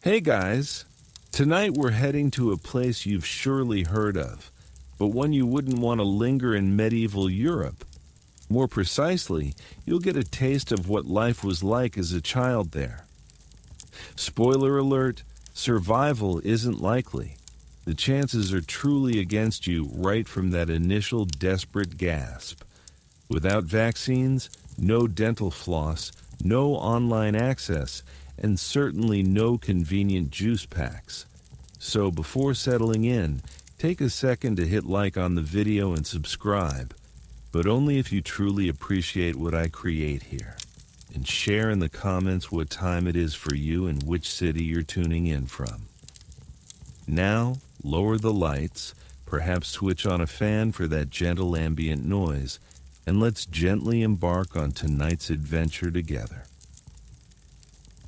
Hey guys, tonight we're heading to a place you've surely heard of, but one you wouldn't want to linger in medieval Europe. More precisely, you'll get a taste of what life was like as a child there. Spoiler alert, survival isn't likely. The chances are truly against you right from that initial desperate gasp. Without vaccines, no dental floss, no online access, and certainly no convenient juice packs. So before settling in, take a second to hit like on the video and subscribe, but only if you truly appreciate what I create here. And share in the comments what time it is for you and which city you're tuning in from. Now, lower the lights, perhaps switch on a fan for that gentle ambient noise, and let's gently embark on tonight's adventure together.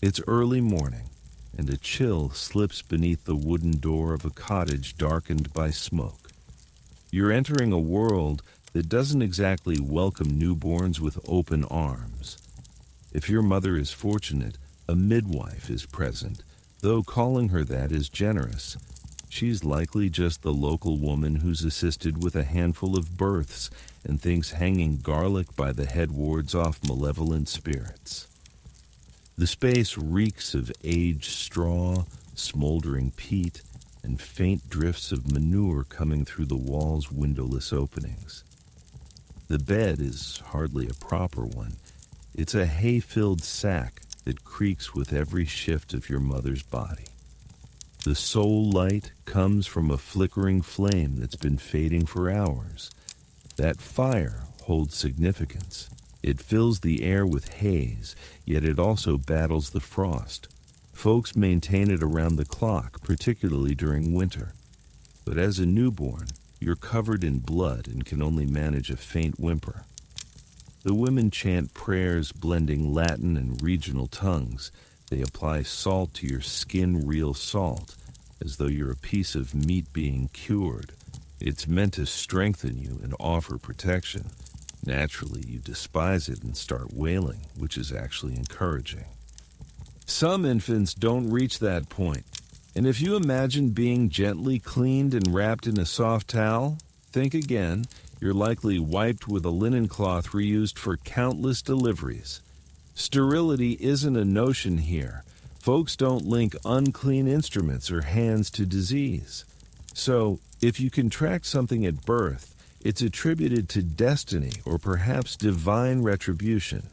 It's early morning, and a chill slips beneath the wooden door of a cottage darkened by smoke. You're entering a world that doesn't exactly welcome newborns with open arms. If your mother is fortunate, a midwife is present, though calling her that is generous. She's likely just the local woman who's assisted with a handful of births and thinks hanging garlic by the head wards off malevolent spirits. The space reeks of aged straw, smoldering peat, and faint drifts of manure coming through the wall's windowless openings. The bed is hardly a proper one. It's a hay-filled sack that creaks with every shift of your mother's body. The sole light comes from a flickering flame that's been fading for hours. That fire holds significance. It fills the air with haze, yet it also battles the frost. Folks maintain it around the clock, particularly during winter. But as a newborn, you're covered in blood and can only manage a faint whimper. The women chant prayers blending Latin and regional tongues. They apply salt to your skin, real salt, as though you're a piece of meat being cured. It's meant to strengthen you and offer protection. Naturally, you despise it and start wailing, which is actually encouraging. Some infants don't reach that point, and if you imagine being gently cleaned and wrapped in a soft towel, think again. You're likely wiped with a linen cloth reused for countless deliveries. Sterility isn't a notion here. Folks don't link unclean instruments or hands to disease. So, if you contract something at birth, it's attributed to destiny or perhaps divine retribution.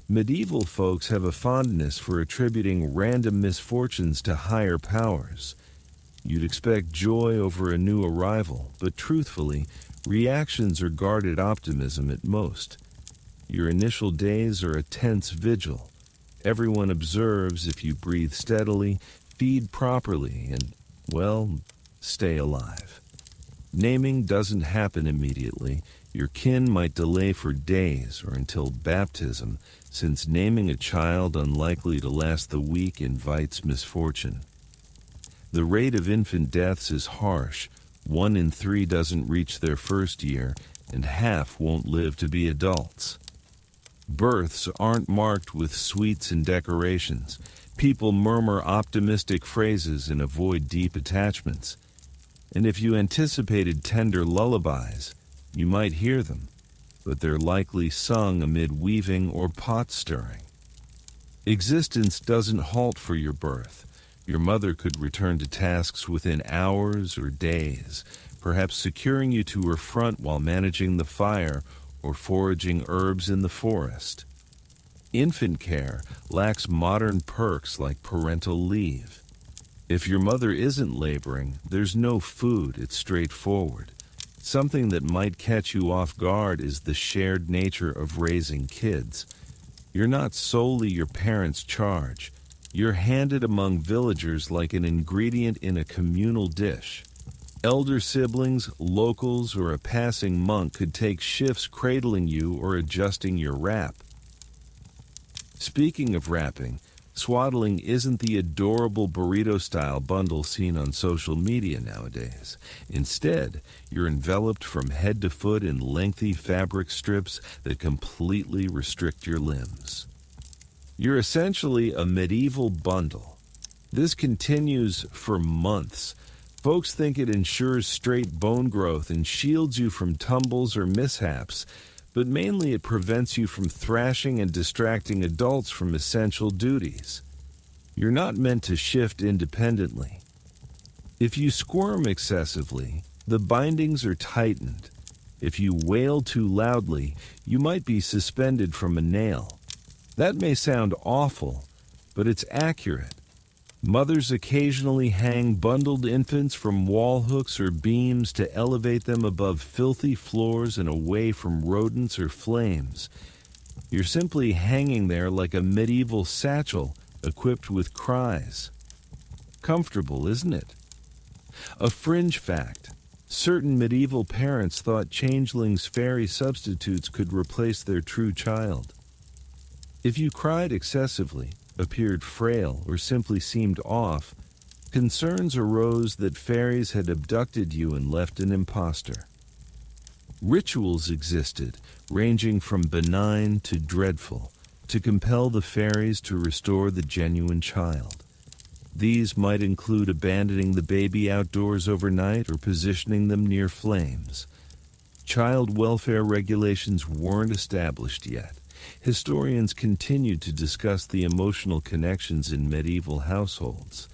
Medieval folks have a fondness for attributing random misfortunes to higher powers. You'd expect joy over a new arrival, but truthfully, reactions are guarded optimism at most. Your initial days are a tense vigil. Everyone observes if you breathe steadily, feed properly, and, well, stay alive. Naming doesn't happen immediately. Your kin might delay for days or until baptism, since naming a child unlikely to last the week invites misfortune. The rate of infant deaths is harsh. 1 in 3 doesn't reach their first year, and half won't live to be adults. Births aren't marked with sweets and decorations. People murmur optimistic phrases and avoid deep attachments. And if you anticipated tender lullabies, you might hear them, but they're likely sung amid weaving or pot stirring. Existence doesn't halt for your birth. Your mother could return to tasks within hours or days, perhaps securing you to her front while managing the fire or foraging herbs in the forest. Infant care lacks modern perks like parental leave. If your mother isn't laboring, there's no food, it's straightforward. Something that might catch you off guard is the shared nature of raising kids. You're not solely your parents' charge. You're handed among villagers like an ingredient in a communal dish. Elder siblings, locals, or a passing monk could take shifts cradling you or adjusting your wrap. Speaking of wrapping, swaddling isn't the adorable burrito-style bundle seen on social media nowadays. Instead, you're enveloped from head to foot in lengthy fabric strips that completely restrict your limbs. You're essentially a medieval bundle. This continues for months. Folks think it ensures straight bone growth and shields you from tumbles or mishaps, but mainly it prevents you from thrashing and distracting adults from essential duties. You're not meant to shift independently. If you squirm excessively, the bindings are tightened. If you wail too loudly, you might be suspended from a nail. That may sound awful, but it's accurate. Mothers occasionally hang bundled infants from wall hooks or beams to elevate them above filthy floors and away from rodents or flames. You're simply hanging there like a medieval satchel equipped with cries. Comfortable, isn't it? A fringe fact. Certain medieval parents thought changelings' fairy substitutes could replace their true child. If you cried excessively, appeared frail, or simply seemed off, concerns arose that fairies had abducted you and left an imposter. Rituals existed, ranging from benign to dreadful, to compel the fairies to restore the genuine child. These might include abandoning the baby outdoors overnight or positioning them near flames. Child welfare regulations weren't established yet. Historians continued to discuss the emotional connections in medieval households.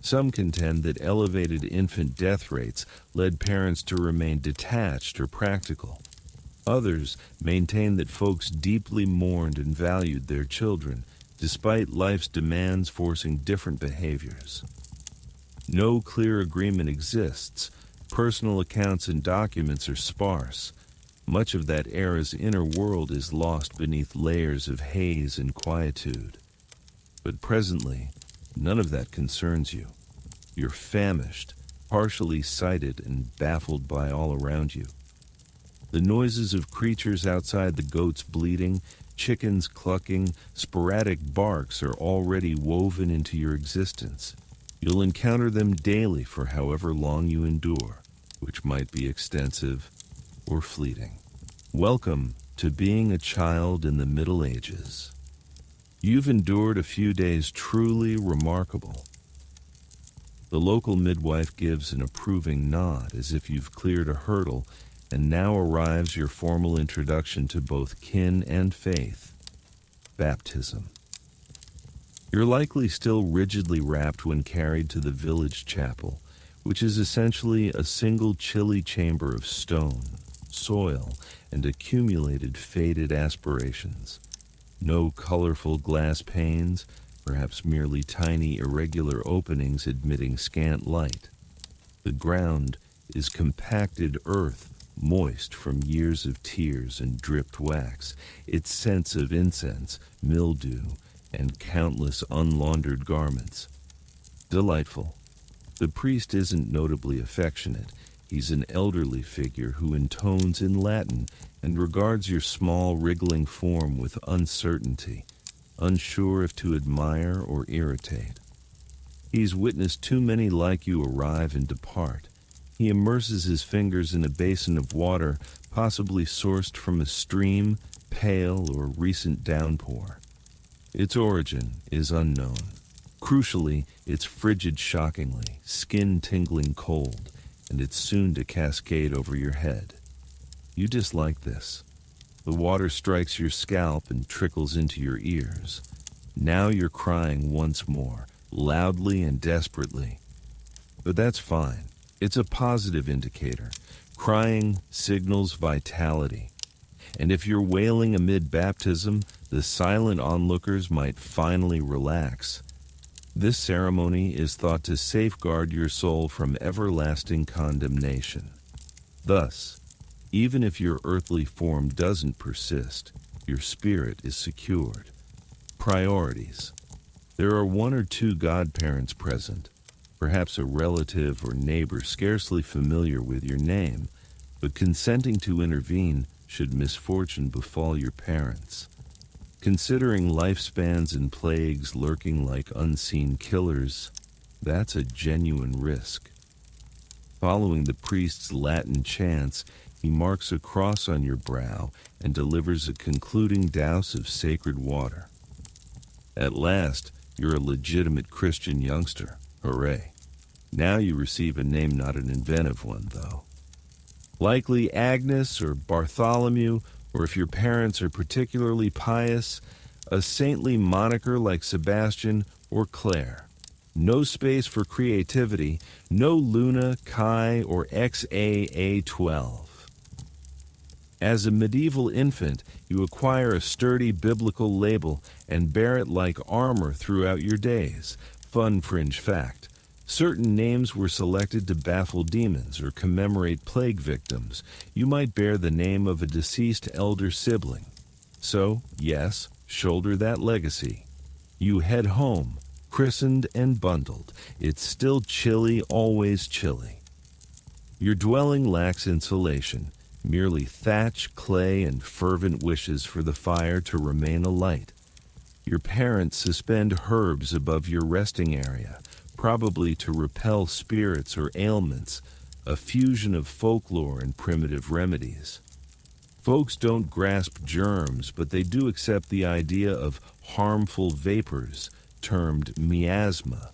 Some contend that elevated infant death rates led parents to remain detached or practical. Others maintain that folks deeply mourned and valued their children, despite life's demands forcing different behaviors. No clear agreement exists. Personal accounts and documents are sparse. Much of that era's inner world is lost beneath layers of haze and quietude. But presently, none of that concerns you. You're famished, partially sighted, and baffled by all around you. The noises of creatures outside, the goats bleating, chickens clucking, sporadic barks are already woven into your existence. You'll encounter them daily for however long you endure, which might be extensive or fleeting. Welcome to being a child in the Middle Ages. You've endured a few days truly remarkable. The local midwife gives an approving nod as if you've cleared a hurdle, and now arrives your formal introduction to both kin and faith, baptism. You're likely still rigidly wrapped when carried to the village chapel, which is essentially a single chilly chamber of stone, soil, and accumulated faded aspirations. No colorful glass panes, perhaps merely tiny irregular openings admitting scant light. The ground is compacted earth, moist from years of tears and dripped wax, its scents of incense, mildew, and countless unlaundered garments. Delightful. The priest isn't notably affectionate. He's an elderly figure who intones in Latin and regards your small, wriggling form with uncertainty, unsure if to admire or irritate. He's witnessed too many like you arrive and depart. He immerses his fingers in a basin of water, possibly sourced from a stream, pail, or recent downpour. Its origin is unknown. Crucially, it's frigid shockingly, skin-tingling cold, and it's soon to cascade over your head. You dislike this. The water strikes your scalp and trickles into your ears. Now you're crying once more, loudly and desperately. But that's fine. It's a positive indicator. Crying signals vitality. And if you're wailing amid baptism, the silent onlookers might finally relax. This ceremony is thought to safeguard your soul from everlasting condemnation. Thus, even if your earthly form doesn't persist, your spirit is secured. Priorities. There are one or two godparents present, perhaps a relative or neighbor scarcely familiar with your name, but consenting to intervene should misfortune befall your parents. Considering lifespans and plagues lurking like unseen killers, that's a genuine risk. Following the priest's Latin chants, he marks a cross on your brow and delivers a concluding douse of sacred water. At last, You're a legitimate Christian youngster. Hooray. Now you receive a name, not an inventive one, though. Likely Agnes or Bartholomew, or if your parents are particularly pious, a saintly moniker like Sebastian or Claire. No space for creativity, no Luna, Chi, or XAA12. As a medieval infant, you acquire a sturdy biblical label and bear it like armor throughout your days. Fun fringe fact. Certain names were selected to baffle demons or commemorate plague victims. You might bear the name of a deceased elder sibling. So, yes, shoulder that legacy. You head home, christened and bundled. It's still chilly, always chilly. Your dwelling lacks insulation, merely thatch, clay, and fervent wishes for the fire to remain alight. Your parents suspend herbs above your resting area, probably to repel spirits or ailments, a fusion of folklore and primitive remedies. Folks don't grasp germs, but they do accept the idea of harmful vapors, termed miasma.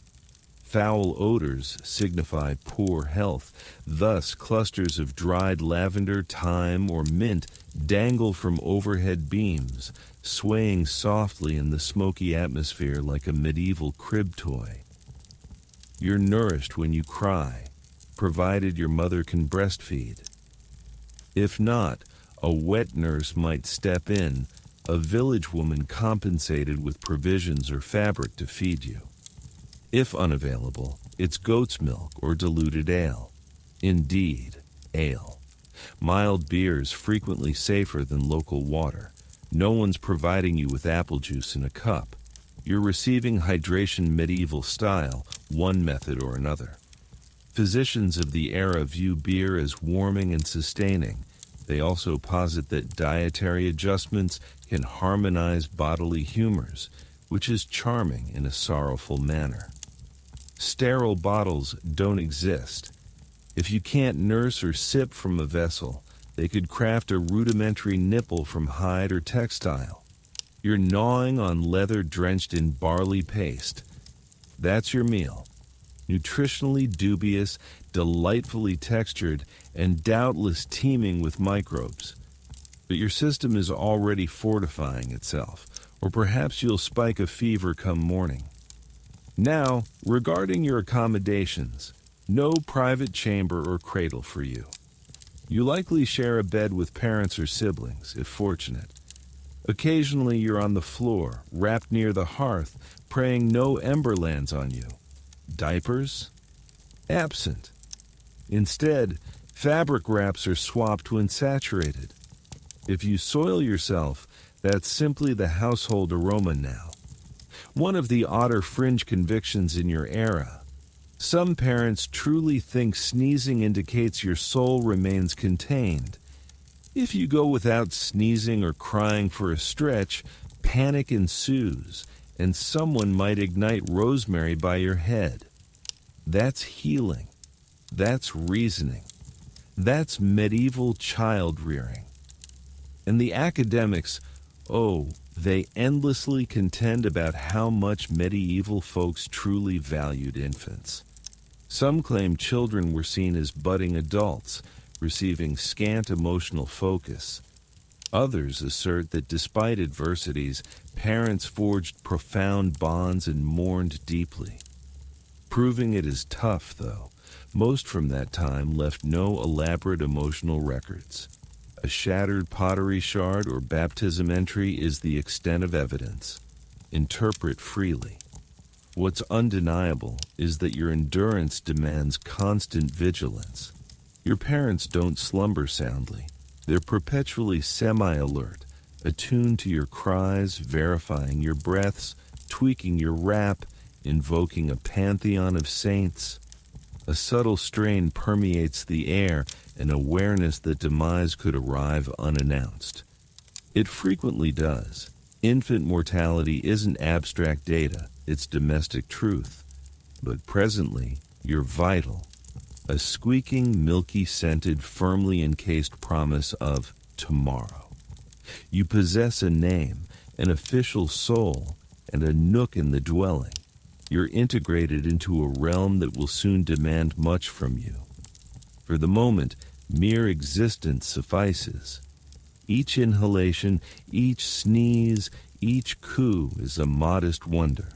Foul odors signify poor health. Thus, clusters of dried lavender, thyme, or mint dangle from overhead beams, swaying softly in the smoky atmosphere like a medieval crib toy. You're nourished when you cry, provided your mother can breastfeed. If not, a wet nurse might step in, a village woman compensated with provisions or fabric to feed you. If unavailable, it's goat's milk or diluted ale. Indeed, ale. Mild beers frequently safer than local water. No one's providing you with apple juice in a cup. You're receiving hydration medieval style, one method or another. Physicians of the era view beer as warming and sustaining. They also posit that dietary adjustments can harmonize bodily humors, which is charming in a sorrowful manner. Sterile bottles don't exist. If you can't nurse or sip from a vessel, they could craft a rudimentary nipple from hide or textile. You're gnawing on leather drenched in barley paste. That's your meal. Nutritionally dubious, delightfully textured, and doubtless teeming with microbes. But your system is already fortifying itself, or perhaps you'll spike a fever come morning. Now, regarding your accommodations, no private chamber or cradle for you. You likely share a bed with parents or siblings, if fortunate. Occasionally you're on the floor, wrapped near the hearth, praying no ember lands on you. Diapers? Absent. Instead, fabric wraps are swapped when saturated. If you soil yourself, that's simply the household aroma now. One of the odder fringe convictions in your era. Some parents truly think sneezing indicates your soul remains contained. If you go without sneezing or crying for a stretch, panic ensues, and someone might ignite rosemary by your head. That's healing. That's reasoning. That's medieval child rearing. And the academics, they endlessly contend about how much medieval folks truly valued infants. Some claim children were seen as budding adults, receiving scant emotional focus. Others assert that despite adversities, parents forged profound bonds and mourned deeply. Proving it is tough, though. Most from that time left no elaborate emotional records. A shattered pottery shard or baptism entry is the extent of evidence. Interpret freely. What's undeniable is that your endurance demands constant vigilance. Your parents don't slumber soundly. They're perpetually semi-alert, attuned to your cries, verifying your breaths, tweaking your rap, invoking a pantheon of saints. A subtle strain permeates the air, an awareness that demise could arrive unannounced. It frequently does. Infant mortality isn't abstract data, it's domestic truth. But presently, you're vital. A squeaking, milky-scented, firmly encased promise of tomorrow. You possess a name, an official soul, and a nook in the dwelling. You're integrated into a realm that will soon demand much from you. For the moment, mere existence suffices. Each inhalation, each sneeze, each coo is a modest wonder.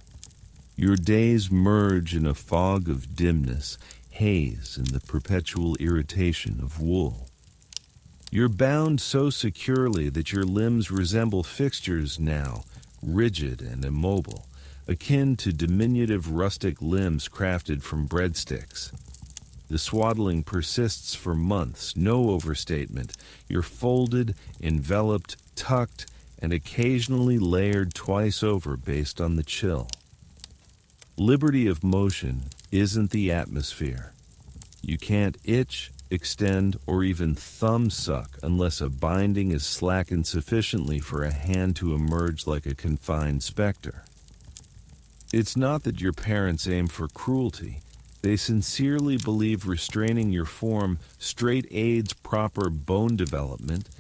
Your days merge in a fog of dimness, haze, and the perpetual irritation of wool. You're bound so securely that your limbs resemble fixtures now, rigid and immobile, akin to diminutive rustic limbs crafted from breadsticks. The swaddling persists for months, no overstatement. You're folded, enveloped, tucked, and occasionally layered twice over based on the chill. Liberty of motion isn't the atmosphere. You can't itch, extend, or even thumb suck unless a binding is slackened sufficiently for a hand to emerge like a confined specter. It's not that your parents aim for cruelty. They sincerely believe restraining your form straight aids proper bone development.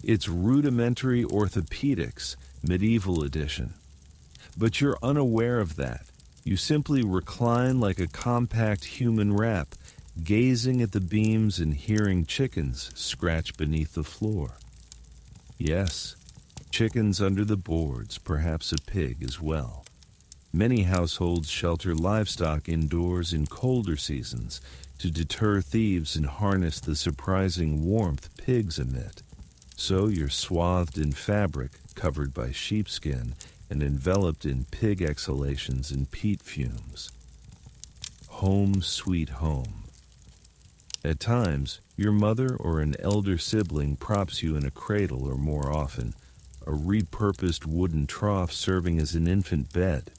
It's rudimentary orthopedics, medieval edition. But you're unaware of that. You simply recline like a compact human wrap, gazing at the beams and hearing chickens scratch beneath the floor. Yes, chickens under the boards, perhaps a pig as well. Many households shelter livestock indoors in colder seasons to deter thieves and harness the surprising warmth pigs emit. So you're swathed in fabric, covered by sheepskin, and enveloped in pig exhalations and peat fumes. Home sweet home. At times, your mother or an elder sibling props you in a cradle, or more often, a repurposed wooden trough serving as an infant bed.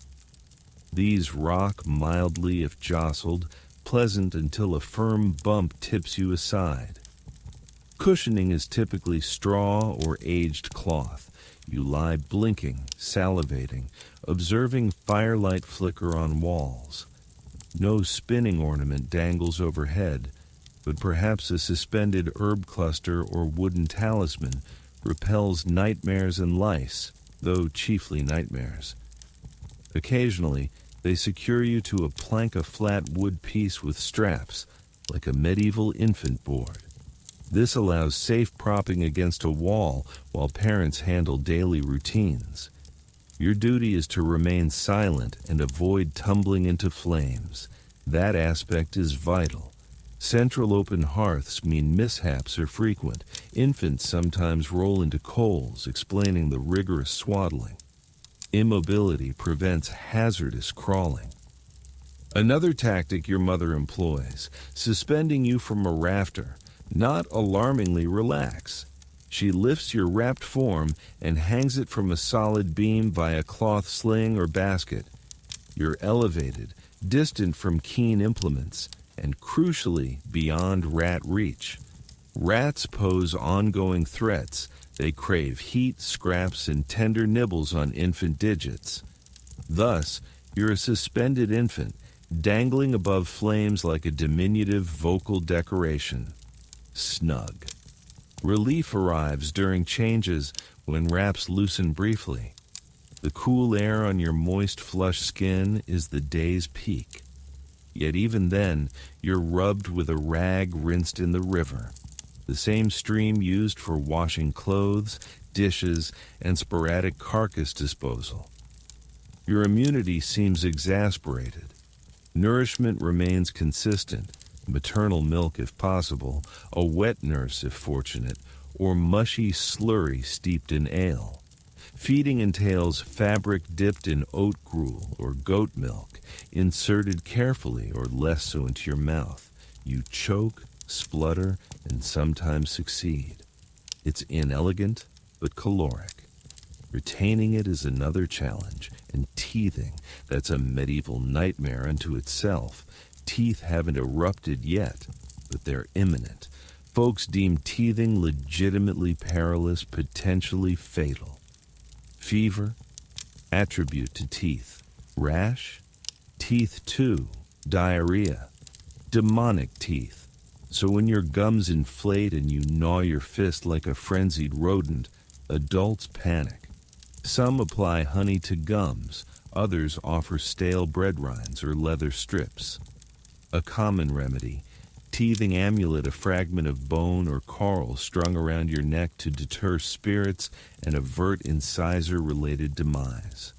These rock mildly if jostled, pleasant until a firm bump tips you aside. Cushioning is typically straw or aged cloth. You lie blinking, salivating, observing firelight flicker on walls. No spinning ornament dangles overhead, but perhaps a suspended herb cluster or wooden talisman repels nightmares and lice, though chiefly nightmares. Occasionally, they secure you to a plank of flat wood piece with straps, like a medieval infant board. This allows safe propping against a wall while parents handle daily routines. Your duty is to remain silent and avoid tumbling into flames. That aspect is vital. Central open hearths mean mishaps are frequent. Infants sometimes roll into coals, explaining the rigorous swaddling. Immobility prevents hazardous crawling. Another tactic your mother employs, suspending you from a rafter. Not alarmingly relax. She lifts your wrapped form and hangs it from a solid beam via cloth sling or basket. You're elevated, distant from keen implements, and crucially beyond rat reach. Rats pose ongoing threats. They crave heat, scraps, and tender nibbles on infant digits. Thus, you're a suspended infant, dangling above flames like a diminutive vocal decoration. Snug. Relief arrives during changes when wraps loosen briefly. The cool air on your moist, flush skin is the day's peak. Yet even then, you're rubbed with a rag rinsed in the river, the same stream used for washing clothes, dishes, and sporadic carcass disposal. Your immunity seems exasperated. Nourishment remains consistent, maternal milk if possible, a wet nurse if fortunate, or mushy slurry steeped in ale. Feeding entails fabric dipped in oat gruel or goat milk, inserted carefully or less so into your mouth. You choke, splutter, and sometimes succeed. It's inelegant, but caloric. Retaining it is another challenge, and teething, that's a medieval nightmare unto itself. Teeth haven't erupted yet, but they're imminent. Folks deem teething legitimately perilous, potentially fatal. Fever, attribute to teeth. Rash, teeth too. Diarrhea, demonic teeth. So when your gums inflate and you gnaw your fist like a frenzied rodent, adults panic. Some apply honey to gums, Others offer stale bread rinds or leather strips. A common remedy, teething amulet, a fragment of bone or coral strung around your neck to deter spirits and avert incisor-related demise.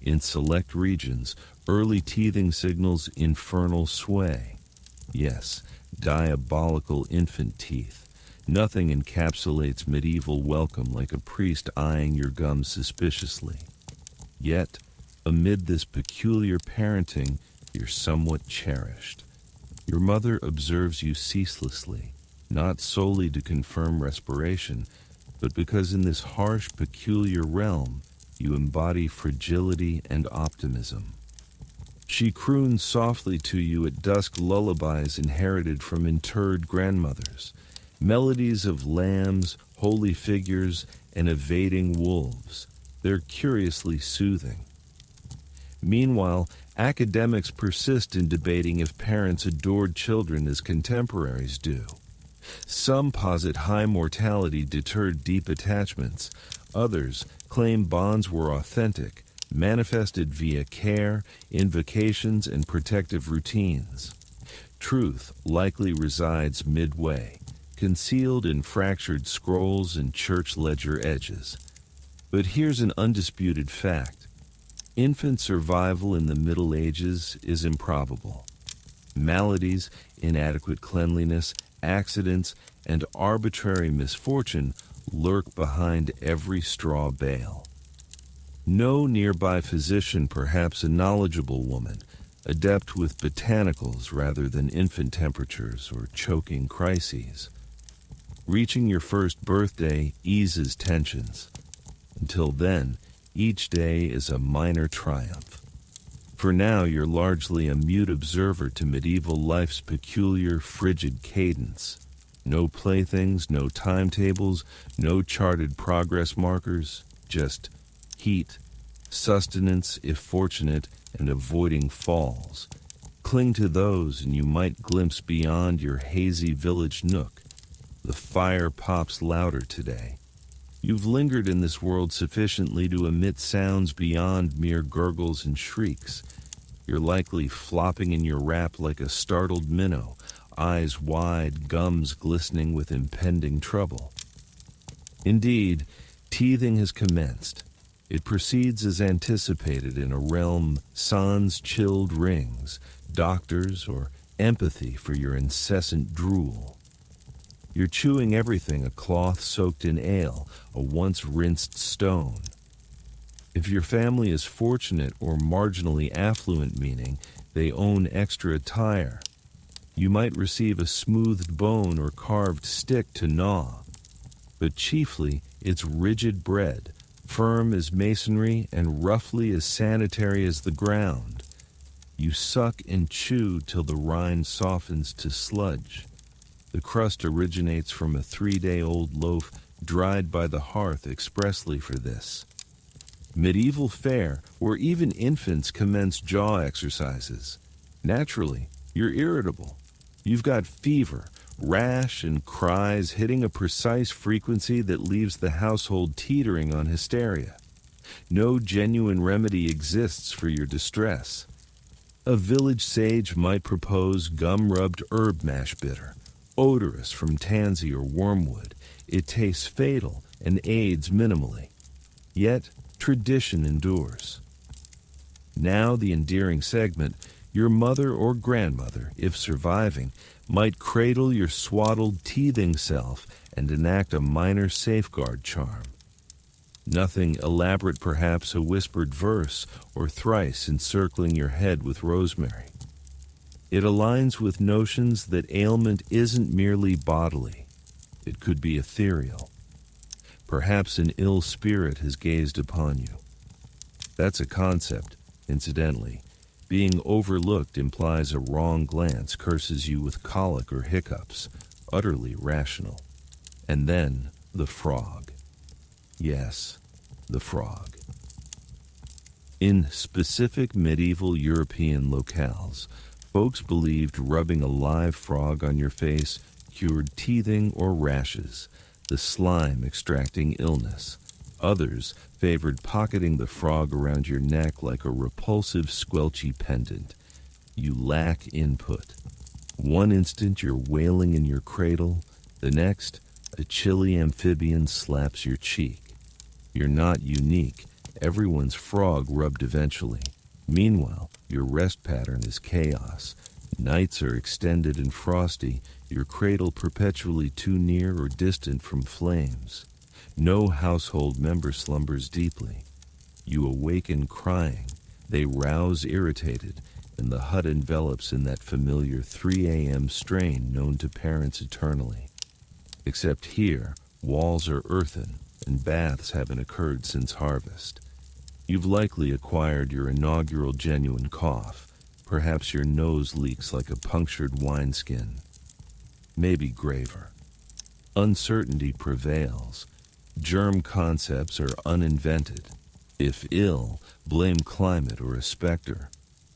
In select regions, early teething signals infernal sway. Yes, diabolical infant teeth. Nothing encapsulates medieval welcome like a priest eyeing your gums suspiciously. Yet, amid this peculiar parenting, you're somewhat cherished. Your mother observes you ceaselessly, not solely to confirm respiration, but because in this harsh, peculiar realm, you embody fragility and optimism. She croons softly to you at dusk lullabies inherited from interred grandmothers, melodies of lambs, holy figures, and evading wolves. They're curiously soothing. Meanwhile, academics persist in debating if parents adored children as contemporaries do. Some posit high mortality deterred deep attachments. Others claim bonds were authentic, manifested via care, invocations, and protective routines. Truth likely resides midway, concealed in fractured scrolls and church ledger edges. But here's an undisputed fact. Infant survival in the Middle Ages is improbable. Maladies, inadequate cleanliness, accidents, and arbitrary misfortune lurk behind every straw bale. No nearby physician, perhaps a knowledgeable woman, adept with botanicals rather than infant temperatures or choking crises. Reaching your first birthday eases tensions. Until then, each day is a minor triumph. For now, you're largely a mute observer to medieval life's peculiar, frigid cadence. No playthings, no timetables, no charted progress markers, just heat, sustenance if fortunate, and avoiding falls. Cling to those and you might glimpse beyond your hazy village nook. The fire pops louder today. You've lingered in this world sufficiently to emit sounds beyond mere gurgles and shrieks. You're likely flopping in your wrap like a startled minnow, eyes wide, gums glistening with impending trouble. Indeed, teething has commenced. It proceeds as anticipated in a realm sans chilled rings, doctors, or empathy for your incessant drool. You're chewing everything, a cloth soaked in ale, a once rinsed stone. If your family is fortunate or marginally affluent, meaning they own extra attire, you might receive a smoothed bone or carved stick to gnaw. But chiefly, it's rigid bread, firm as masonry and roughly as sanitary as the ground. You suck and chew till the rind softens to sludge. The crust originates from a 3-day-old loaf dried by the hearth expressly for this. Medieval fare, where even infants commence jaw exercises. Naturally, you're irritable. You've got fever, rash, and cries hitting a precise frequency that leaves the household teetering on hysteria. No genuine remedy exists for your distress. A village sage might propose gum-rubbed herb mash bitter, odorous from tansy or wormwood. It tastes fatal and aids minimally. Yet, tradition endures. Now the endearing segment, your mother or grandmother, if surviving, might cradle your swaddled, teething self and enact a minor safeguard charm. Nothing elaborate, perhaps a whispered verse or thrice encircling your head with rosemary. It aligns with notions that ailment isn't merely bodily. It could be ethereal. Perhaps an ill spirit has gazed upon you. That's a concept, incidentally. Being overlooked implies a wrong glance curses you with colic or hiccups, utterly rational. And then the frog. Yes, the frog. In specific medieval European locales, folks believed rubbing a live frog on your face cured teething or rashes, the slime extracting illness. Others favored pocketing the frog around your neck like a repulsive squelchy pendant. You lack input. One instant you're wailing in your cradle, the next, a chilly amphibian slaps your cheek. You're not unique. Everyone's frog rubbed eventually. Meanwhile, your rest pattern is chaos. Nights are extended and frosty, your cradle perpetually too near or distant from flames. No household member slumbers deeply. You awaken crying. They rouse irritated, and the hut envelops in that familiar 3 a.m. strain known to parents eternally. Except here, walls are earthen, and baths haven't occurred since harvest. You've likely acquired your inaugural genuine cough. Perhaps your nose leaks like a punctured wineskin. Maybe graver. Uncertainty prevails. Germ concepts are uninvented. If ill, blame climate or a specter.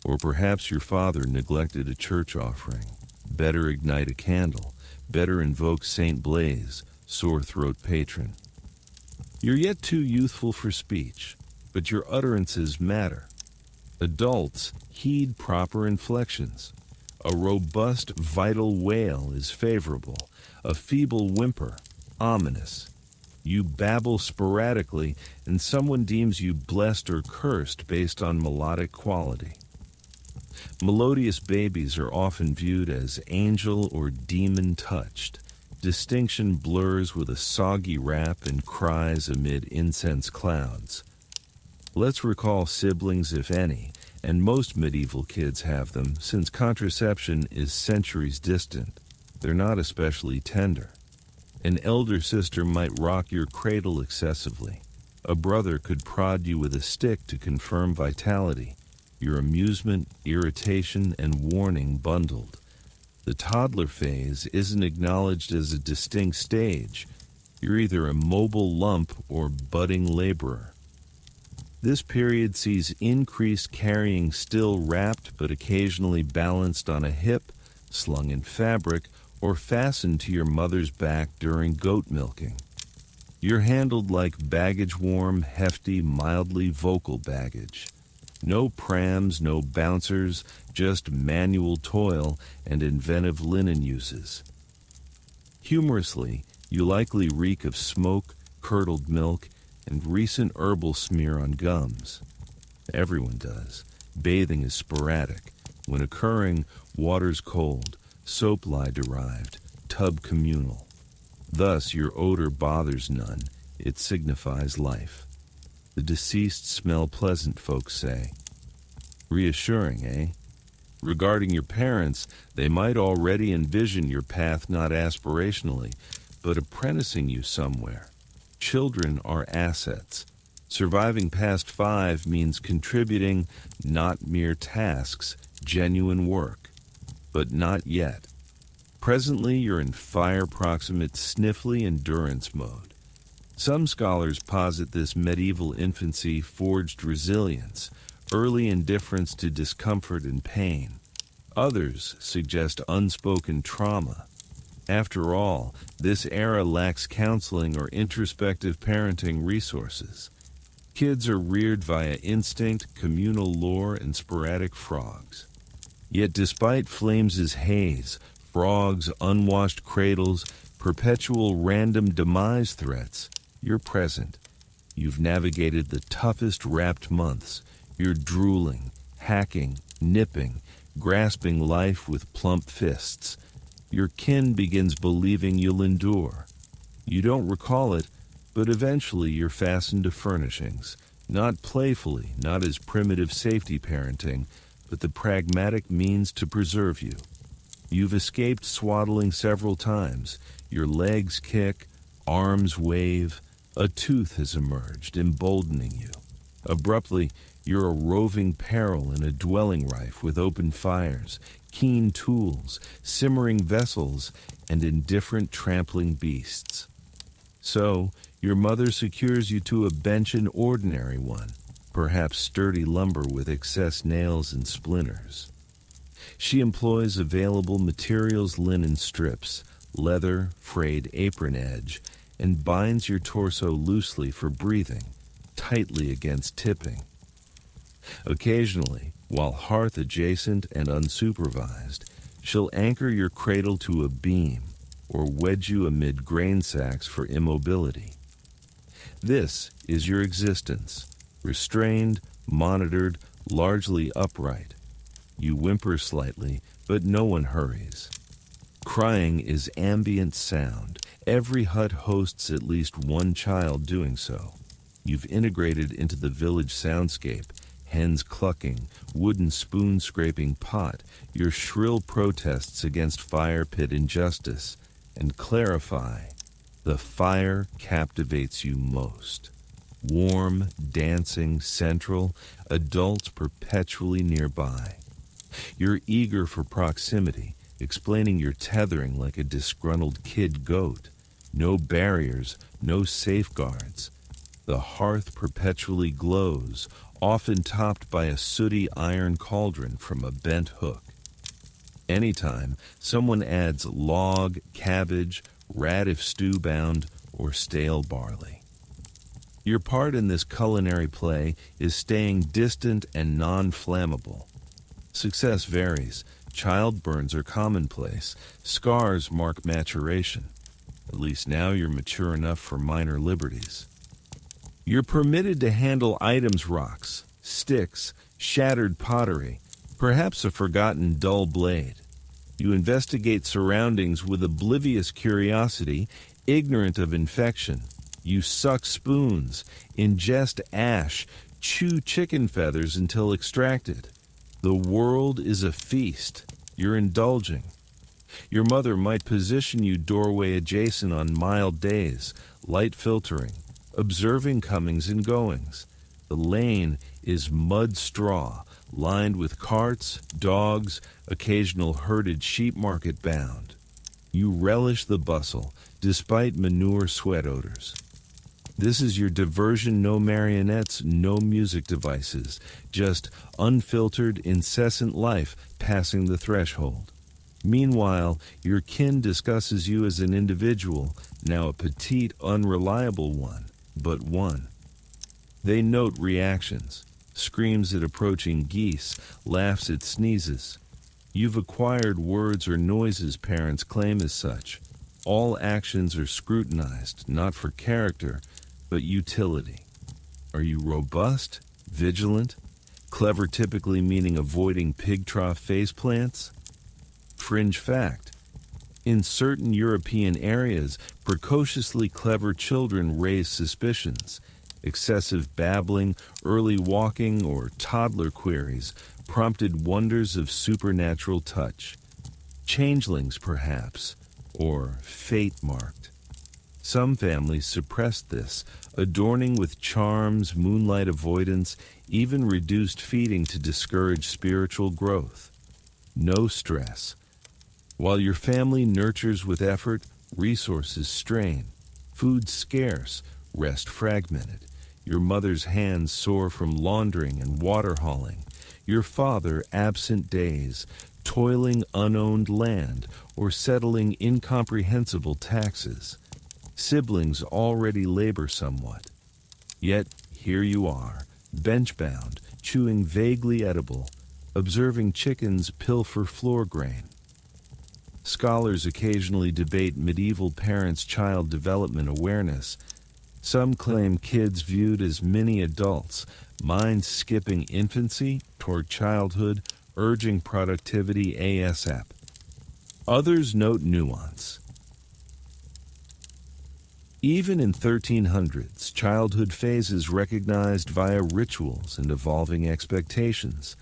Or perhaps your father neglected a church offering. Better ignite a candle. Better invoke Saint Blaise, sore throat patron. You're yet too youthful for speech, but your utterances matter. Adults heed proper inflections. A robust, vital wail is favorable. A feeble whimper, ominous. You babble sporadically, and someone deems you blessed or cursed based on melodic quality. Melodious babies are often viewed as angel or demon-touched. Distinction blurs with a soggy rap and cries amid incense clouds. Let's recall siblings, if any, and most medieval kids have them, since contraception is centuries distant. They're not especially tender. An elder sister might rock your cradle excessively. A brother could prod you with a stick to confirm vitality. Your amusement, irritation, and warning bundled. The toddler phase isn't acknowledged as a distinct stage. You're either a mobile lump or budding laborer. This period sees increased carrying, still wrapped but occasionally balanced on a hip, slung in fabric, or fastened to your mother's back during goat milking. You're handled like baggage-warm, hefty, mildly vocal baggage. No prams, no bouncers, just manual toil and inventive linen uses. Humorously, you likely reek of smoke, curdled milk, and recent herbal smear on gums. Everyone does. Bathing is sporadic. When occurring, water's cold, soap lye derived, tub communal. Thus your odor bothers none. It signifies life. The deceased smell pleasant, folks say. Reassuring, eh? Regarding your parents, they might already envision your path not aspirationally, but apprenticing you somewhere. Children are assets. Surviving past 5 means contributing, not mere tasks, genuine work. But not yet. Presently, you're in fire-proximate sniffly endurance mode. Some scholars posit this medieval infancy forged resilience, early indifference to discomfort and pain. Others suggest unspoken trauma. After all, this era lacks counseling or introspective parenting resources. Kids are reared via instinct, communal lore, and sporadic frogs. Yet despite Flames's haze, frogs, unwashed cradles, perpetual random demise threats, you're present. You've navigated the toughest wrapped months. You're drooling, hacking, nipping, grasping life with plump fists. Your kin begins believing you'll endure. You don't recall it, but eventually you're fastened to furnishings, not playfully, not as primitive safety parenting, but the pragmatic means to preserve you. You've escaped swaddling several times. Your legs kick, arms wave. A tooth has emerged, emboldening you. Abruptly, you're a roving peril in a dwelling rife with open fires, keen tools, simmering vessels, and indifferent trampling beasts. So, your mother secures you to a bench, an ordinary one, perhaps sturdy lumber with excess nails and splinters. She employs available materials, linen strips, leather, frayed apron edge, and binds your torso loosely for breathing, tightly against tipping. Occasionally, while hearth adjacent and unsupervised, she'll anchor your cradle to a beam or wedge you amid grain sacks for immobility. This is your existence, restrained, monitored, largely upright. You whimper slightly, but no one hurries. Crying is ambient sound. Every hut hosts at least one child doing so. You've integrated into the village soundscape, hens clucking, wooden spoon scraping pot, your shrill protests against fire pit injustice, and clarify, the fire captivates you most. Warm, dancing, central, adults perpetually nearby. You're eager for proximity, explaining your tethering like a disgruntled kid goat. No barriers, no safeguards. The hearth perpetually glows, often topped by a sooty iron cauldron from a bent hook. Anytime someone adds log, cabbage, rat if stew-bound, or stale barley. Your part in this culinary play is staying distant and non-flammable. Success varies. Child burns are commonplace. Scars mark maturation. At least now you're mature enough for minor liberties. You're permitted to handle items, rocks, sticks, shattered pottery, perhaps a forgotten dull blade. You investigate surroundings with oblivious curiosity, ignorant of infection. You suck spoons, ingest ash, chew chicken feathers until extracted. The world is a feast. You're indulging. Your mother might position you doorway adjacent on mild days, light filtering, observing comings and goings. The lane is mud straw, lined with carts, dogs, occasional herded sheep market bound. You relish the bustle, despite manure sweat odors. This is your diversion, no marionettes, no music devices, just unfiltered, incessant life passing the threshold. Meanwhile, your kin discusses you as an individual, now a petite, unreliable one, but one. They note reactions, screams at approaching geese, laughs at sneezes. You've acquired words or noises parents claim as such. All actions are scrutinized, not for character, but utility. Are you robust, vigilant, clever typically meaning avoiding pig trough faceplants? Fringe fact. In certain European areas, precociously clever children raise suspicions. Excessive babbling, early walking, or toddler queries prompted wonders of supernatural touch. Changelings, perhaps, or fate-marked. Some families suppressed this, adorning with charms, moonlight avoidance, even reduced feeding to discourage spiritual growth. No stress. While your family nurtures with effort, resources strain. Food scarce, rest fragmented. Your mother's hands sore from laundering and water hauling. Your father absent days, toiling unowned land or settling incomprehensible taxes. Siblings already labor somewhat. Yet here you are, bench-bound, chewing vaguely edible, observing chickens pilfer floor grain. Scholars occasionally debate medieval parents-child development awareness. Some claim kids viewed as mini adults, minds skipping infancy toward childhood, urging productivity ASAP. Others note nuance. Even in 1300s, childhood phases recognized via rituals and evolving expectations.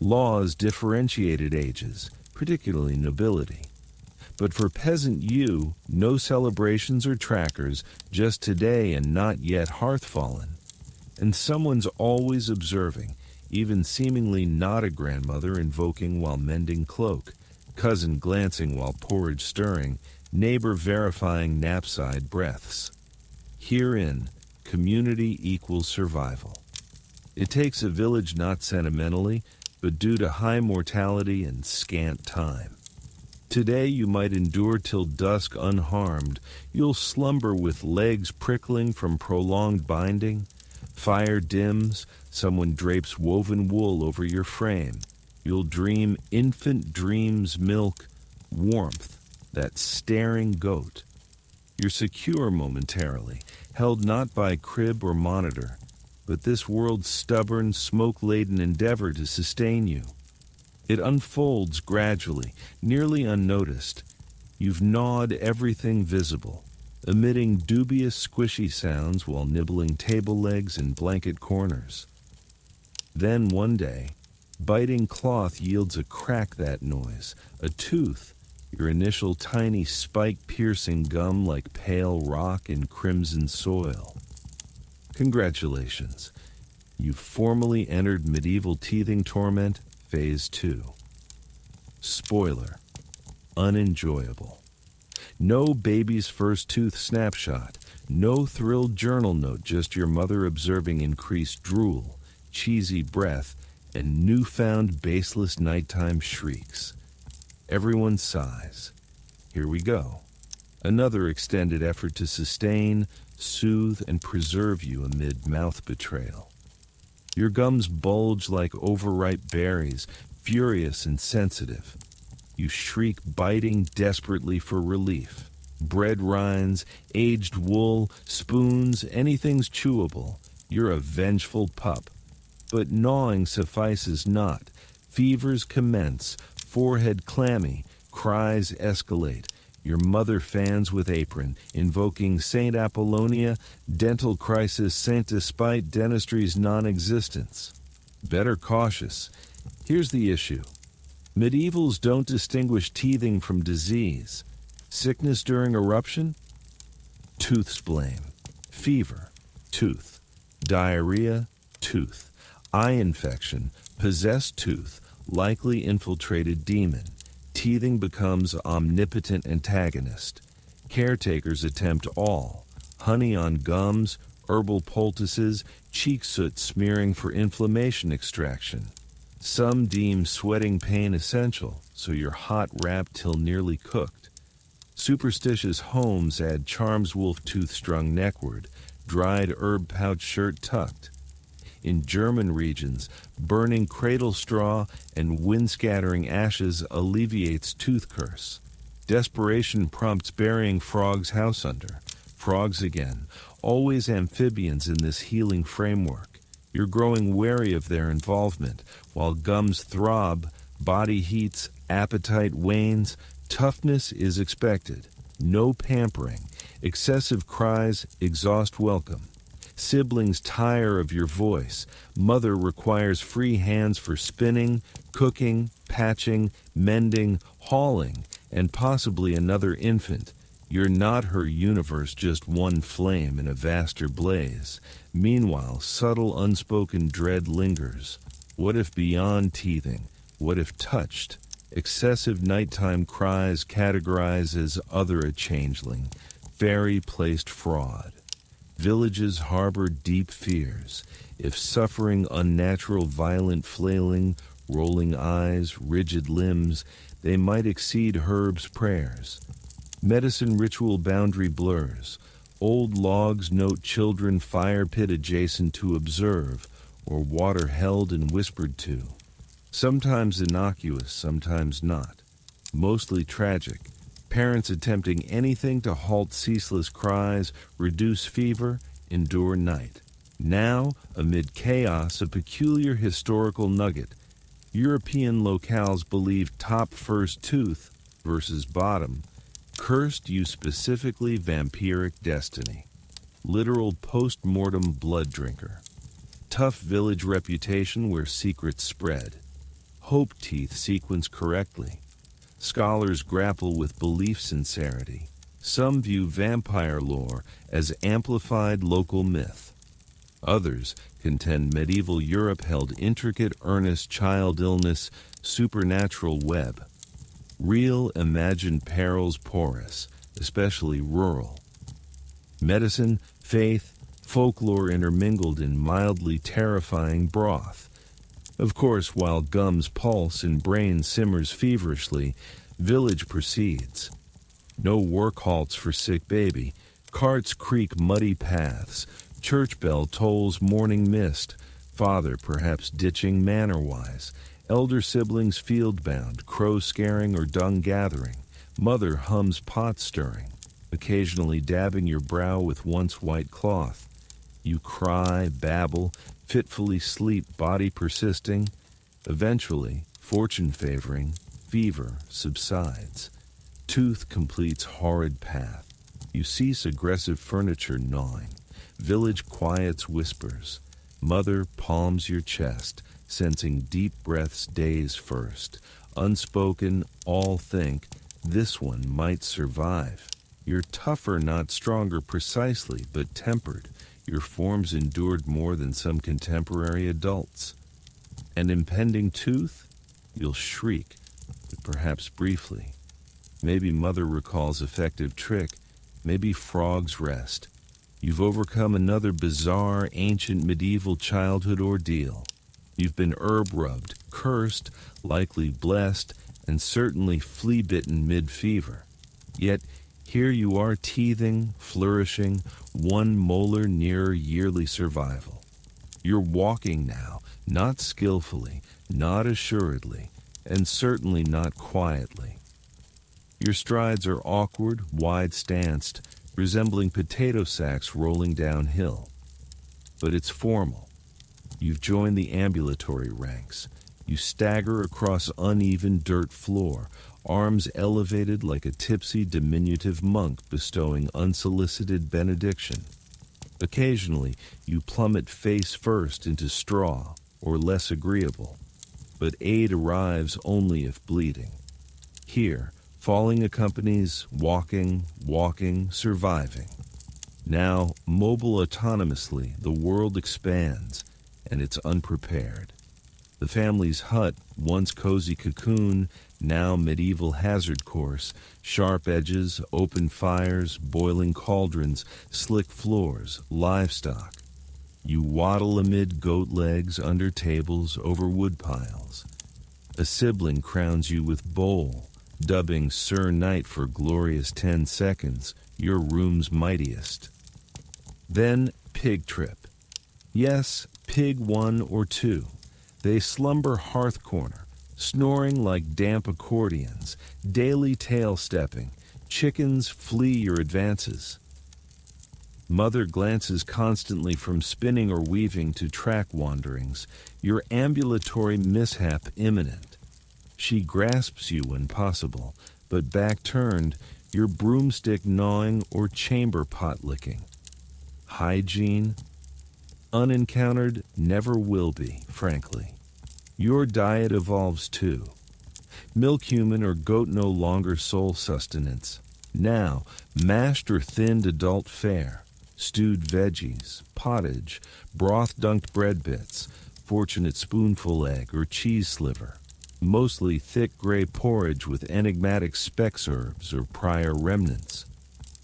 Laws differentiated ages, particularly nobility. But for peasant you, no celebrations or trackers, just today and not yet hearth-fallen. And someone's always observing, even seemingly not a grandmother invoking while mending cloak, cousin glancing while porridge stirring, neighbor verifying knapside breaths. Herein, community equals survival. It takes a village not sentimentally, but due to high mortality and scant time. Today you might endure till dusk unharmed. You'll slumber with legs prickling from prolonged binding. Fire dims, someone drapes woven wool over your frame. You'll dream infant dreams, milk, warmth, that staring goat. You're secure momentarily, held not by crib or monitor, but this world's stubborn, smoke-laden endeavor to sustain you. It unfolds gradually, nearly unnoticed. You've gnawed everything visible, emitting dubious squishy sounds while nibbling table legs and blanket corners. Then one day, biting cloth yields a crack that noise, a tooth, your initial tiny spike-piercing gum like pale rock in crimson soil. Congratulations. You've formally entered medieval teething torment, Phase 2. Spoiler: unenjoyable. No baby's first tooth snapshot, no thrilled journal note, just your mother observing increased drool, cheesy breath, and newfound baseless nighttime shrieks. Everyone sighs. Here we go. Another extended effort to sustain, soothe, and preserve you amid mouth betrayal. Your gums bulge like overripe berries, furious and sensitive. You shriek, biting desperately for relief. Bread rinds, aged wool, spoons, anything's chewable. You're a vengeful pup. But gnawing suffices not. Fevers commence, forehead clammy, cries escalate. Your mother fans with apron, invoking Saint Apollonia, dental crisis, Saint despite dentistry's non-existence. Better cautious. Here's the issue. Medievals don't distinguish teething from disease. Sickness during eruption? Tooth's blame. Fever? Tooth. Diarrhea? Tooth. Eye infection? Possessed tooth. Likely infiltrated demon. Teething becomes omnipotent antagonist. Caretakers attempt all. Honey on gums, herbal poultices, cheek soot smearing for inflammation extraction. Some deem sweating pain essential, so you're hot wrapped till nearly cooked. Superstitious homes add charms wolf tooth strung neckward, dried herb pouch shirt tucked. In German regions, burning cradle straw and wind-scattering ashes alleviates tooth curse. Desperation prompts burying frogs house under. Frogs again, always amphibians in this healing framework. You're growing wary of their involvement, while gums throb, body heats, appetite wanes, toughness is expected. No pampering. Excessive cries exhaust welcome. Siblings tire of your voice. Mother requires free hands for spinning, cooking, patching, mending, hauling, and possibly another infant. You're not her universe, just one flame in a vaster blaze. Meanwhile, subtle unspoken dread lingers. What if beyond teething? What if touched? Excessive nighttime cries categorized as other a changeling. Fairy-placed fraud. Villages harbor deep fears. If suffering unnatural violent flailing, rolling eyes, rigid limbs, they might exceed herbs' prayers. Medicine ritual boundary blurs. Old logs note children fire pit adjacent to observe, or water held and whispered to. Sometimes innocuous, sometimes not. Mostly tragic. Parents attempting anything to halt ceaseless cries, reduce fever, endure night. Now, amid chaos, a peculiar historical nugget. European locales believe top first tooth versus bottom. Cursed you specifically vampiric destiny. Literal post-mortem blood drinker. Tough village reputation where secrets spread. Hope teeth sequence correctly. Scholars grapple with belief sincerity. Some view vampire lore as amplified local myth. Others contend medieval Europe held intricate, earnest child illness, supernatural web. Real imagined perils porous, especially rural. Medicine, faith, folklore intermingled in mildly terrifying broth. Of course, while gums pulse and brain simmers feverishly, Village proceeds. No work halts for sick baby. Carts creak muddy paths. Church bell tolls morning mist. Father perhaps ditching manor-wise. Elder siblings field-bound, crow scaring or dung gathering. Mother hums pot stirring, occasionally dabbing your brow with once white cloth. You cry, babble, fitfully sleep, body persisting. Eventually, fortune favoring, fever subsides. Tooth completes horrid path. You cease aggressive furniture gnawing. Village quiets whispers. Mother palms your chest, sensing deep breaths days first. Unspoken, all think, this one might survive. You're tougher, not stronger precisely, but tempered. Your forms endured more than some contemporary adults. An impending tooth? You'll shriek, but perhaps briefly. Maybe mother recalls effective trick. Maybe frogs rest. You've overcome another bizarre, ancient, medieval childhood ordeal. You've been herb-rubbed, cursed, likely blessed, and certainly flea-bitten mid-fever. Yet here you are teething, flourishing, one molar nearer yearly survival. You're walking now, not skillfully, not assuredly, and certainly not quietly. Your strides are awkward, wide-stanced, resembling potato sacks rolling downhill. But it's formal. You've joined the ambulatory ranks. You stagger across uneven dirt floor, arms elevated like a tipsy diminutive monk bestowing unsolicited benediction. Occasionally, you plummet face first into straw, or less agreeable. But aid arrives only if bleeding. Here, falling accompanies walking, surviving. Now, mobile autonomously, the world expands, and it's unprepared. The family's hut, once cozy cocoon, now medieval hazard course, sharp edges, open fires, boiling cauldrons, slick floors, livestock. You waddle amid goat legs, under tables, over wood piles. A sibling crowns you with bowl, dubbing Sir Knight for glorious 10 seconds, your room's mightiest. Then pig trip. Yes, pig 1 or 2. They slumber hearth corner, snoring like damp accordions, daily tail-stepping. Chickens flee your advances. Mother glances constantly from spinning or weaving to track wanderings, your ambulatory mishap imminent. She grasps you when possible, but back-turned, your broomstick gnawing or chamber pot licking. Hygiene? Unencountered, never will be, frankly. Your diet evolves too. Milk human or goat no longer sole sustenance. Now, mashed or thinned adult fare, stewed veggies, pottage, broth-dunked bread bits, fortunate spoonful egg or cheese sliver. Mostly thick gray porridge with enigmatic specs herbs or prior remnants.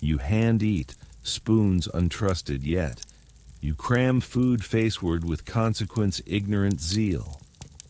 You hand-eat, spoons untrusted yet. You cram food faceward with consequence-ignorant zeal.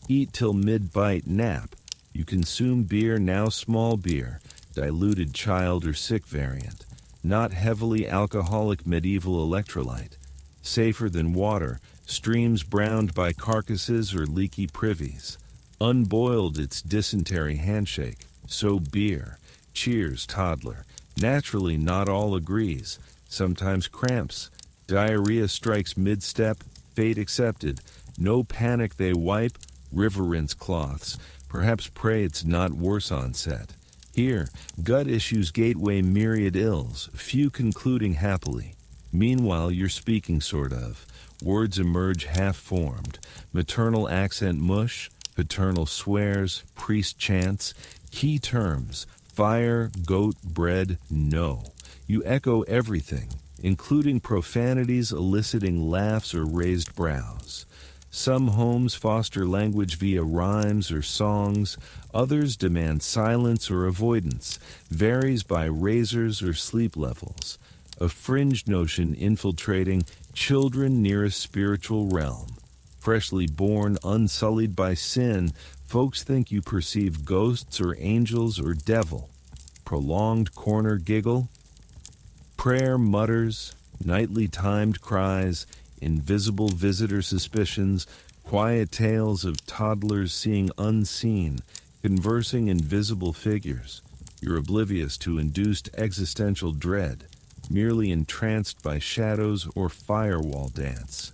Eat till mid-bite nap. You consume beer, now small beer, diluted child or sick variant, not heavily alcoholic medieval electrolyte. Safer than water, streams browned by carcasses or leaky privies. Unboiled its dysentery handshake, so beer. Cheers, toddler. Naturally, not all agrees. Sometimes cramps. Diarrhea strikes mid-step, fate accepted. No panic they wipe, river rinse cloths. Perhaps pray it's not worse onset. Here, gut issues gateway myriad ills, few concluding happily. Meanwhile, you're speaking sort of. Words emerge half-formed. Maternal accent mush, paternal swears, priest chants. Key terms: fire, goat, bread, no. You echo everything, including profanities eliciting laughs or raised brows. Some homes foster language via rhymes or songs, others demand silence or avoidance, varies by razors or sleep levels. A fringe notion infiltrating children nearest spiritual realm. Freshly born, unsullied by sin, Folks think you perceive ghosts or angels or devil. Prolonged corner giggle. Prayer mutters, nightly timed cries, invisible visitor suspicions, quiet tales of toddlers seeing unseen, conversing invisible figures. You're oblivious to induced existential dread, merely entranced by shadows or firewall dance.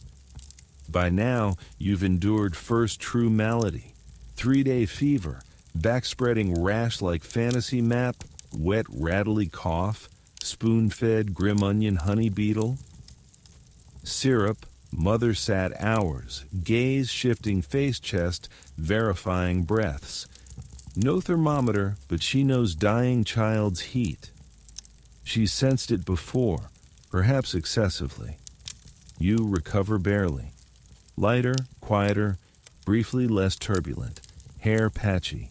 By now, you've endured first true malady, 3-day fever, backspreading rash like fantasy map, wet rattly cough, spoon-fed grim onion honey beetle, syrup, mother sat hours, gaze shifting face chest, verifying breaths. No thermometer, but she knows dying child's heat. She's sensed it before, perhaps excessively. You recover barely. Lighter, quieter, briefly less turbulent, hair patchy.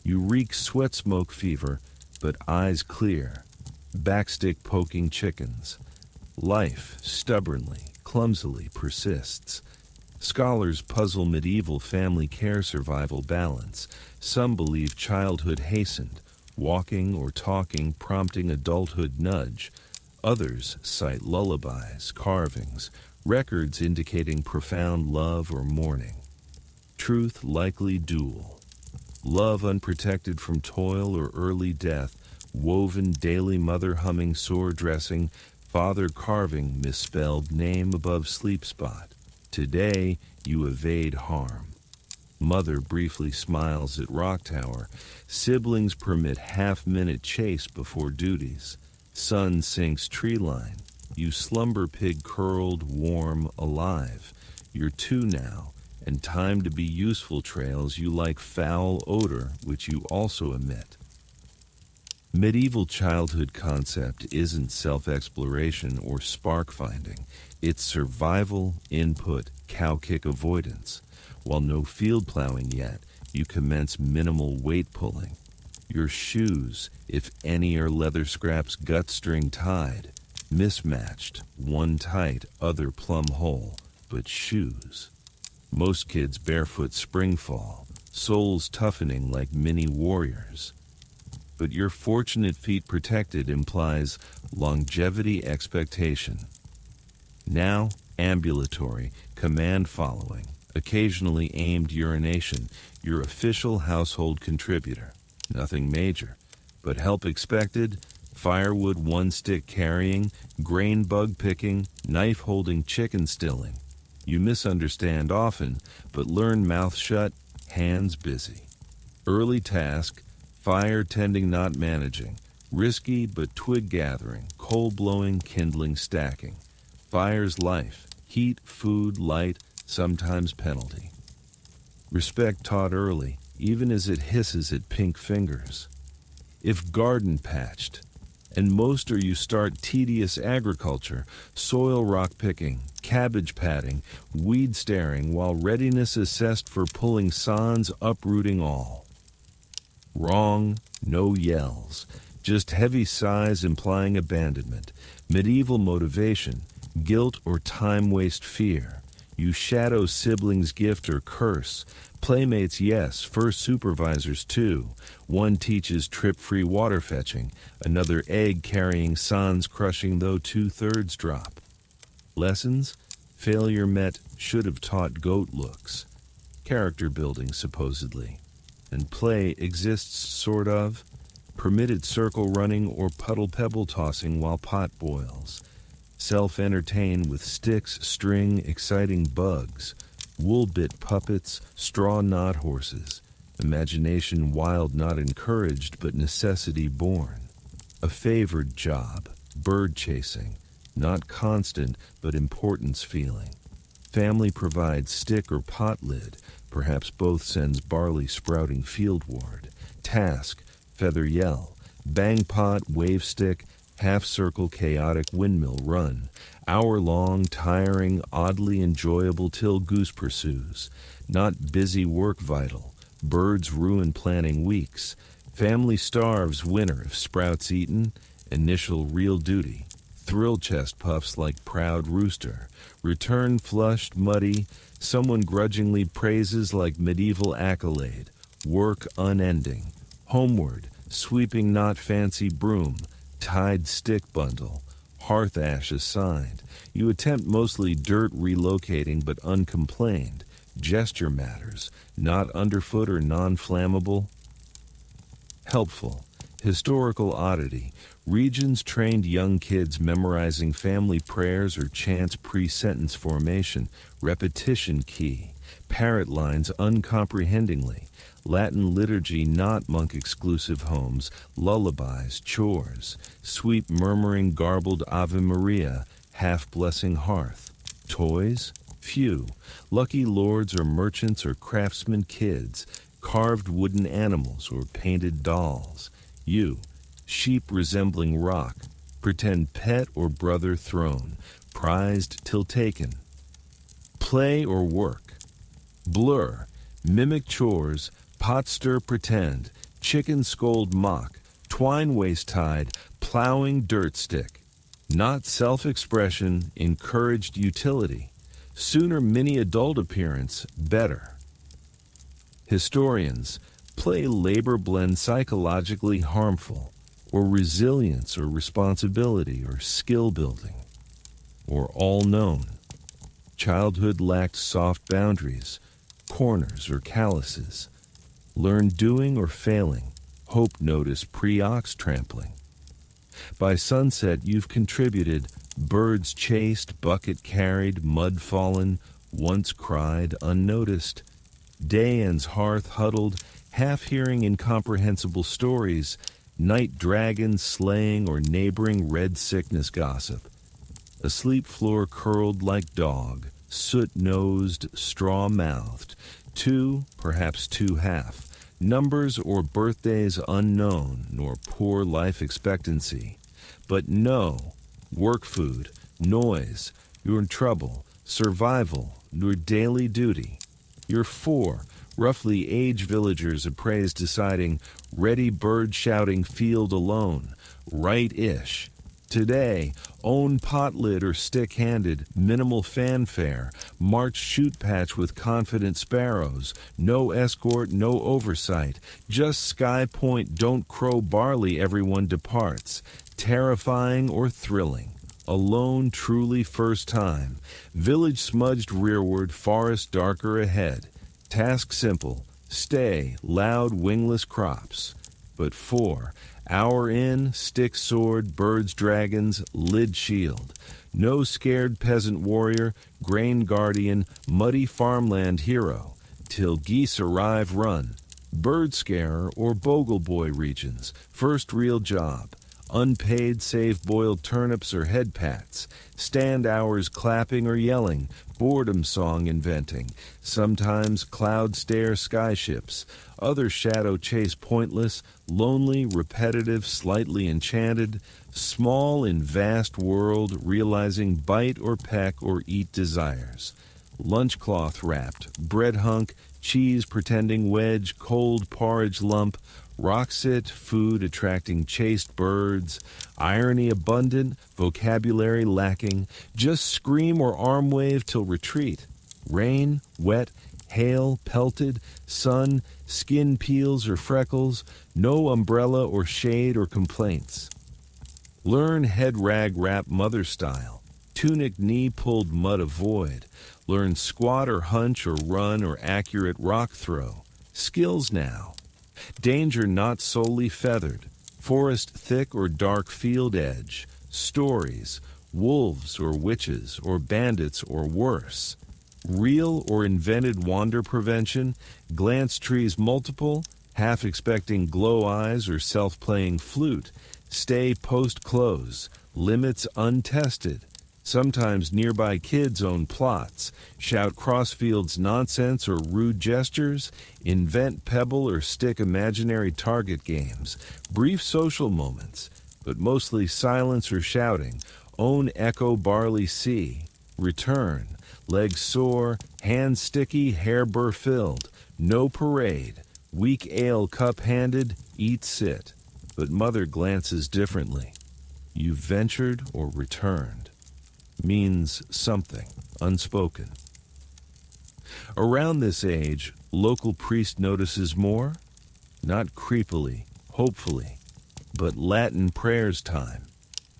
You reek sweat smoke fever, but eyes clear. Backstick poking chickens. Life stubbornly, clumsily persists. Scholars puzzle medieval family care survival balance. Some believe childhood hastened, walking or talking prompting adulthood nudge. Others cite lullabies, carvings, records indicating profound love or mourning. Truth likely dual. Love unprotected from toil or early death, woven daily mother humming sore dressing, father carving misspelled name above sleep spot. Today you evade harm. Mother briefly smiles at rock tower. Siblings permit half-minute chase before duties. Sun sinks tree line. You slumber pig curled, warm, alive. You're two now, and time to be useful trails you like foul odor, which you also emit. Medieval childhood concept isn't self-exploration or spark-finding. It's survival, input, cow-kick avoidance. While no field plowing yet, you commence minimal weight pulling. Your shoes, if any are leather scraps gut string tied, mismatched, one tight, other plumb hole, but shoes. Most kids barefoot spring fall, soles toughening like mini warriors. But your fortunate feet protected implies longevity expectation. Now, ambulatory, command following, occasionally aimed urination, your official household contributor. Nothing major, but help expected, firewood one stick carrying, grain bug picking, knife holding chicken stilling. You misunderstand often, but learn mouth shut, hands busy. Early task, fire tending not managing, risky but twig gathering, coal blowing, kindling stacking. Fire's life, heat, food, light, sometimes penalty. Respect taught early, even as it hisses at pink fingers. If garden patched, and most or you start tedious agriculture, soil rock picking, cabbage patting, weed staring, while readiness assessed for pulling sans, uprooting all. Wrong, no yells, just heavy sighs implying abandonment, medieval motivation, guilt or time waste fear. You shadow siblings' gift or curse. Playmates, yes, first supervisors too. One teaches trip-free water fetching, another egg carrying sans crushing though 2/3 drop. Lessons? Failure met, should have taught goat looks. Character building, supposedly. And play exists, sort of. Permitted circle running or puddle pebble tossing while pot boils. Self-entertain with sticks, string, exciting bugs. Wool-bit puppets, straw knot horses. Imagination wild not encouraged, but necessity born. A favored job, bird chasing. Not constant, but importance feeling. Family provides stick or pot lid. Perhaps both sends barley sprouting fieldward. Task, feather yell. Bang pot, wave stick, half-circle chaotic windmill run. Hour-long, tiring, oddly enjoyable till goose pursues. Not busy work vital. Birds ruin planning weeks. Family starves winter if sprouts eaten. Initial real duty. Thrill chest puffs like proud rooster. Return flushed, muddy. Someone grudgingly praises like medieval accolade. work unending, homeward, sweeping not fancy broom, tied stick bundle, hearth ash assigned. You attempt mostly dirt relocating but uncomplained, gesture matters, not underfoot or non-flammable. Helpful, historical oddity, regions trained young kids memorizing family prayers or chants pre-sentence formation, repetition key, parrot lines uncomprehendingly, Latin liturgy not monk-exclusive homes, lullabies, chores, sweet murmuring garbled Ave Maria, half-blessing hearth. Toys? Few. Lucky lords or merchants or craftsmen kids, carved wooden animals or painted dolls. You, sheep resembling rock, pretend pet or brother throne, prized till taken. Play or work. Blur, mimic chores, pot stir pretend, chicken scold mock, twine waist tied, plowing dirt stick. Not self-expression, encouraged utility. Sooner mini-adult appearance, better. Historians, play labor blend psychologically harmful, or resilience or responsibility or skill building, or all known. Childhood lacked soft boundaries, corners or calluses. Learn doing or failing, hope notice pre-ox trampling. By sunset you've contributed, birds chased, bucket carried, mud fallen, once cried, unnoticed. Day ends hearth huddled, half hearing incomprehensible stories, night dragons slaying or neighboring red sickness gossip. A sleep floor curled like dog, soot-nosed, straw-mouthed, two, perhaps two-half, numbers or birthdays unknown, nor poor life expectancy. But no, work food, noise, you're in trouble, survival, your daily duty. You're four, roughly age villagers appraised deciding, ready bird shouting field alone, right-ish. Today, own pot lid or stick-handed, minimal fanfare, march shoot patch with confident sparrows, no escort, no oversight, just sky point don't crow barley everyone departs, terrifying or thrilling, alone truly first time, village smudged rearward, forest darker ahead, task simple, stay, loud wingless crops, but four, hour in, stick sword, birds dragons, lid shield. No scared peasant warrior, grain guardian, muddy farmland hero. Till geese arrive run. Bird scarer or bogle boy regions, first real job. Unpaid save boiled turnips or head pats. Stand hours clapping or yelling, boredom song inventing. Sometimes cloud stare skyships. Other shadow chase pointless, lonely, repetitive, slightly enchanted, small in vast world, realizing bite or peck or eat desires. Lunchcloth wrapped, bread hunk, cheese pretending wedge, cold porridge lump, rock sit, food attracting chaste birds, irony abundant, vocabulary lacking, just scream or arm wave till retreat. Rain, wet, hail, pelted, sun, skin peels or freckles, no umbrella or shade or complaints. Learn head rag wrap mother style, tunic knee pulled mud avoid. Learn squat or hunch or run or accurate rock throw. Skills now. Danger not solely feathered, forest thick or dark field edge, stories, wolves or witches or bandits or worse. Real or invented wander prevention, glance trees multiple, half expecting glow eyes or self-playing flute, stay post-close, limits untested. Sometimes nearby kids own plots, shout crossfields nonsense or rude gestures, invent pebble or stick imaginary target games, brief social moments, but mostly silence or shouting, own echo barley sea, return, legs sore, hands sticky, hair burr filled, no parade, weak ale cup handed, eat sit, but mother glances differently. You ventured or returned. Means something, unspoken. Around this age, Local priest notices more? Not creepily, hopefully, but Latin prayers time.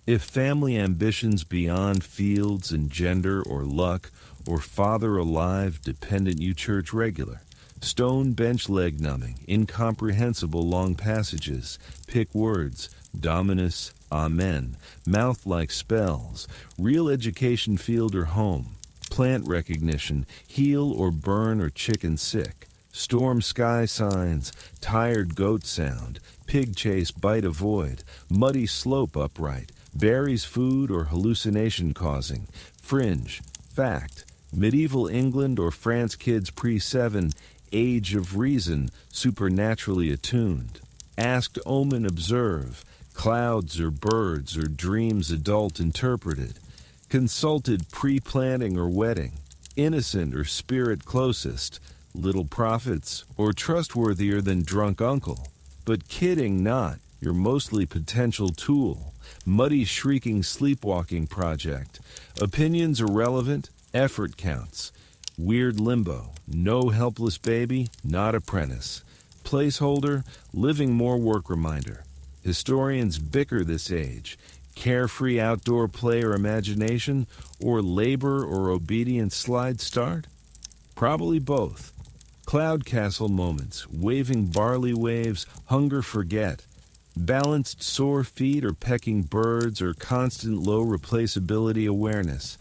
If family ambitions beyond fields and gender or luck or father alive dependent you church regular. Stone bench leg numbing, incomprehensible long passages, pick words, Dominus, Amen, mouth like spells, real education field or home, plant recognition, heal or burn or chicken sick, storm sky signs, tired goat sound, pig chase bite avoid, muddy slope upright, berries food or hallucination causing, fringe, fact, medieval England or France kids pre-7, age of reason, supernaturally attuned, asked omen observe, clouds or birds or dreams adult interpreted, consulted pre-planning or wedding, innocent or spirit closest, little prophets or trustworthier than drunk uncle, but kidding not, your mostly potential tool, muddy shrieking sleepwalking project, opinions irrelevant, effort counts, weird limbo, no helpless baby, not apprentice, placeholder, living more work reminder. Historians bicker this age, carefree outdoor play or imagination, or labor or obedience slide start? Probably both. Cloud castle moments, waving barley waves, hunger forget, balanced sore feet or pecking birds or constant low replaceability awareness.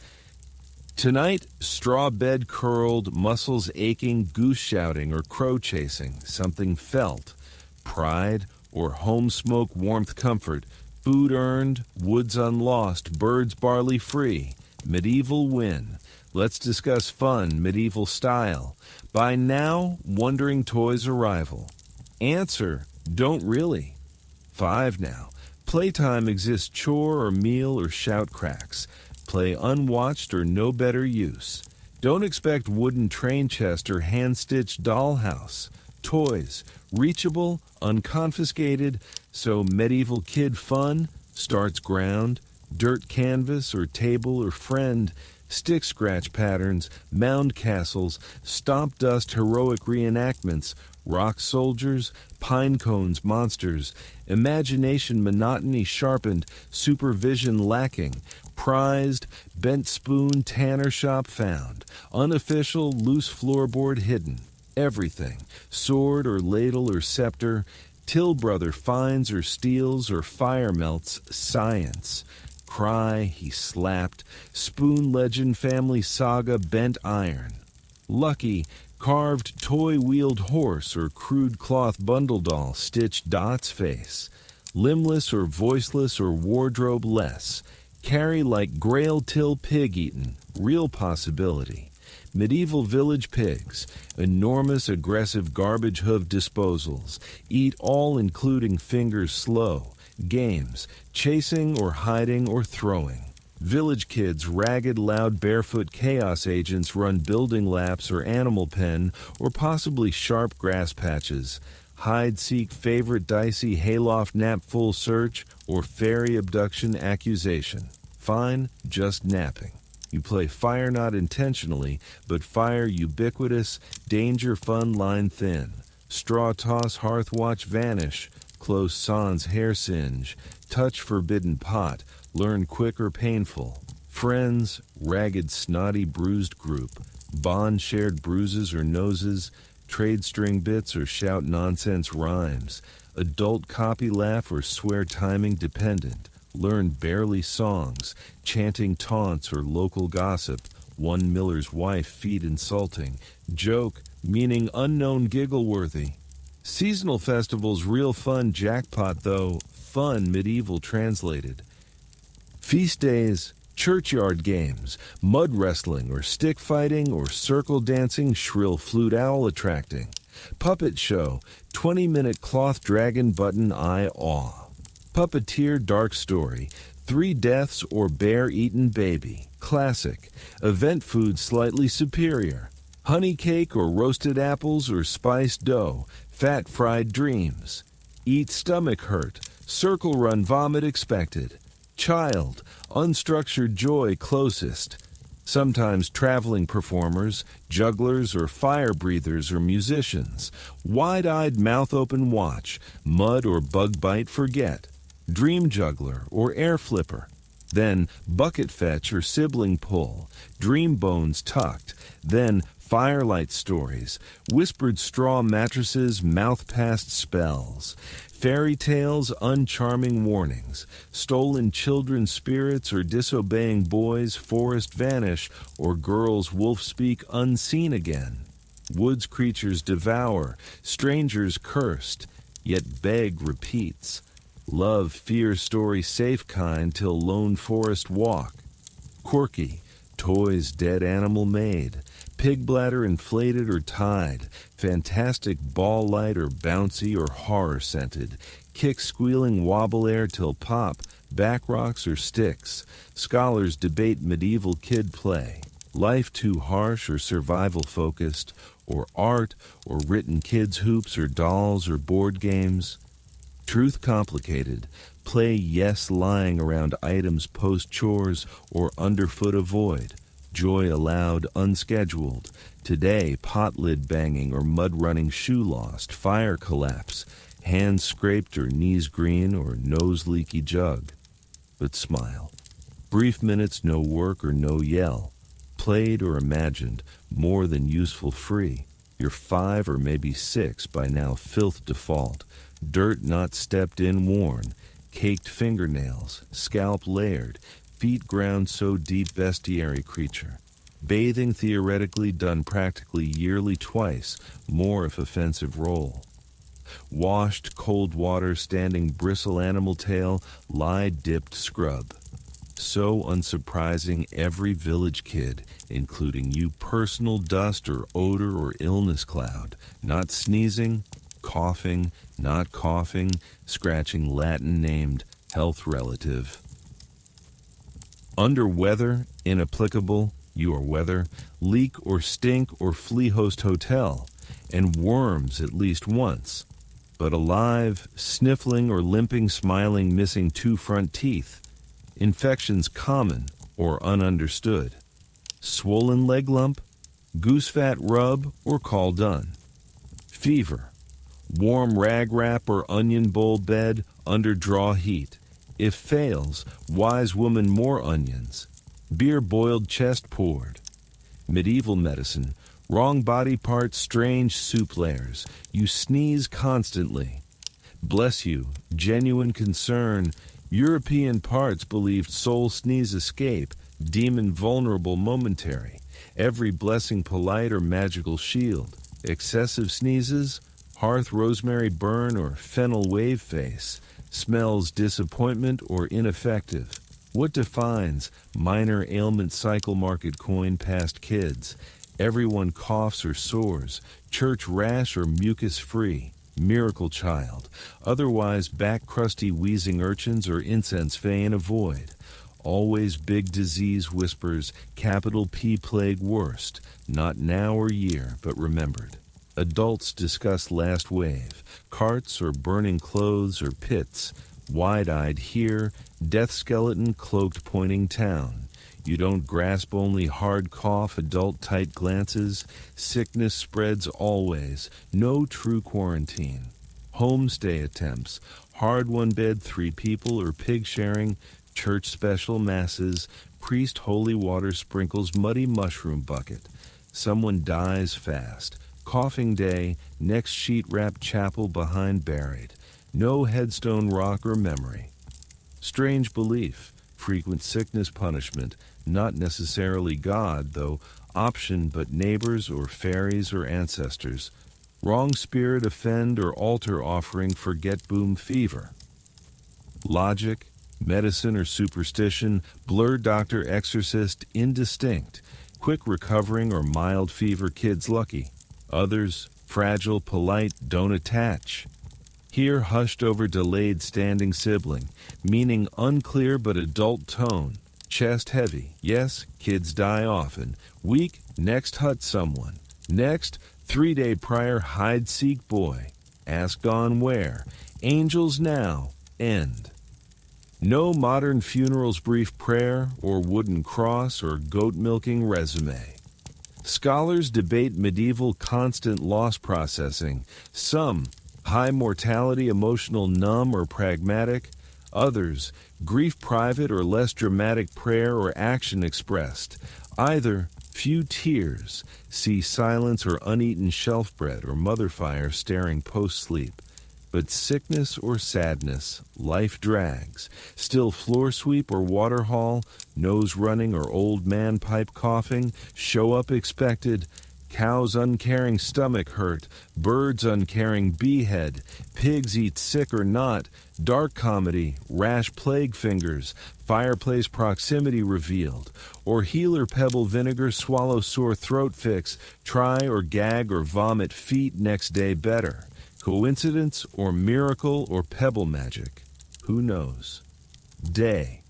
Tonight, straw bed curled, muscles aching, goose shouting or crow chasing, something felt, pride or home smoke warmth comfort, food earned, woods unlost, birds barley free, medieval win. Let's discuss fun, medieval style. By now, wondering toys arrival. Answer, don't really. 5 now. Playtime exists chore or meal or shout cracks. Play unwatched or no better use. Don't expect wooden train chest or hand-stitched dollhouse. Toys, reachable, unconfiscated, so medieval kid fun starts ground, dirt canvas or table or friend, stick scratch patterns, mound castles, stomp dust heroic reenactments, rock soldiers, pine cones monsters, imagination monotony sharpened, supervision lacking, prized, bent spoon tanner shop found, unofficial loose floorboard hidden, everything, sword or ladle or scepter, till brother finds or steals or fire melts, science. Cry, he slapped, spoon legend family saga bent iron. Lucky, carved toy-wheeled horse or crude cloth bundle doll stitched Dot's face. Limbless or voiceless or wardrobe less. Carry like grail till pig eaten, real possibility. Medieval village pigs, enormous aggressive garbage hoof disposals, eat all including fingers slow. Games, chasing or hiding or throwing. Village kids, ragged, loud, barefoot chaos agents run building laps or animal pen or possibly sharp grass patches. Hide, seek, favorite, dicey, hayloft, nap, full search, or fairy abduction accusation. Fine, just napping. You play fire not intentionally, but fire ubiquitous, danger fun line thin. Straw toss, hearth watch vanish. Close sans hair singe, touch forbidden pot, learn quick or painful. Friends, ragged snotty bruised group, bond shared bruises or noses, trade string bits or shout nonsense rhymes, adult copy laugh or swear timing dependent, learn barely songs, chanting taunts or local gossip, one miller's wife feed insulting, joke, meaning unknown giggle worthy. Seasonal festivals real fun jackpot though, fun medieval translated. Feast days, churchyard games, mud wrestling or stick fighting or circle dancing shrill flute owl attracting. Puppet show, 20-minute cloth dragon button eye awe. Puppeteer dark story, 3 deaths or bear-eaten baby, classic. Event food slightly superior. Honey cake or roasted apples or spiced dough, fat fried dreams. Eat stomach hurt, circle run vomit expected. Child, unstructured joy closest. Sometimes traveling performers, jugglers, or fire breathers or musicians. Wide-eyed mouth-open watch, mud or bug bite forget. Dream juggler or air flipper. Then bucket fetch or sibling pull. Dream bones tucked. Then firelight stories. Whispered straw mattresses, mouth-passed spells. Fairy tales, uncharming warnings, stolen children's spirits or disobeying boys, forest vanish, or girls wolf speak unseen again. Woods creatures devour, strangers cursed, yet beg repeats. Love, fear story safe kind till lone forest walk. Quirky, toys dead animal made. Pig bladder inflated or tied, fantastic ball light or bouncy or horror scented, kick squealing wobble air till pop, back rocks or sticks. Scholars debate medieval kid play, life too harsh or survival focused, or art or written kids hoops or dolls or board games. Truth complicated, play yes lying around items post chores or underfoot avoid. Joy allowed, unscheduled. Today, pot lid banging or mud running shoe lost, fire collapse, hands scraped or knees green or nose leaky jug. But smile. Brief minutes, no work or no yell. Played or imagined, more than useful free. You're 5 or maybe 6 by now filth default. Dirt not stepped in worn. Caked fingernails, scalp layered. Feet ground so deep bestiary creature. Bathing theoretically done practically yearly twice, more if offensive roll. Washed cold water standing bristle animal tail, lie dipped scrub. So unsurprising every village kid, including you personal dust or odor or illness cloud, not sneezing, coughing, not coughing, scratching Latin named health relative. Under weather, inapplicable, your weather, leak or stink or flea host hotel, and worms at least once. But alive, sniffling or limping, smiling, missing 2 front teeth. Infections common or ununderstood. Swollen leg lump, goose fat rub or call done. Fever, warm rag wrap or onion bowl bed under draw heat. If fails, wise woman more onions. Beer boiled chest poured. Medieval medicine, wrong body parts, strange soup layers. You sneeze constantly. Bless you, genuine concern. European parts believed soul sneeze escape, demon vulnerable momentary. Every blessing polite or magical shield. Excessive sneezes, hearth rosemary burn or fennel wave face. Smells disappointment or ineffective. What defines minor ailment cycle market coin past kids? Everyone coughs or sores. Church rash or mucus free. Miracle child. Otherwise back crusty wheezing urchins or incense fain avoid. Always big disease whispers, capital P plague worst. Not now or year, but remembered. Adults discuss last wave, carts or burning clothes or pits, wide-eyed here, death skeleton cloaked pointing town. You don't grasp only hard cough, adult tight glances, sickness spreads always, no true quarantine. Homestay attempts, hard one bed 3 people or pig sharing, church special masses, priest holy water sprinkles muddy mushroom bucket. Someone dies fast. Coughing day, next sheet wrap chapel behind buried. No headstone rock or memory. Strange belief, frequent sickness punishment, not necessarily God, though option but neighbors or fairies or ancestors. Wrong spirit offend or altar offering forget boom fever. Logic, medicine or superstition, blurred doctor exorcist indistinct. Quick recovering or mild fever kids lucky. Others, fragile, polite, don't attach. Here hushed over delayed standing sibling, meaning unclear but adult tone. Chest heavy, yes, kids die often. Weak, next hut someone. Next, 3-day prior hide-seek boy. Ask on where. Angels now, end. No modern funeral's brief prayer or wooden cross or goat-milking resume. Scholars debate medieval constant loss processing, some high mortality, emotional numb or pragmatic, others grief private or less dramatic prayer or action expressed, either few tears, see silence or uneaten shelf bread or mother fire staring post-sleep. But sickness or sadness, life drags, still floor sweep or water haul, nose running or old man pipe coughing, show up expected, cows uncaring stomach hurt, birds uncaring behead, pigs eat sick or not, dark comedy, rash plague fingers, fireplace proximity revealed, or healer pebble vinegar swallow sore throat fix, try or gag or vomit feet next day better. Coincidence or miracle or pebble magic? Who knows? Day.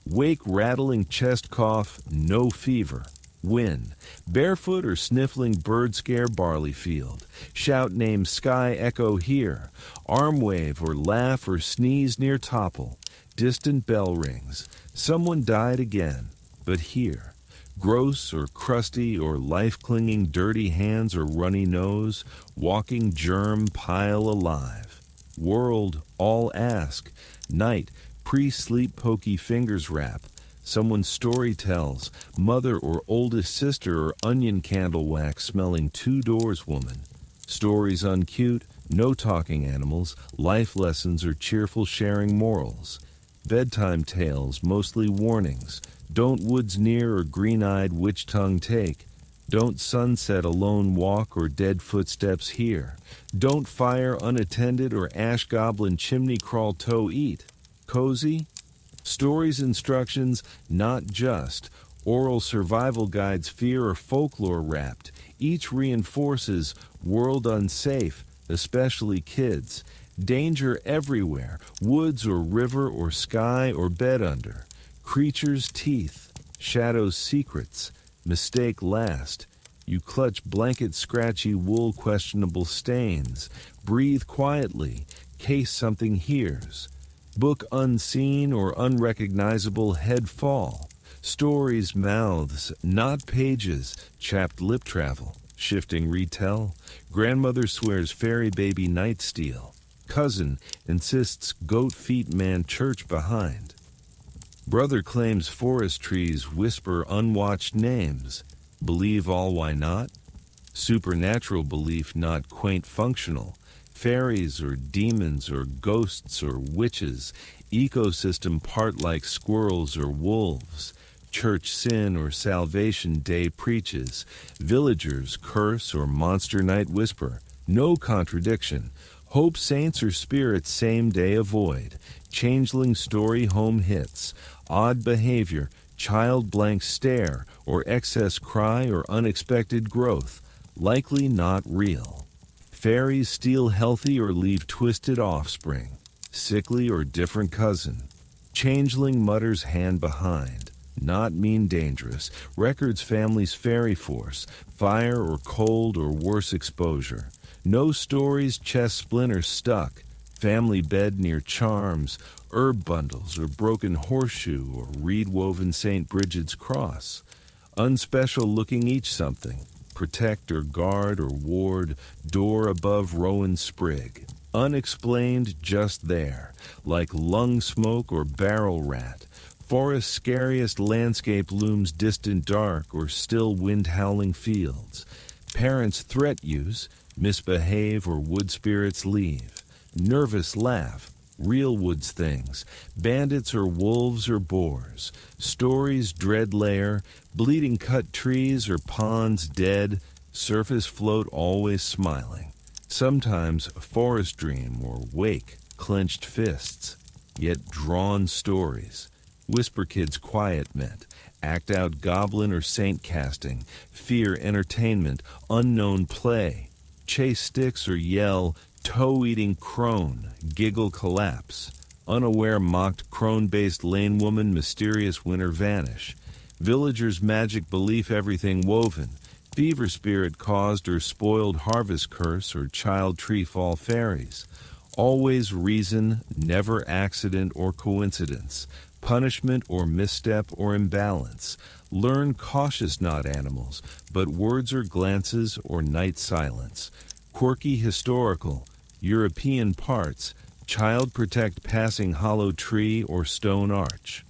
Wake rattling chest cough, no fever. Win. Barefoot or sniffling bird scare barley field. Shout name sky echo here. Arm wave or laugh or sneeze near topple. Distant bell rings. Someone died again, but here. Gross or crusty or life-clinging dirty hands or runny nose, walking germ pile alive. World, all ask. Night, pre-sleep pokey fingers wrap. Someone's story tells, mother or oldest sister or onion candle wax smelling 2 doors woman. Stories uncute, no talking animals, life lessons or cheerful sharing morals. Bedtime tales, mostly warnings. Don't woods near or green-eyed witch tongue take. Don't sunset alone walk or dead footsteps hear. Don't fire unattended or ash goblin chimney crawl toe eat. Cozy? Stories instructions, not just. Oral survival guides fear or folklore wrapped. Each reinforces world unsafe, especially kids. Danger everywhere, woods or river or sky or bed under. Creatures' teeth, shadows' secrets, mistake last. You clutch blanket scratchy wool questionable stains. Breathe quietly, case something hears. Book unseen or unrecognizable head fall. Stories mouths, not pages, chapped lip travel. Shifting retell. Grandmother swears fairy baby night steal. Cousin insists goat feet man church behind. Brother claims forest trees whisper unwatched names. Believe all, why not? Supernatural belief not quaint functional. Fairies or demons or ghosts or witches. Ecosystem part like squirrels or wolves. Church sin or salvation day preaches. Villagers curse or monster night whisper. No contradiction. Hope saints or spirits same day avoid. Changeling story home hits. Odd behavior, child blank stare, or excess cry or unexpected growth. Likely not real. Fairies steal healthy or leave twisted offspring. Sickly or different cousin. Changeling mutters hand behind. Not mean dangerous. Records family's fairy force. Fire or cold or worse exposure. No stories chest splinter stuck. Family bed near charms. Herb bundles or broken horseshoe or reed-woven St. Bridget's cross. Unspecial looking each something. Protect or guard or ward. Door above rowan sprig. Unexplained just there. Like lung smoke or barrel rat. Forest's scariest landscape looms distant dark or still wind-howling fields. Parents threat use, misbehave or wood spirits leave. Nervous laugh, real woods things, bandits or wolves or boars. Stories dread lair, bleeding cut trees or ponds dead, surface float always smiling. Sometimes forest dream or wake, clenched fists, yet drawn stories. Whisper kids quiet meant, act out goblin or saint casting, fear entertainment, unknown play, chase sticks or yell, toe-eating crone, giggle collapse, unaware mocked crone-based lane woman mysterious winter vanish, villagers magic belief everything woven, fever spirit caused or spoiled harvest curse or child tree fall fairies, Always reason, never accident or coincidence, punishment or misstep or imbalance. Learn cautious not animals, but words or glances or night silence. Quirky historical, European parts, child protect passing hollow tree or stone arch.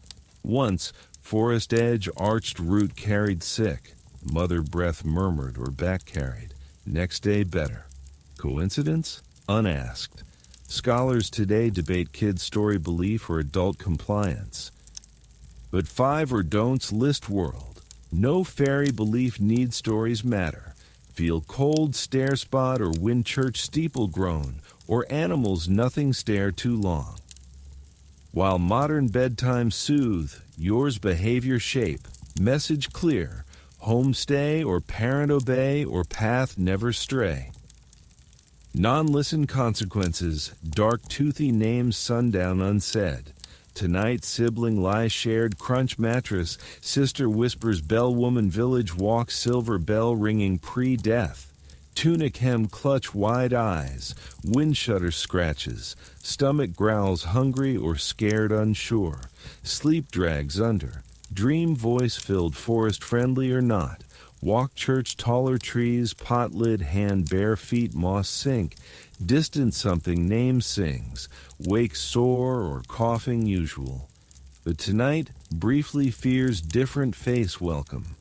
Once, forest edge arched root carried sick, mother breath murmured or back carried. Next day better. Coincidence? Unasked. Scholars today debate kids' story belief or adult compliance. But 5 or don'ts list world. No fairy belief need stories matter. Feel cold stare spot or wind church steeple groan, or animals nothing stare too long. While modern bedtime soothe, yours behavior shape. Message clear. Homestay or parent obey or path never stray. Non-listen consequences, dark toothy names sundown unsaid. Tonight sibling lie shared crunch mattress, sister whispers bell woman village walk silver bell ringing pre-death. Tunic hem clutch wide eyes, wind shutter scratches, stomach growls hungry or scared unsure. Sleep drags under, dream voice filled forest friendly or not. Walk church taller trees, pot lid hand bare feet moss sink. Distant something name sings, wake sore or coughing usual. But tonight briefly fears different face welcome.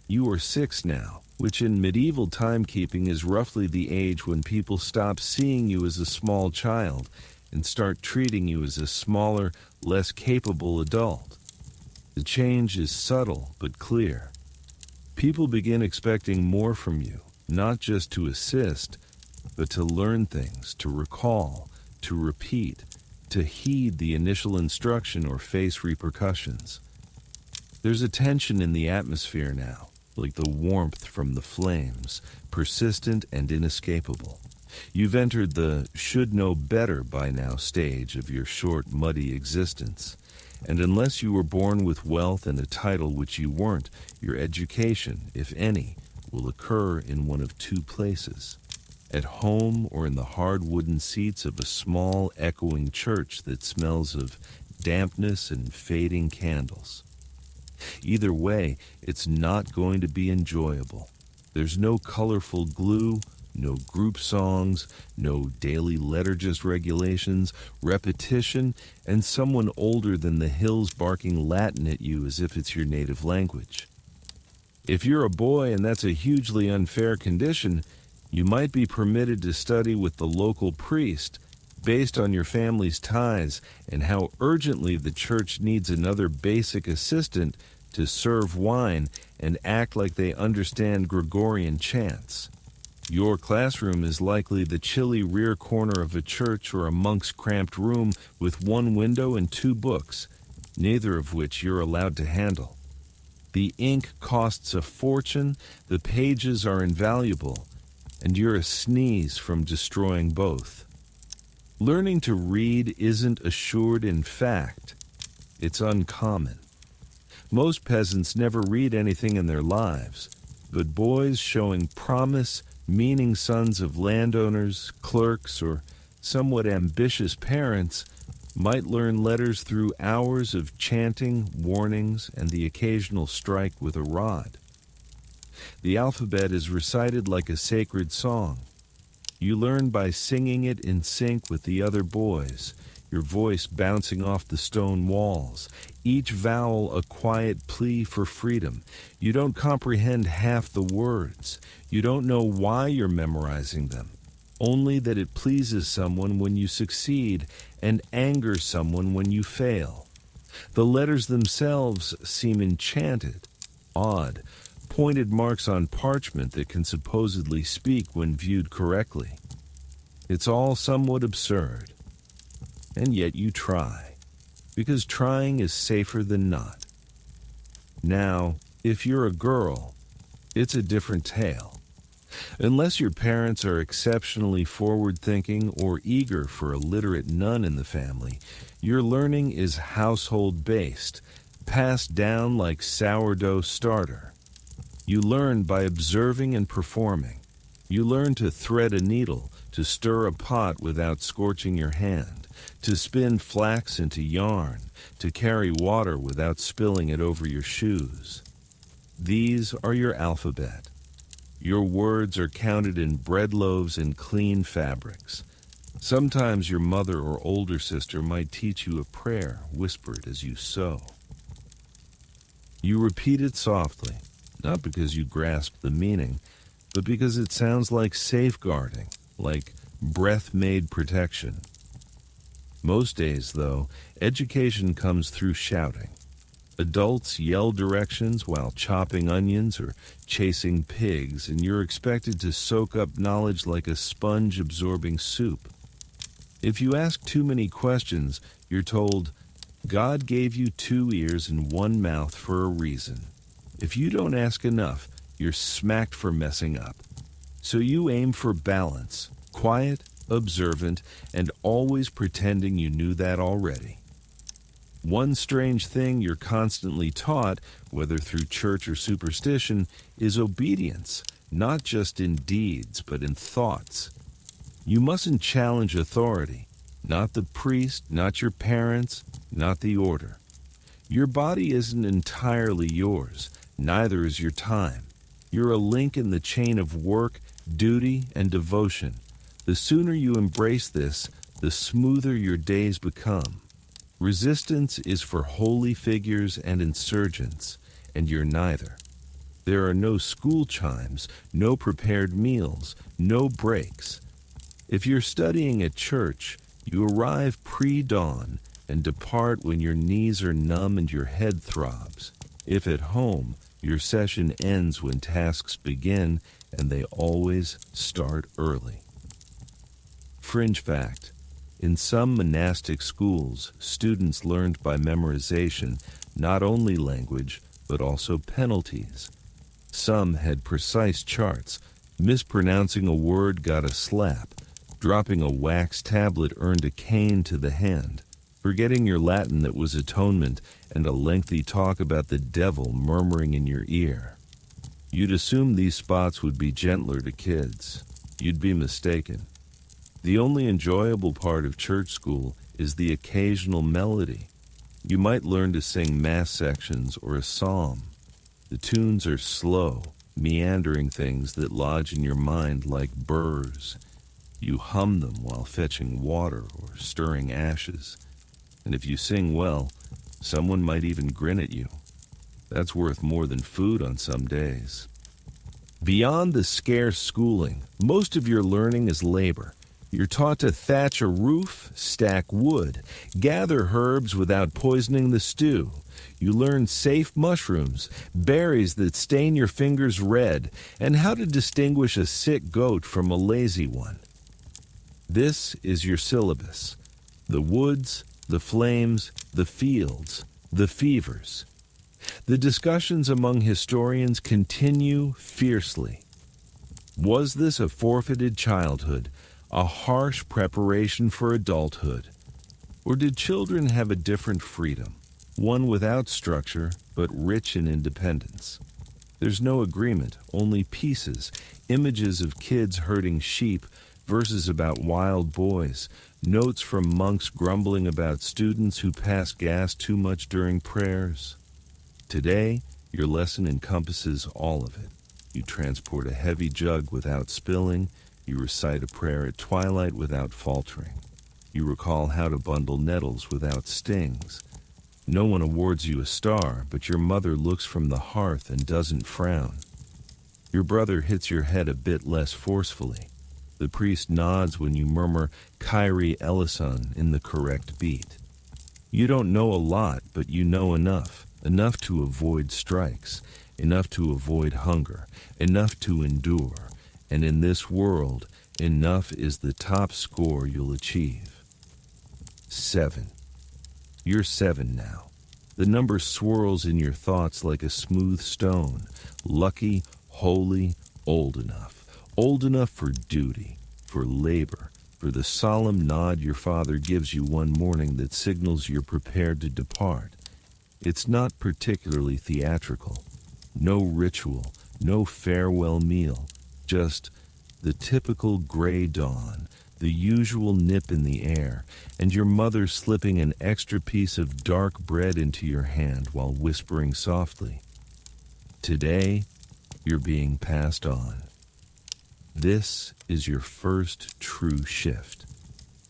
You are 6 now, which in medieval timekeeping is roughly the age when people stop seeing you as a small child and start treating you as a smaller, less capable adult. The change is subtle but clear. People begin expecting more from you, not just to assist, but to learn things, to recall, to repeat, to heed the initial instruction or face repercussions. There's a tension in the atmosphere now, like the warmth from the flames, persistent and inescapable. You've entered the should know better by now stage of your short, muddy existence. And unless you were born with wealth and a title which you weren't, your education, if any, will occur in one of 2 places. At home or in the hard wooden seats of a small, echoing church that smells of dampness and fading candles. Either way, it's not going to be enjoyable. There's no colorful glue, no group songs, no daily liturgist regulations, repetition, and someone older than the hills barking Latin at you as if it's your native language. If you're a boy and that's a hugely unfair condition, you might be permitted to study with the local priest based on your family's ties and how urgently the church needs another basic assistant to serve wine and act like they understand Gregorian chants. Your classroom is likely the chilly rear corner of a church or a monk's cramped room with 1 window and 2 books, neither of which you're allowed to handle. The ink costs a fortune, the pages are invaluable, and you're a sneeze from destroying both. Learning to read isn't assured in fact, it's uncommon. Most peasants never read anything in their lives, but boys showing promise, meaning sons of landowners, clerks, or somewhat ambitious parents might learn letters through hours of chanting, warnings, and the occasional strike with a rod. The alphabet is recited like a sacred song. You learn by singing it in sync with the other boys, your voice bouncing off the stone walls, each vowel a quiet plea for freedom. You don't comprehend half the words. You don't know why you're memorizing them, only that it pleases someone when you succeed and angers someone when you fail. The letters themselves seem enchanted, odd, pointed marks on parchment that can supposedly speak when viewed correctly. It's all somewhat absurd. And yet you try, because trying is safer than not. Now, if you're a girl, it's a different tale. Unless your parents are exceptionally forward-thinking or eager for a literate nun in the family, your learning is household-based, passed down like sourdough starter. You learn by observing and performing. You learn to thread a needle, to stir a pot without scorching your hand, to spin flax into yarn, to carry water without spilling it over your shoes. These are your alphabet. Your words are counted in bread loaves and clean fabrics. Sometimes your mother or older sister might teach you a prayer whispered as you sew. You repeat it softly, not because you grasp the meaning, but because it sounds like safeguarding, like breath-made protection. Most days, though, education comes through shouting. Adults yell directions while chopping onions or chasing pigs, and you're expected to soak up knowledge like a sponge absorbing soup. If you ask too many questions, you're told, God gave you 2 ears and 1 mouth for a reason. If you don't ask enough, you're smacked for messing up. So you aim for balance, quiet, observant, and always pretending you knew that already. One strange thing you're constantly taught, whether through church or superstition, is obedience, not just in deeds, but in thoughts. You mustn't challenge authority, not the priest, not your parents, not the order. Your body isn't entirely yours, neither is your time. You're a link in the chain of work, duty, and devotion. The sooner you embrace this, the smoother your days become. Resistance is for holy figures and insurgents, and you're neither. There are no school chimes, no prepared meals, no breaks. If you're studying at church, you arrive pre-dawn and depart when your knees are numb and your head throbs. If at home, your session ends when tasks begin, and they always start early. Fringe fact. In some monastic schools, students learned by memorization not only language, but also penalties. Some had precise charts. Mispronouncing a word got a slap. Dropping a wax tablet earned a cane to the hand. Forgetting your Latin that was atonement, and a lengthy talk about the devil murmuring in your ear. You'd assume these spots would be gentler to kids. You'd be mistaken. The only enjoyable part of church school is the occasional melody. You might learn to sing mass sections or a psalm. The tunes are slow, meandering things that lodge in your mind like burrs. You hum them while fetching water or stirring ashes. And if you sing well, someone might even grin at you. That's worth more than food on some days. Beyond the scarce schooling, most of your learning is labor. You're taught to thatch a roof, stack wood, gather herbs without poisoning the stew. You learn safe mushrooms, berries that stain your fingers red, and how to distinguish a sick goat from a lazy one. This is your syllabus. The woods, the flames, the fields, the fevers. The discussions among historians continue fiercely. Was this a forfeited childhood, a harsh preparation for adulthood? Or did children have a different freedom, one without structure but rich in independence? There's no agreement, only pieces, images of kids herding sheep, verses about wild boys, notes from monks grumbling about students who pass gas too much during prayers. Today, your lesson encompasses all of it. You transport a heavy jug without spilling. You recite a prayer at twilight without faltering. You recall how to bundle nettles without stings. No one awards you a star, but your mother looks from the hearth and doesn't frown. Your brother hits your head a bit less forcefully. The priest nods when you murmur Kyrie eleison in the correct beat. You don't know a lot, but you know enough to avoid strikes, enough to avoid hunger, enough to endure, and in this world, enough is the top score you'll achieve. 7. You're 7 now. The number swirls in your thoughts like a smooth stone, lucky, holy, old enough. Old enough for duty, for labor, for the solemn nod your father gives you one morning that signals you're prepared to depart. It's not particularly theatrical. No ritual, no farewell meal, just The typical gray dawn, the usual nip in the air, and your mother slipping an extra piece of dark bread into your hand while whispering softly, "Today, you're being passed on." This is your first true shift.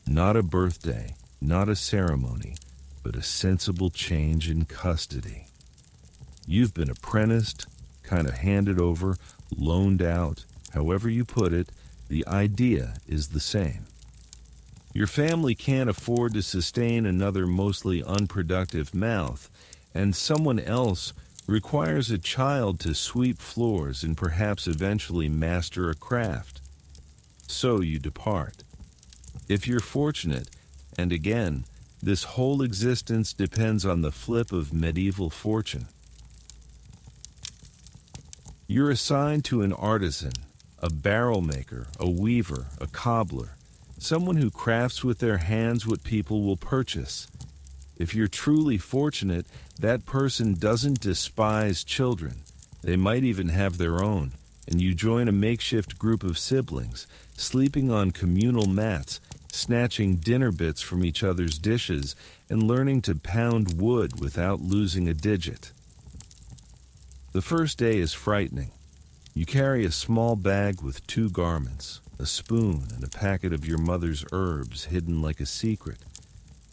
Not a birthday, not a ceremony, but a sensible change in custody. You've been apprenticed, kind of handed over, loaned out, however you put it, the idea is the same. Your family can't afford to sustain another mostly unproductive mouth, and someone else requires a child to sweep floors and perhaps eventually master a craft. So you depart. If you're fortunate, and again, this whole existence depends on the flip of medieval fortune. You're assigned to an artisan, a barrel maker, a weaver, a cobbler, someone who crafts with their hands what people will purchase. If you're truly fortunate, that person doesn't despise children. They might even have their own, and you join a makeshift group of siblings, sleeping on communal mats, snatching dinner bits from each other's dishes, and learning to pound wood without losing a digit. The first day is frightening. You carry a small bag with 2 garments, a spoon, and a packet of your mother's herbs hidden like a secret.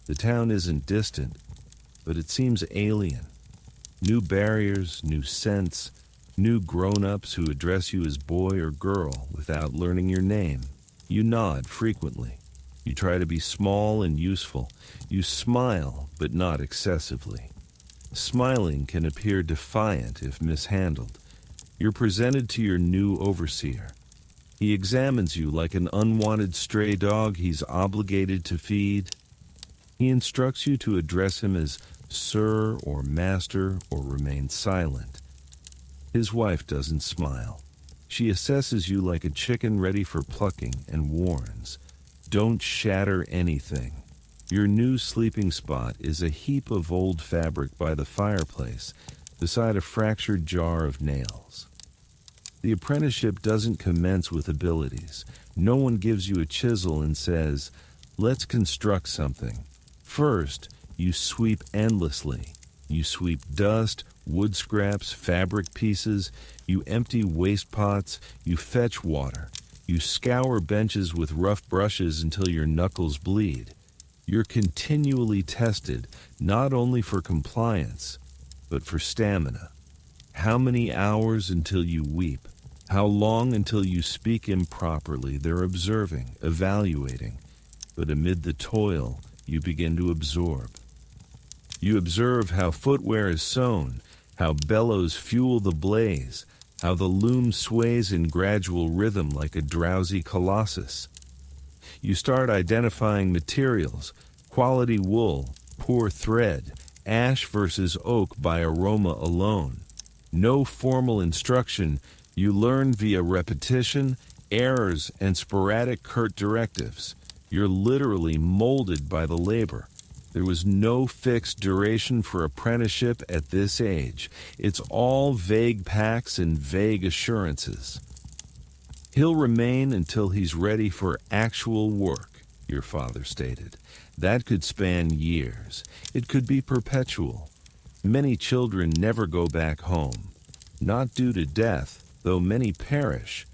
The town isn't distant, but it seems alien. New barriers, new scents, new grown-ups who address you as boy or girl without learning your name. You nod frequently. You try to be small and useful. You smile, but not excessively. Smiling can appear defiant if mishandled. You're presented to your new overseer. He examines you like an unwanted stray dog he's obligated to feed. He instructs you to address him as sir or master or remain silent. His wife doesn't smile. She assesses you like a chicken ready for plucking and warns, "Don't shatter anything." Your new sleeping spot is a heap of old fabric by the fireplace, beside a fractured jar of nails. The apprenticeship doesn't commence with abilities. No one gives you a chisel and says, "Let's construct something." First, you sweep endlessly. You sweep dust, wood scraps, fabric pieces. You empty waste pots. You fetch water. You scour benches with rough brushes until your knuckles bleed. You're continually tested, not only for compliance, but for stamina. How many hours until you weep? How long until you speak improperly? They're observing, evaluating. But amid the toil, you begin to absorb. You observe how footwear is sewn, how bellows fuel the blaze, how the loom sways in gradual rhythm like a drowsy colossus. You start identifying materials, quality wool, poor thread, ash versus oak by aroma alone. No formal instruction, you learn via repetition, errors, and sporadic curt directives. You're literally molded by the labor. There was no fixed duration for apprenticeship at this age. It's all vague pacts and vague assurances. "He'll remain until he's ready for actual work," your father stated. That could span years. It could be perpetual. Many children never go back home, not due to death, though many perish,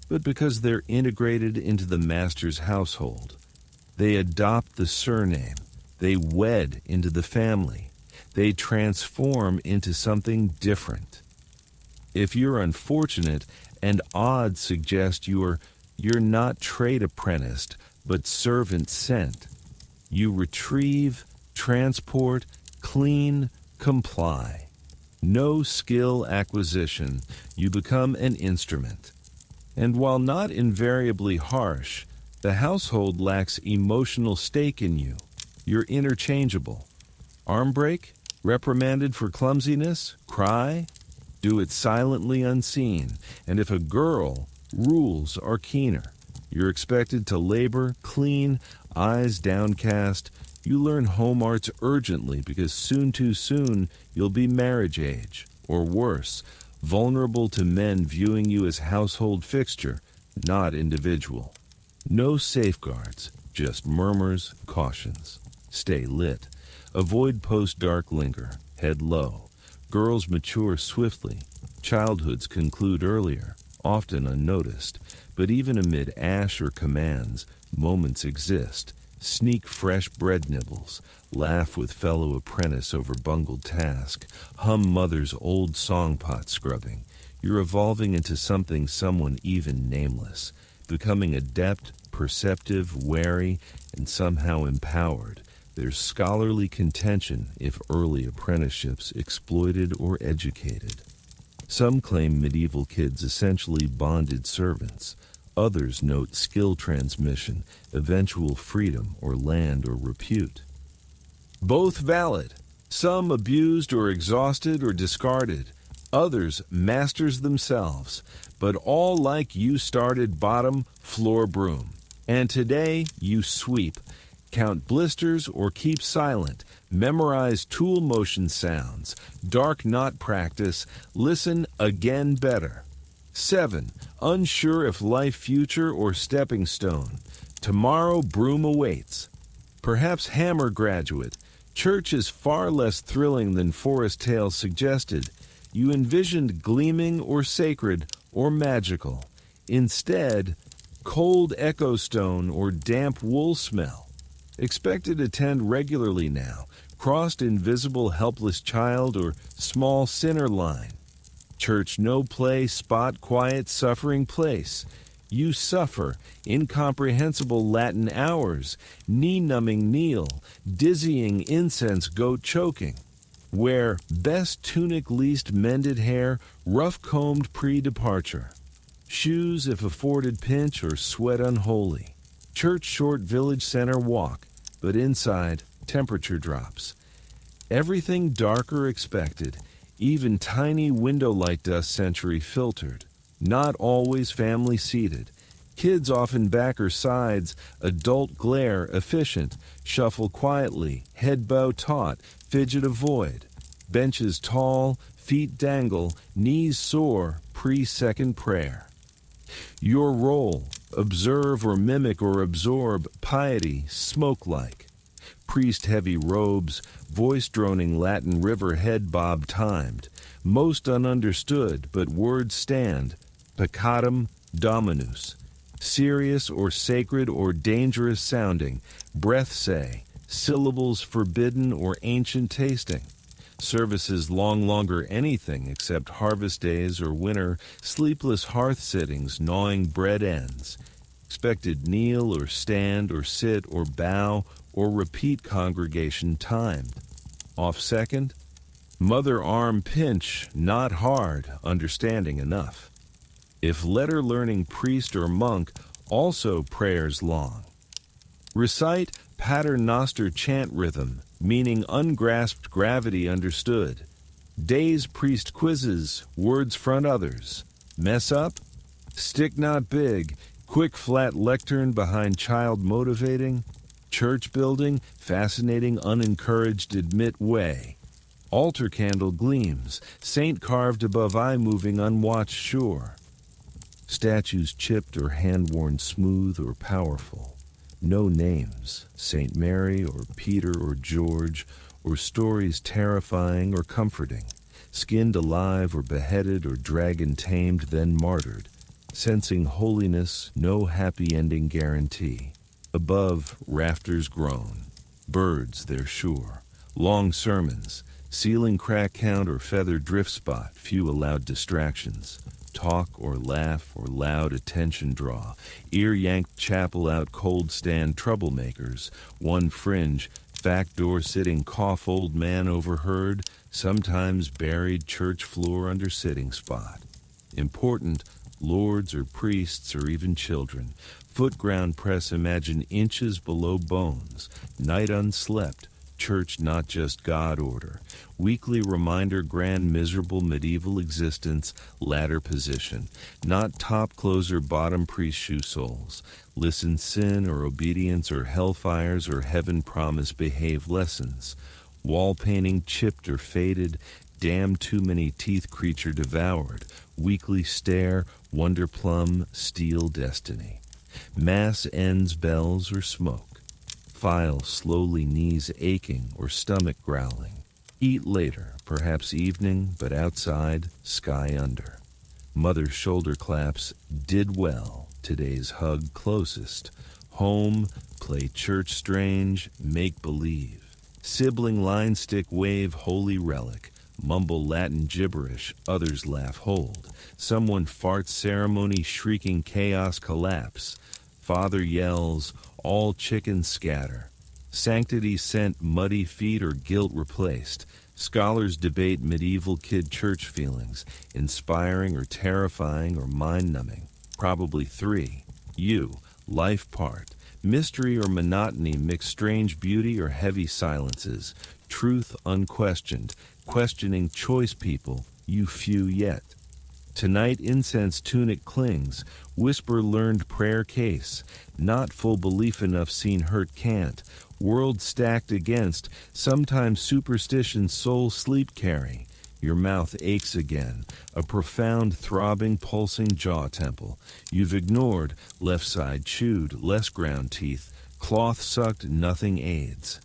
but because they're integrated into the master's household. They adopt the surname. They wed into the family. They transform into something different. If you're unfortunate, and odds suggest you're not trade apprenticed, but servant sent, you retrieve, transport, clean, comply. No skill acquisition, you become an instrument. And while not invariably harsh, the household lacks emotional stake in you. You're interchangeable. Arm break? Reprimanded for clumsiness? Cry? Do it silently unseen. And if a girl, rules are keener. You're expected to labor, clean, eyes downcast. You learn home arts urgently because too soon, you'll be marriage age, or worse, vulnerable to men viewing you as household fixture, not individual. No safeguards, just murmurs, cautions. Stay lit. Avoid post-dark linger. Head low. Girls mature swiftly. Childhoods conclude earlier, often unnoticed. But even amid ash or commands, moments exist. Sneak fresh bread nibbles. Laugh with fellow apprentice over bungled task. Hum mother's old songpot scrubbing. You're evolving into something someone even nameless. Becoming adept, perceptive, wary, and somehow empowered. There's scholarly contention if early apprenticeships exploited or educated. Some claim medieval kids essentially bonded servants. Others note skill transmission, eventual freedom or land or repute. Both valid. Some abused or exhausted or discarded. Others masters themselves. But all like you started bottom, floor broom. And today you sweep. Count blisters or keep silent. Memorize tool motion sounds. Dark knot practice. Listen again better. 7. Unsure if life future or stepping stone. Tomorrow broom awaits. Perhaps hammer graduate. Church is far less thrilling than forest tales suggested. You envisioned gleaming or sacred or magical. Instead, cold echo stone or damp wool smell. Expected to attend regularly now. Crossed invisible helpless child or small sinner line. Church no play spot quiet suffering place. You suffer incomprehensible Latin hours, knee-numbing kneel, dizzying incense goat choking. Wear best tunic least mended hair, rough-combed pre-departure. Shoes if afforded pinch or sweat unholy. Church short village center walk, but inside temperature drops. Everything darker expected, even tiny window light dust century filtered. Not always family seated. Kids often backer sides, adult glare efficient, shuffle quietly, head bow taut, fidget avoid. Benches tall, feet dangle, knees sore, pre-second prayer. Your role, observe or mimic or absorb, piety, smoke-like. Priest-heavy robes, voice-droning Latin river head bob timed. Most ununderstood, but words stand. Peccatum dominus. Serious or sacred or dangerous sounding. Breath say. Syllables forbidden or ancient tasting. Services long longer anything except harvest days or winter, sleepless hearth sittings gnawing bread ends. Expected kneel or stand or sit or bow or repeat congregation timed. Off second, mother arm pinch, not hard, understanding enough. If letter-learning priest or monk, also prayers long. Recite paternoster chant rhythm, meaning ungrasped gravity understood. Days priest quizzes, words front others. Mess up? Stick not big, quick flat lectern behind child motivating. Church building, fascinating unencouraged admit way. Altar candle gleams, saint carved above eye moving unwatched shore. Statues chipped or hand-worn smooth or powerful. No names, St. Mary or Peter or George, or stories terrifying or comforting. Skinned alive or beheaded or dragon tamed then martyred. Sensing holiness, no happy ending guarantee. Above, rafters groan. Birds, they're sure. Long sermons. Ceiling crack count or feather drift spot, few allowed distractions. Talk or laugh or loud attention draw. Ear-yanked chapel out cold stand troublemakers. One fringe, back door sitting cough old man overheard, sometimes buried church floor under sitting spot. Important, lords or priests or even children. Foot ground press imagine inches below bones. Night unslept. Church not just God order. Weekly reminder grand miserable medieval existence, ladder position. Not top closer bottom priest shoe soles. Listen sin or obedience or hellfires or heaven promise behave lessons. Wall painting chipped or faded. Damn too many teeth creature devoured. Weekly stare, Wonder plum, steel destiny. Mass ends bells or smoke. File slowly, knees aching or stomach growling. Eat later, perhaps evening, but outside, sky under. Mother's shoulder claps, did well, today's hug closest. Home, play church strange, make believe. Sibling line stick wave, holy relic. Mumble Latin gibberish, others laugh hold. Someone farts ceremony, shrieking chaos collapse. Father yells, all chickens scatter. Sanctity sent, muddy feet or guilt replaced. Scholars debate medieval kid church feelings, inspiring or terrifying or mind-numbing. Probably 3. You, life part. Mystery or monotony mix strange beauty or heavy silences. Truth unquestioned. Questioning choice people, you few yet. Tonight incense tunic clings. Whisper learned prayer case. Not full belief enough seen hurt can't. World stacked against, sometimes superstition soul sleep carry. Your mouth aches again, a profound throbbing pulsing jaw temple. You've ignored, left side chewed, less ground teeth, cloth sucked, nothing aids.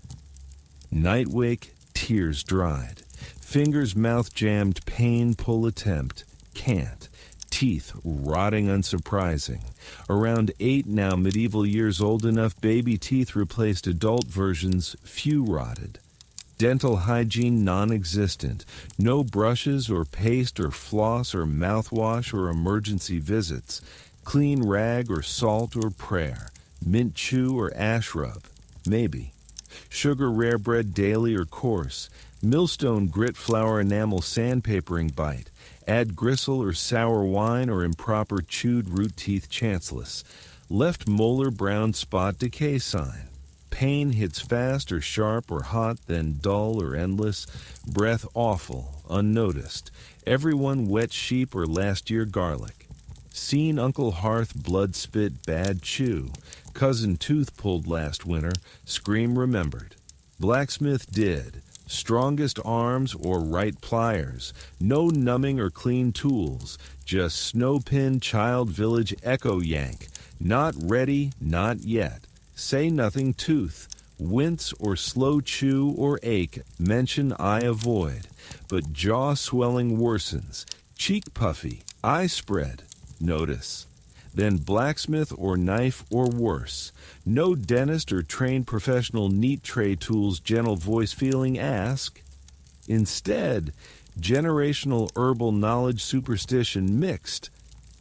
Night wake, tears dried. Fingers mouth jammed, pain pull attempt, can't. Teeth rotting unsurprising. Around 8 now, medieval years old enough, baby teeth replaced adult versions, few rotted. Dental hygiene non-existent. No brushes or paste or floss or mouthwash or emergency visits. Clean rag or salt or prayer. Mint chew or ash rub. Maybe. Sugar rare bread daily or coarse. Millstone grit flour enamel sandpapering bite. Add gristle or sour wine or improper chewed root teeth chanceless. Left molar brown spot decay sign. Pain hits fast or sharp or hot, then dull or endless. Breath awful, unnoticed. Everyone wet sheep or last year garlic. Seen Uncle Hearth blood spit bad chew. Cousin tooth pulled last winter, scream remembered. Blacksmith did. Strongest arms or right pliers. No numbing or clean tools. Just snow pin child village echo yank. Not ready, not yet. Say nothing tooth. Wince or slow chew or ache. Mention I avoid. But jaw swelling worsens. Cheek puffy. Eye spread. Notice. Then blacksmith or knife or worse. No dentist or trained professional neat tray tools, gentle voice feeling ask. Instead, generational herbal knowledge superstition mixed.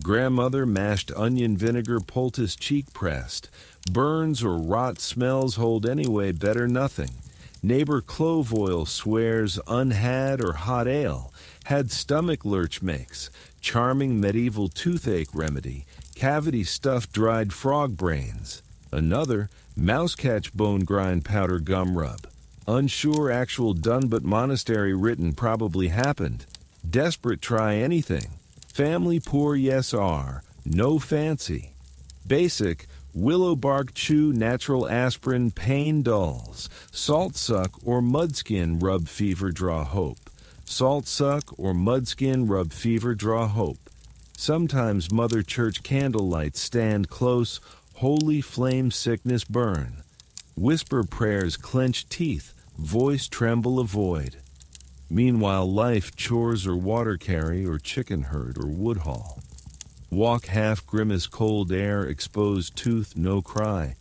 Grandmother mashed onion vinegar poultice cheek pressed. Burns or rot smells hold anyway better nothing. Neighbor clove oil swears unhad or hot ale. Had stomach lurch makes. Charming medieval toothache remedy. Cavity stuffed dried frog brains. Another, mouse catch bone grind powder gum rub. Unsure actual done but monastery written probably happened. Desperate try anything. Family poor yes are. No fancy. Basic, willow bark chew natural aspirin pain dulls. Salt suck or mudskin rub fever draw hope. Salt suck or mudskin rub fever draw hope. Sometimes Mother Church candlelight stand close, holy flame sickness burn. Whisper prayers clench teeth, voice tremble avoid. Meanwhile life chores or water carry or chicken herd or wood haul. Walk half grimace cold air, exposed tooth no cry.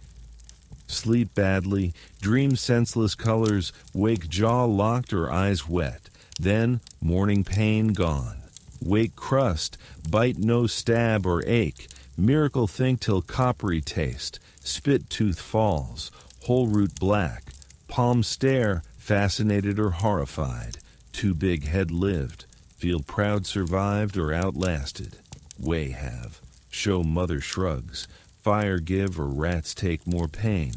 Sleep badly, dream senseless colors, wake jaw locked or eyes wet. Then morning pain gone. Wake crust, bite no stab or ache. Miracle think till coppery taste. Spit tooth falls, whole root black. Palm stare, fascinated or horrified. Too big head lived. Feel proud survived or outlasted. Way have. Show mother shrugs. Fire give or rats take more pain.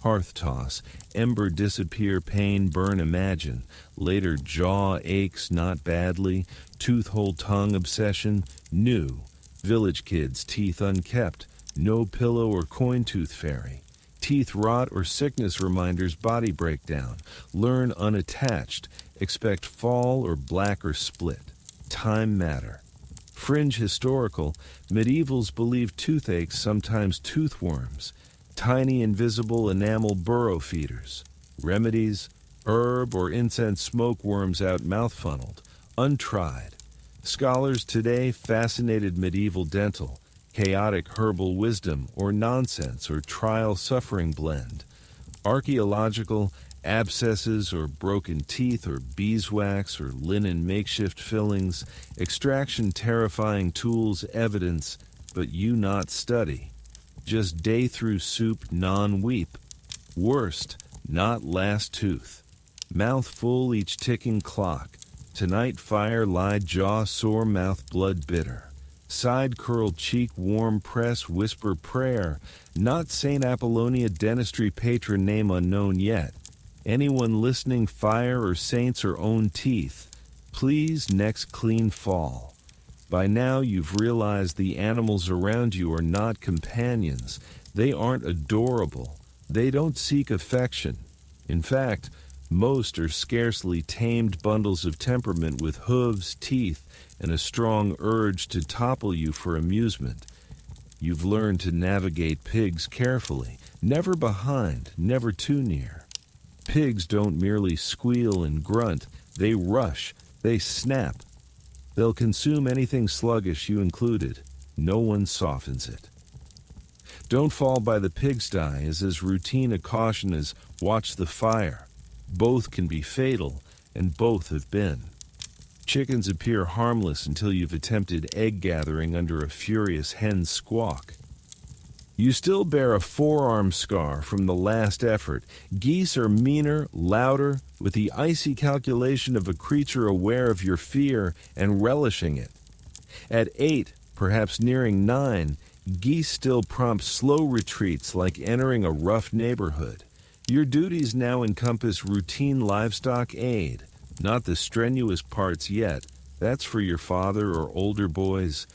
Hearth toss, ember disappear, pain burn imagine. Later jaw aches not badly. Tooth hold tongue obsession. New. Village kids teeth unkept. No pillow or coin tooth fairy. Teeth rot or sickness reminders body breakdown. Learn unattached. Expect fall or black or split. Time matter. Fringe historical, medievals believed toothaches, sometimes toothworms, tiny invisible enamel burrow feeders, remedies, herb or incense smoke worms out mouth funneled, untried. Scholars today fascinated medieval dental, chaotic herbal wisdom or nonsense or trial suffering blend, archaeological abscesses or broken teeth or beeswax or linen makeshift fillings, extraction terrifying tools evidence, but you not study. Just day through soup non-weep. Worst, not last tooth. Mouth full each ticking clock. Tonight fire lie jaw sore mouth blood bitter. Side curl cheek warm press whisper prayer. Not Saint Apollonia dentistry patron name unknown yet. Anyone listening fire or saints or own teeth. Please next clean fall. By now you've realized the animals around you are not companions. They aren't adorable. They don't seek affection. In fact, most are scarcely tamed bundles of temperament with hooves, teeth, and a strong urge to topple you for amusement. You've learned to navigate pigs carefully, never behind, never too near. Pigs don't merely squeal and grunt, they rush, they snap. They'll consume anything sluggish, you included. No one softens it. Don't fall by the pigsty is as routine a caution as watch the fire. Both can be fatal, and both have been. Chickens appear harmless until you've attempted egg gathering under a furious hen's squawk. You still bear a forearm scar from the last effort. Geese are meaner, louder, with the icy calculation of a creature aware of your fear and relishing it. At 8, perhaps nearing 9, geese still prompt slow retreats like entering a rough neighborhood. Your duties now encompass routine livestock aid, not the strenuous parts yet. That's for your father or older boys.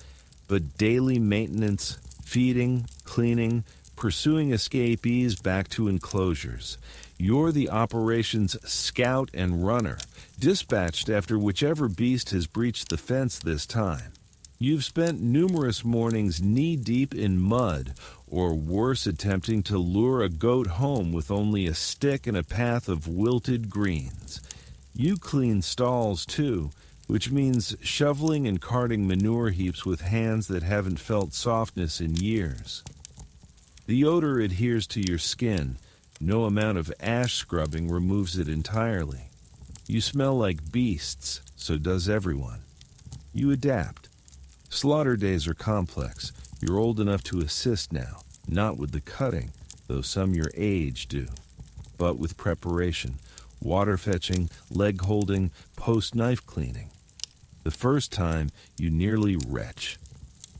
But daily maintenance, feeding, cleaning, pursuing escapees back to enclosures. You're the operation's scout and runner, dispatched after whichever beast has breached the fence this time. You've spent numerous mornings knee-deep in mud, or worse, attempting to lure a goat home with only a stick and a path of wilted greens. You clean stalls, too, which means shoveling and carting manure heaps with hands that haven't felt softness in years. The odor adheres to your skin. No amount of ash scrubbing removes it entirely. You smell like beasts, so does everyone. You adapt. Slaughter days are complex. You're old enough to assist now, not with the cutting, though some your age do, but with preparation, water fetching, leg holding, post-knife cleaning. The first time, you nearly retch.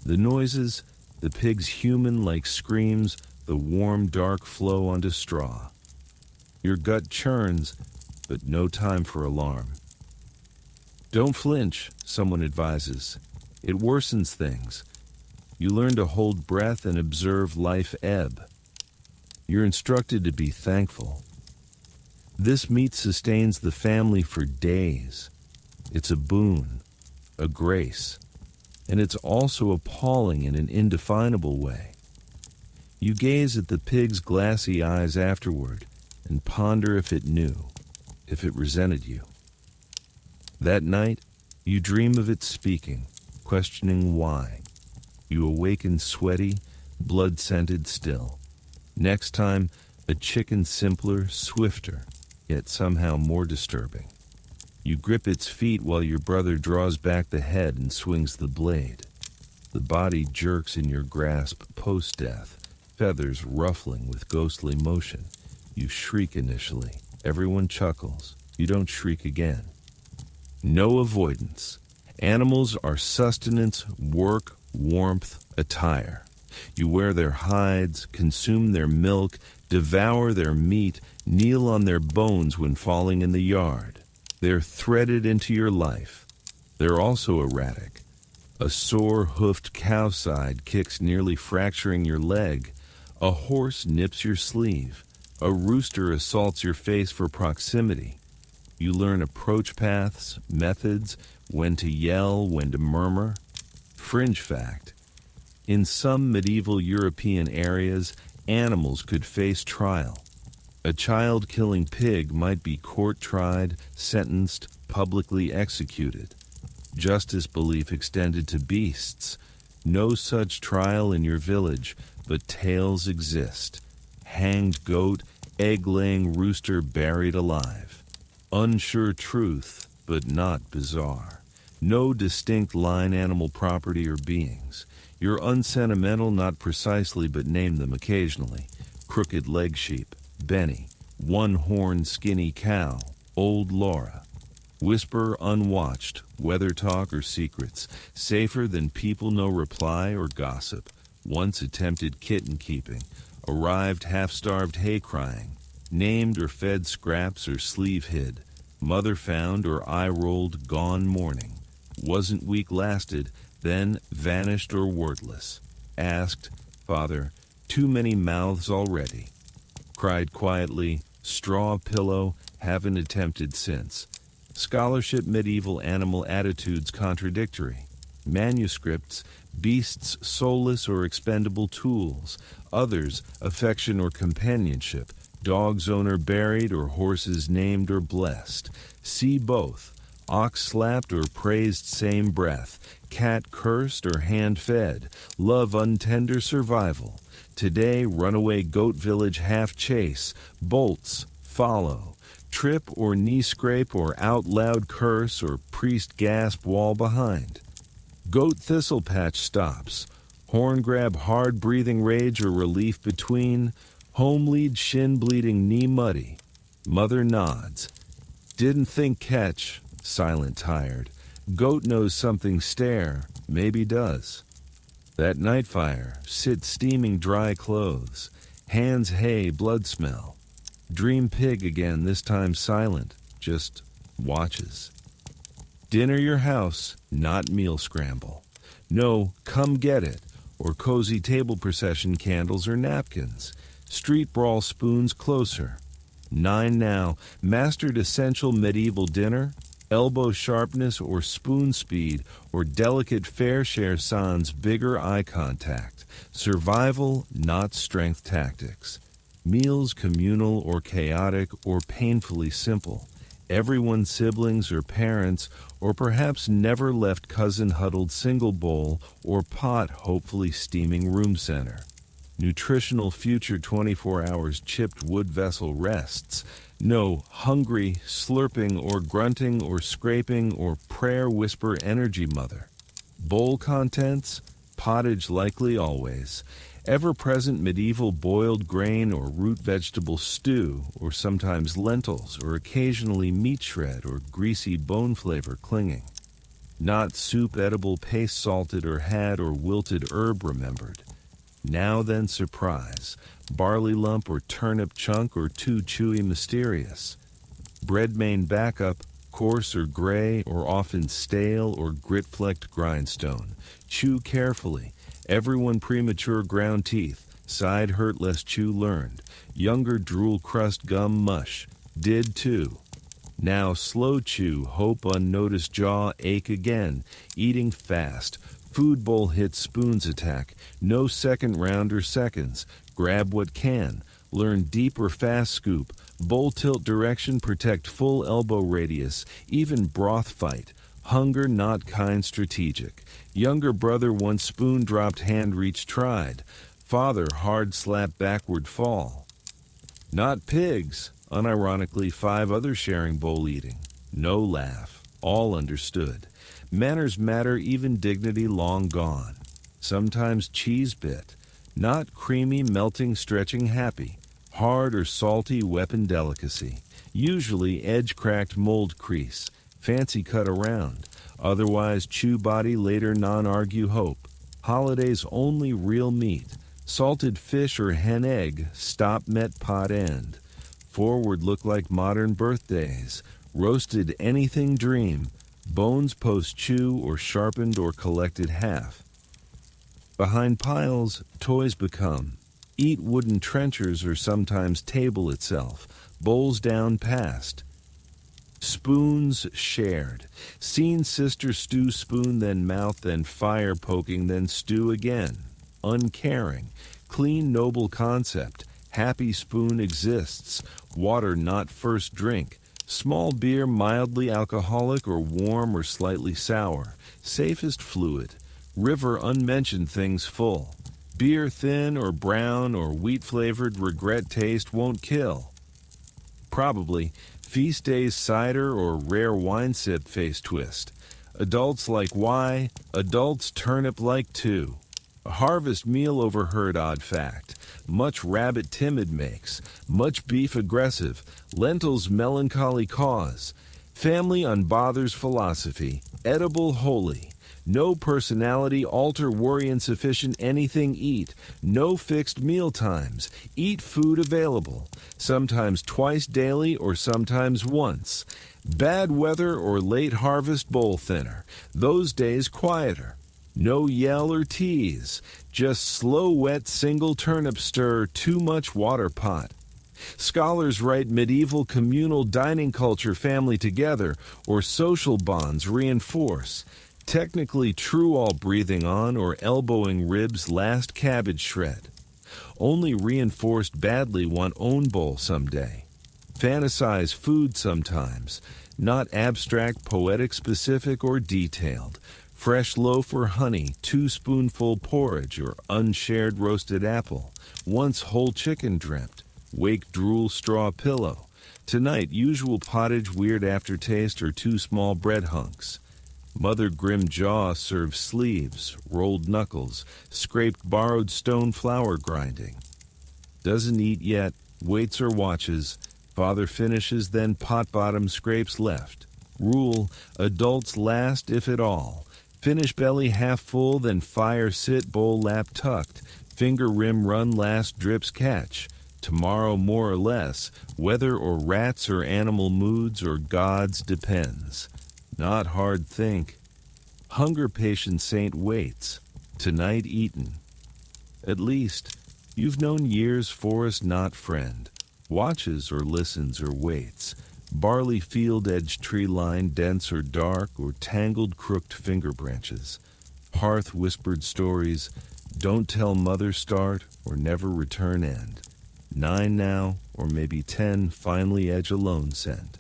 The noises, the pig's human-like screams, the warm, dark flow onto straw. Your gut churns, but no time for alarm. Don't flinch, someone advises. It worsens things. You learn to hold breath and observe life ebb. You're instructed to be thankful. This meat sustains the family for days. It's a boon, a grace, and it's also appalling in an indefinable way. You gaze at the pig's glassy eyes afterward and ponder if it knew, if it resented you. That night, you dream of it speaking, questioning why. You awaken sweaty, blood-scented still. Next time, a chicken simpler, swifter, yet somehow more disturbing. You grip its feet while your brother draws back the head and swings the blade. The body jerks in your grasp post-death, feathers ruffling with ghostly motion. You shriek initially. Everyone chuckles. You don't shriek again. No avoidance. Animals are sustenance, work, warmth, attire. You wear their hides, consume their milk, devour their meat, kneel on their bones when falling in the yard. They're threaded into your life. They're also erratic. A sore, hoofed cow side kicks, nearly fracturing your leg. A horse nips your sleeve. A rooster assaults your face for proximity. You learn approach paths, methods, when to yell, when to murmur. Fringe fact: in some medieval European areas, animals could face trial. A child-killing pig might be court-tried, sentenced, publicly executed. Justice belief extended to beasts. No such trial in your village, but tales exist. Hanged goat, egg-laying rooster buried alive. Unsure truth, but not bizarre. No distinct line animal property or beings. You're unsentimental, not precisely, but name them occasionally. Crooked leg sheep, Benny. One-horned skinny cow, old Laura. Whisper unwatched, weather talk or secrets. Safer than people know reply or gossip. Once attempted kitten keeping. Arrived half-starved hay crying. Named or fed scraps or sleeve hid. Mother found or eye rolled gone mourning. Wasn't week lasted, then vanished or wordless. Asked, Father, too many mouths already. Cried quietly, straw pillow, haven't attempted since. Scholarship medieval animal attitudes contradictory. Manuscripts, beasts soulless or expendable tools. Others, affection or companionship. Dog's owner buried or horses named or blessed. See both. Ox slapped or praised same breath. Cat cursed or hand fed. Love untender survival. Today, runaway goat village half chase. Bolts, follow. Trip or knee scrape or out loud curse or priest gasp wall behind. Goat thistle patch stops. Horn grab hard breathing rage or relief between. Home lead shin bleeding knee muddy. Mother nods. Didn't think catch. Silent tired. Goat knows something stare. Maybe does. That night fire. Sit steaming dry clothes. Hands hay blood smell. Dream pig again, this time silent. Just watches. Dinner your house, not meal scramble. No, come get it. Or cozy table procession candles or napkins. Street brawl spoons closer. 9 now. Mastered essential medieval dinner. Elbow sharpness or spoon speed or delicate fair share sans bigger eye contact. Survival, not strength tactics. Meals communal or chaotic or painfully simple. Everyone's siblings or parents or perhaps never left cousin huddled single bowl or pot hopefully steaming room center. Nutritional future 24 hours chipped wood vessel rests. No hungry, slurping or grunting or scraping or prayer whisper energy mother. Bowl contents, pottage likely always. Ever-present medieval boiled grain or root vegetable stew or sometimes lentils or occasionally meat shred or greasy bone flavor clinging. Not soup edible paste salted or had or wilted herb remembered. Now then surprise, barley lump or turnip chunk or too chewy mysterious. Bread main backup, coarse or gray or often stale or grit-flecked grindstone. Chew carefully. Everyone premature ground teeth. Side hurt less chew learned. Younger drool crust gum mush. Did too. Now slow chew, hope unnoticed jaw ache again. Eating fast. Food bowl hit spoons attack. No second round or seconds. Grab what can. Learn deep or fast scoop. Bowl tilt direction protect full elbow radius. Even broth fight. Hunger not kind strategic. Younger brother once spoon dropped hand reach tried. Father hard slap backward fall. Not pigs. Unironically 5 other sharing bowl eating. No laugh. All understood. Manners matter, even dignity long gone. Sometimes cheese bit. Not creamy, melting, stretching happy. Hard or salty weapon delicacy. Usually edge-cracked mold crease. Fancy cut around. Otherwise chew body later non-argue hope. Holidays only real meat. Salted fish or hen egg, stop met pot end. Forward look like modern birthdays. Roasted anything dream. Bones post chew or sharpened or collected half. Behind piles, toys become. Eat wooden trenchers or sometimes table itself. Bowls down past. Spoons shared. Seen sister stew spoon, then mouth, then fire poking, then stew again. Uncaring. Clean noble concept. Happy spoon exists. Water not first drink. Small beer mildly alcoholic or warm or slightly sour. Safest fluid. River unmentioned things full. Beer thin or brown or wheat flavored, regret taste won't kill. Probably feast days cider or rare wine sip face twist. Adults like why, adults turnip like too. A harvest meal overheard odd fact. Much rabbit timid makes, much beef aggressive, lentils melancholy cause. Family unbothers philosophy, edible holy. No personality, alter worry insufficient, anything eat. No fixed meal times. Eat food available. Sometimes twice daily or sometimes once. Bad weather or late harvest bowl thinner. Those days quieter. No yell or tease. Just slow wet single turnip stir, too much water pot. Scholars write medieval communal dining culture family together or social bonds reinforce. Technically true all breathing on or elbowing ribs last cabbage shred. Only reinforced badly want own bowl someday. Fantasize food sometimes, not abstract, poetic, specific, or detailed. Fresh loaf or honey, 2 spoonful porridge or unshared roasted apple. Once whole chicken dreamt, wake drool straw pillow. Tonight usual pottage weird aftertaste or 2 small bread hunks. Mother grim jaw serves sleeves, rolled knuckles, scraped borrowed stone flour grinding. Doesn't eat yet, waits or watches. Father finishes, then pot bottom scrapes left. Rule, adults last if at all. Finish belly half full, then fire sit, bowl lap tucked. Finger rim run last drips catch. Tomorrow more or less, weather or rats or animal moods or gods depends. Not hard think. Hunger patient saint waits. Tonight eaten. At least, you've known years forest not friend. Watches or listens or waits. Barley field edge tree line dense or dark or tangled crooked finger branches. Hearth whispered stories. Don't tell mother start or never return end. 9 now or maybe 10 finally edge alone send.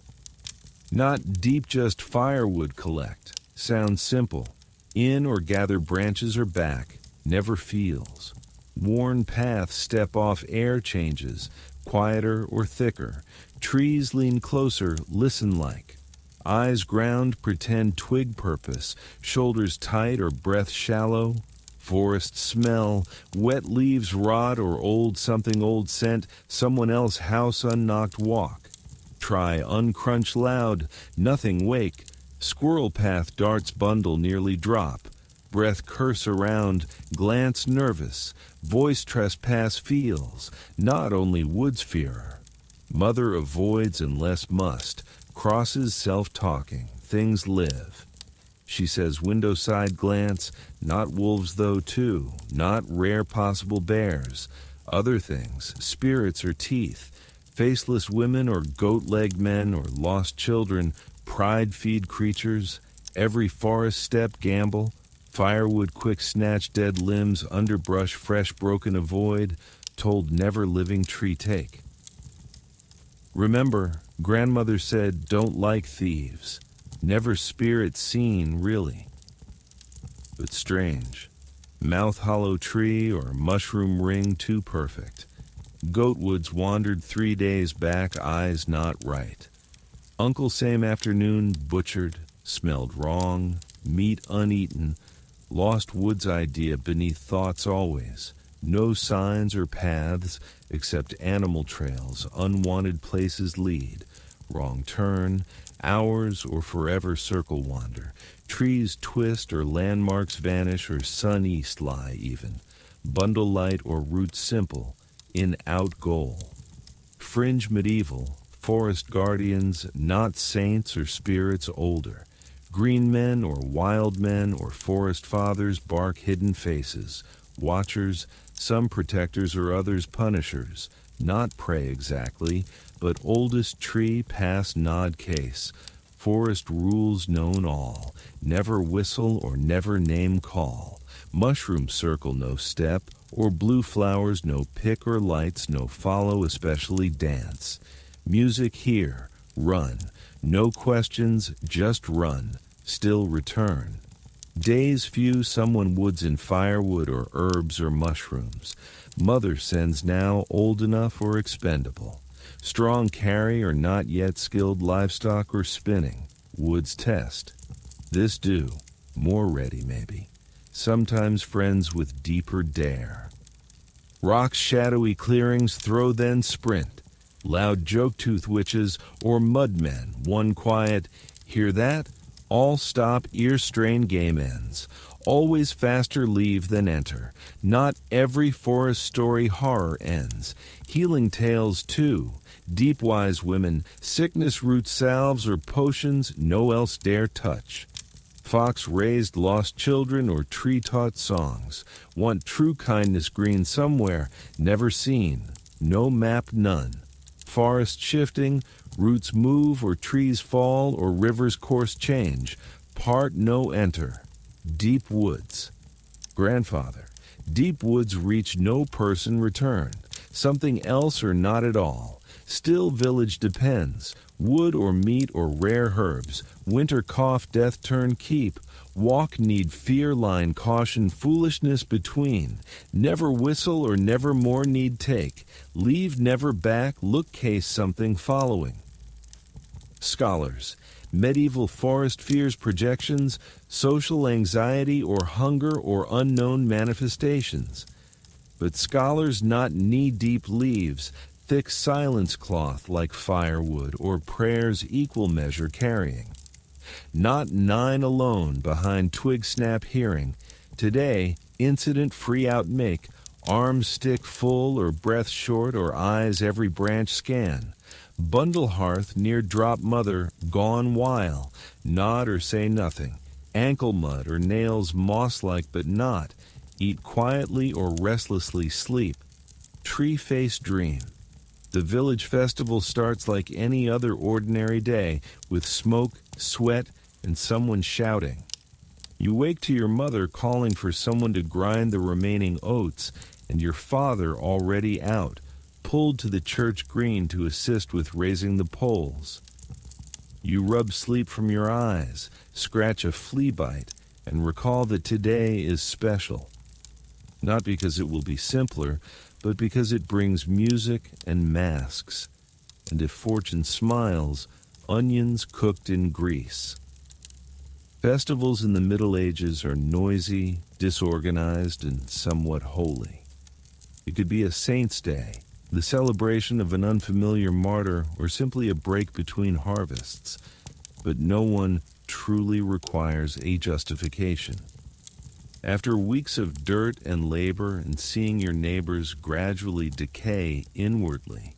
Not deep just firewood collect. Sounds simple. In or gather branches or back. Never feels. Worn path step off air changes. Quieter or thicker. Trees lean closer, listen like. Eyes ground, pretend twig purpose. Shoulders tight or breath shallow. Forest smell. Wet leaves rot or old something old scent. Someone else house unknocked walk. Try uncrunch loud, nothing wake. Squirrel path darts bundle nearly drop. Breath curse around, glance nervous. Voice trespass feels, not only woods fearer. Mother avoids unless must. Crosses self-talking, things live. She says window side glance, not wolves though too, not rare possible bears. Other things, spirits or teeth. Faceless women or goat-legged men or lost children, pride-feed creatures, every forest step gamble, firewood quick snatch dead limbs, underbrush fresh broken avoid, told never living tree take. Remember, grandmother said don't like thieves, never spirit seen really. But strange, mouth hollow tree or mushroom ring too perfect. Goatwoods wandered 3 days back, eyes not right. Uncle same afternoon, butchered, smelled wrong, meat uneaten, lost woods idea beneath thoughts always. No signs or paths, except animal trails, unwanted places lead. Wrong turn, hours or forever circle wander. Trees twist or landmarks vanish or sun east lie even. Bundle light or route simple. In-out goal. Fringe medieval, forest guardians, not saints or spirits older. Green men or wild men or forest fathers bark hidden faces. Watchers, some protectors or others punishers. Not prey exactly, but oldest tree past nod case. Forest rules known all, never whistle or never name call. Mushroom circle no step, or blue flowers no pick or lights no follow especially dance. Music here, run, no questions, just run, still return. Days few someone woods in firewood or herbs or mushrooms. Mother sends now old enough or expendable. Strong carry or not yet skilled livestock or spinning. Woods test. This do, more ready maybe. Sometimes friends with deeper dare. Rocks shadowy clearings throw then sprint. Loud joke-tooth witches or mudmen, one quiet, hear that? All stop ear-strain game ends. Always faster leave than enter. Not every forest story horror ends. Healing tales too. Deep wise women, sickness root salves or potions no else dare touch. Fox raised lost children or tree taught songs. Want true kindness green somewhere, never seen. No map none. Forest shifting, roots move or trees fall or rivers course change. Part no enter. Deep woods. Grandfather, deep woods reach no person return. Something else or not at all. Still village depends. Wood or meat or rare herbs. Winter cough death turn keep. Walk need fear line caution foolishness between. Never whistle or never more need take. Leave never back look case something following. Scholars. Medieval forest fears projections, social anxiety or hunger or unknown manifestations. But scholars not knee-deep leaves, thick silence cloth like firewood or prayers equal measure carrying. Not 9 alone behind twig snap hearing. Today, incident free out make, arms stick full or breath short or eyes every branch scan. Bundle hearth near drop mother, gone while, nod or say nothing. Ankle mud or nails moss-like but not. Eat quietly or restlessly sleep. Tree face dream. The village festival starts like any other ordinary day, with smoke, sweat, and someone shouting. You wake to your mother calling for someone to grind the remaining oats, and your father already out, pulled to the church green to assist with raising the poles. You rub sleep from your eyes, scratch a flea bite, and recall that today is special. Not because it will be simpler, but because it brings music and masks, and if fortune smiles, onions cooked in grease. Festivals in the Middle Ages are noisy, disorganized, and somewhat holy. It could be a saint's day, the celebration of an unfamiliar martyr, or simply a break between harvests, but no one truly requires a justification. After weeks of dirt and labor and seeing your neighbors gradually decay inwardly,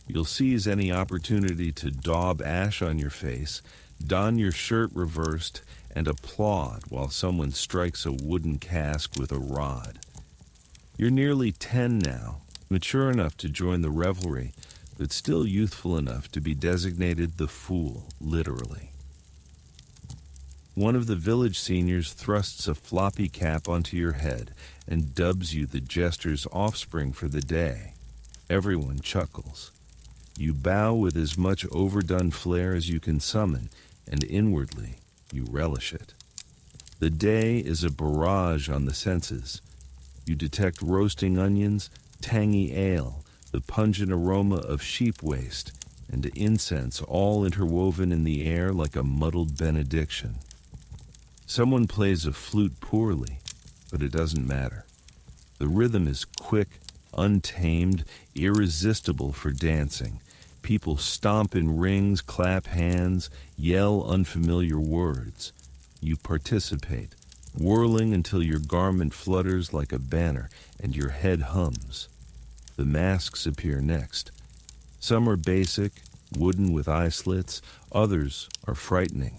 you'll seize any opportunity to daub ash on your face, don your shirt reversed, and applaud while someone strikes a wooden cask with a rod. You're nearly 10 now, mature enough to join the revelry, but still youthful enough to be designated the fool, literally. One of the village seniors thrusts a floppy cap onto your head and dubs you the jester's offspring for the day. Everyone chuckles. You bow with as much overdone flair as you can summon, and inwardly, you relish it. The day is a barrage on the senses. You detect roasting onions, tangy ale, the pungent aroma of sheep waste, and incense all interwoven in the air like a muddled benediction. Someone plays a flute poorly, but it doesn't matter. The rhythm is quick, untamed, irresistible for dancing. People stomp in rings, clap hands, yell unfamiliar words. You participate, whirling until your garment flutters like a banner and your head hums. The masks appear next. Some are basic, wooden with eye slits, others are frightening.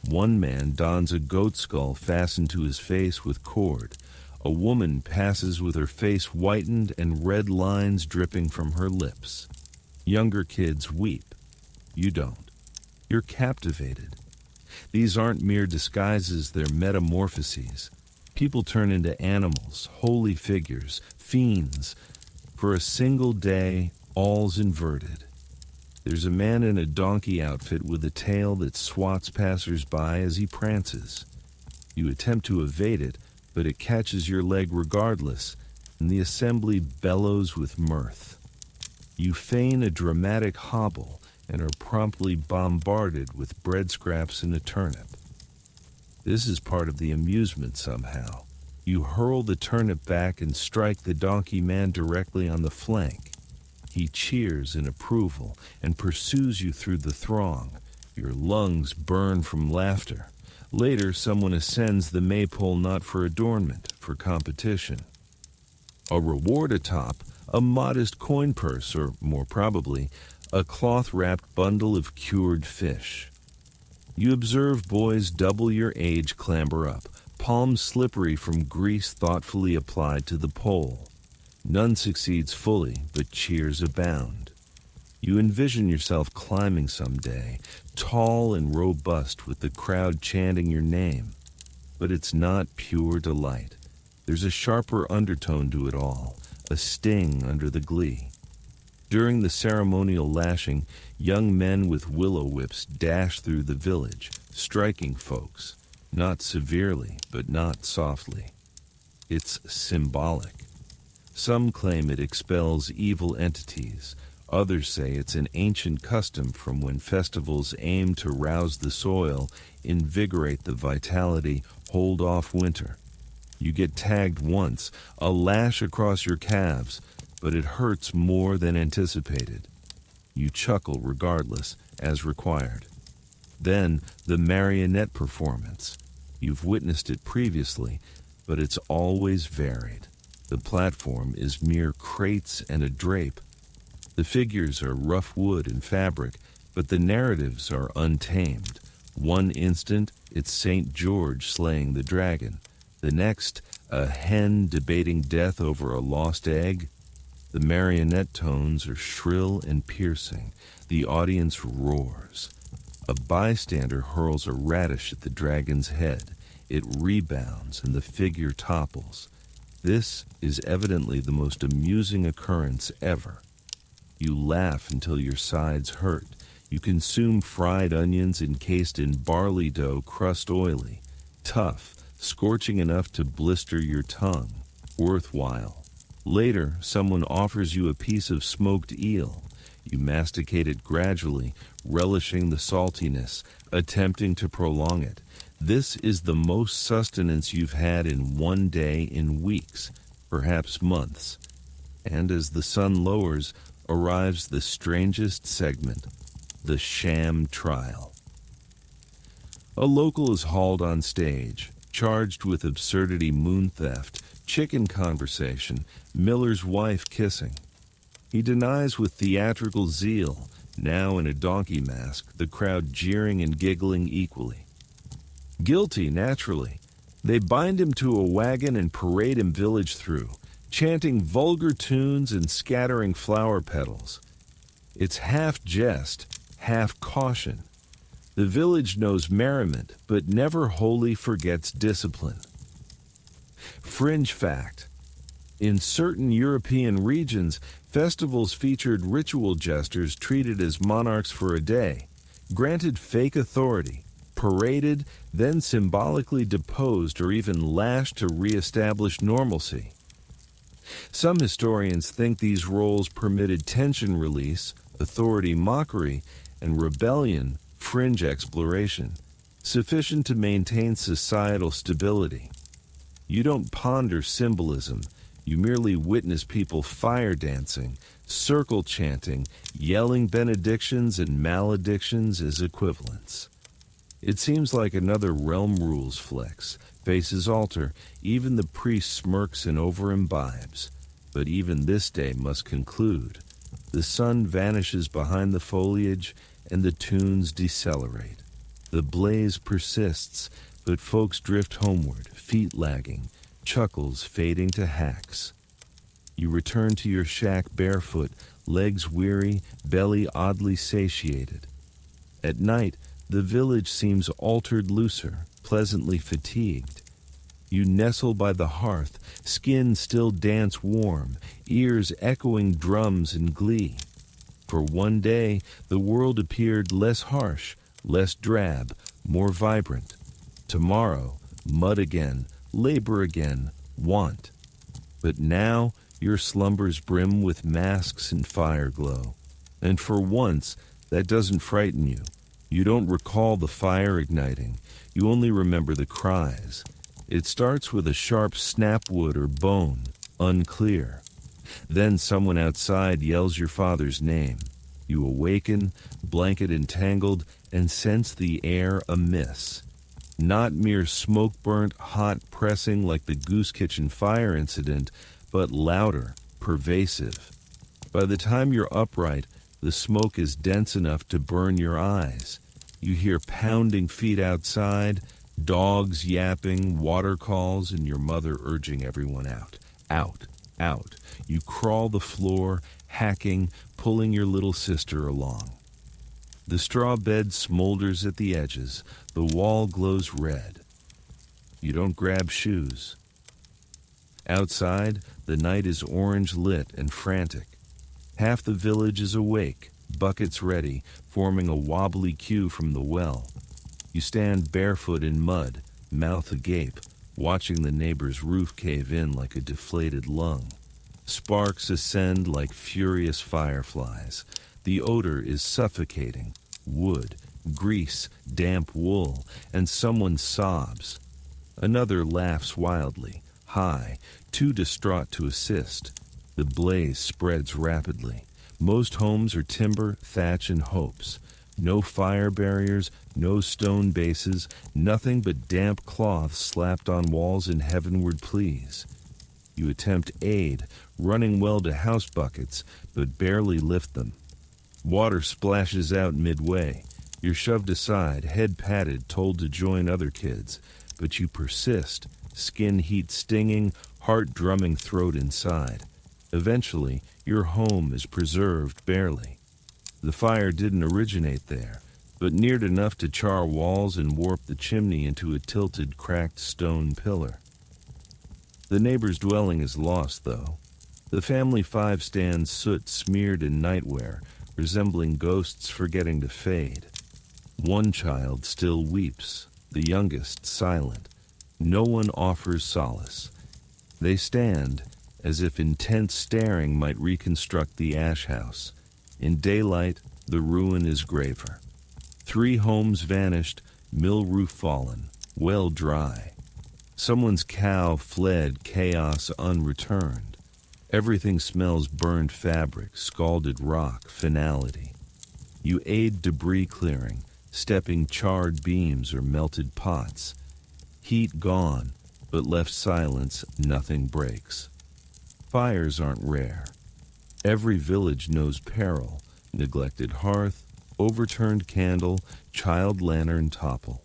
One man dons a goat skull fastened to his face with cord. A woman passes with her face whitened and red lines dripping from her lips. Younger kids weep. You don't. you're captivated. These aren't mere disguises, they're metamorphoses. People turn into animals, holy figures, fiends. For a single day, all's inverted. There's a man in a donkey outfit with a tail that swats passers-by as he prances. You attempt to evade it, but it catches your leg regardless, and the assembly bellows with mirth. You feign a dramatic hobble and are promptly bombarded with bread scraps and a turnip. This is part of the amusement somehow. You hurl the turnip back and strike the donkey man directly on the flank. He cheers in approval and pursues you through the throng. Your lungs burn from laughter. Later, someone ascends the maypole not for adornment, for competition. A reward atop, a modest coin purse, or more probably, a cloth-wrapped bundle of cured fish. You observe boys double your age clamber up, palms slippery from grease thoughtfully applied to the pole. None succeeds fully, but cheers abound. You envision yourself climbing someday, tall and robust with the crowd chanting your name. But it's not pure delight. There's a sharper undertone to it all, a sting under the glee. During the ceremonial lashing, young men with willow whips dash through the village, striking folks, not severely, but not softly. It's symbolic. Some claim it expels evil entities. Others say it's an ancient custom from when festivals aim to rouse the soil, invigorate the vitality, hold off winter. You get tagged once, a lash across your calves, but it hurts more than anticipated. You chuckle regardless, as required. Then, the marionette performance. You've witnessed it previously, but it's always varied. The platform is mere crates and a drape. The figures are rough wood and fabric, but the narratives are untamed. One instant, it's St. George slaying the dragon. The next, a hen debating death over a lost egg. The marionette tones are shrill and piercing. The audience roars. A bystander hurls a radish at the dragon's head. It rebounds and the figure topples. This is evidently the most amusing occurrence ever. You laugh until your sides hurt. You consume fried onions encased in barley dough, crust oily, tough, scorching enough to blister your tongue. Worthwhile. Later, someone offers you a piece of smoked eel. You masticate it gradually, relishing the saltiness, attempting to prolong it. This is the most sustenance you've had in one day in weeks, perhaps months. And as the sun lowers, arrives the strangest segment, the sham trial. A local is hauled on stage, charged with absurdity, moon theft, chicken conversation, Miller's wife kissing. He denies with theatrical zeal, now in a donkey mask, the crowd jeering and giggling equally. Guilty, naturally. They bind him to a wagon and parade him village through, chanting vulgar tunes and scattering flower petals. It's half jest, half caution. The village knows merriment, but never wholly forgets discipline. Fringe fact. In certain European regions, festivals featured ritual jesters treated as monarchs for a day, granted fake authority, paraded, then symbolically deposed or even lashed to reestablish normalcy. Some historians think these roles permitted tension release, authority mockery, and rebellion, fringe exploration, sufficient to maintain societal stability. You don't ponder symbolism, you merely witness people fire dancing, circle chanting, yelling benedictions and maledictions as equivalents. It seems like another realm rules flex. Faces alter, even the priest smirks and over-imbibes. But even this day must conclude. The sun vanishes behind the foliage, and the tunes decelerate. The blaze persists, but folks drift homeward, feet lagging, chuckles fading to hacks. You return to your shack barefoot, legs weary, belly oddly satiated. At night, the village seems altered looser, pleasantly fatigued. You nestle by the hearth, skin still dance warm, ears echoing drums and glee. For one day, the world appeared less harsh, less drab, more vibrant. Tomorrow, mud again, labor again, want. But now, your slumbers brim with masks and fire glow. And for once, that doesn't frighten you. You don't recall the fire igniting. You only remember the cries. It starts with a sharp snapwood or bone, unclear. Then someone outside yells your father's name. You awaken, blanket entangled, and sense the air amiss. Not mere smoke-burnt, hot pressing like the Goose Kitchen fire incident, but louder, pervasive. By the time you're upright, the smoke is dense enough to burn your eyes. You hear pounding feet outside, dogs yapping, water calls, and your mother urging everyone out. Out, out. You crawl the floor, hacking, pulling your little sister along. The straw bed smolders at the edges. The wall glows red. You don't grab shoes. Outside, the night is orange lit and frantic. Half the village is awake, buckets ready, forming a wobbly queue from the well. You stand barefoot in mud, mouth agape, watching the neighbor's roof cave in like a deflated lung. Sparks ascend like furious fireflies. The odor is suffocating. Wood, grease, damp wool, and someone sobs. Another laughs wildly, high, too distraught to assist. The blaze spreads rapidly. Most homes are timber, thatch, and hopes. No fire barriers, no stone bases, nothing but damp cloths slapped on walls in heavenward pleas. You attempt aid, running well to house buckets, but barely lift them. Water splashes out midway. You're shoved aside, head patted, told to join other kids. But you persist, skin heat stinging, heart drumming throat inside. Eventually, your home is preserved barely. The fire didn't originate there, but neared enough to char walls and warp the chimney into a tilted, cracked stone pillar. The neighbor's dwelling is lost, though. The family five stands soot-smeared in nightwear, resembling ghosts forgetting to fade. One child still weeps, the youngest silent. No one offers solace. They stand, as if intense staring might reconstruct the ash house. In daylight, the ruin is graver. 3 homes vanished, mill roof fallen, well dry. Someone's cow fled, chaos unreturned. Everything smells burned fabric, scalded rock, finality. You aid debris clearing, stepping charred beams or melted pots. Heat gone, but left silence, nothing breaks. Fires aren't rare. Every village knows peril, neglected hearth, overturned candle, child lantern topple.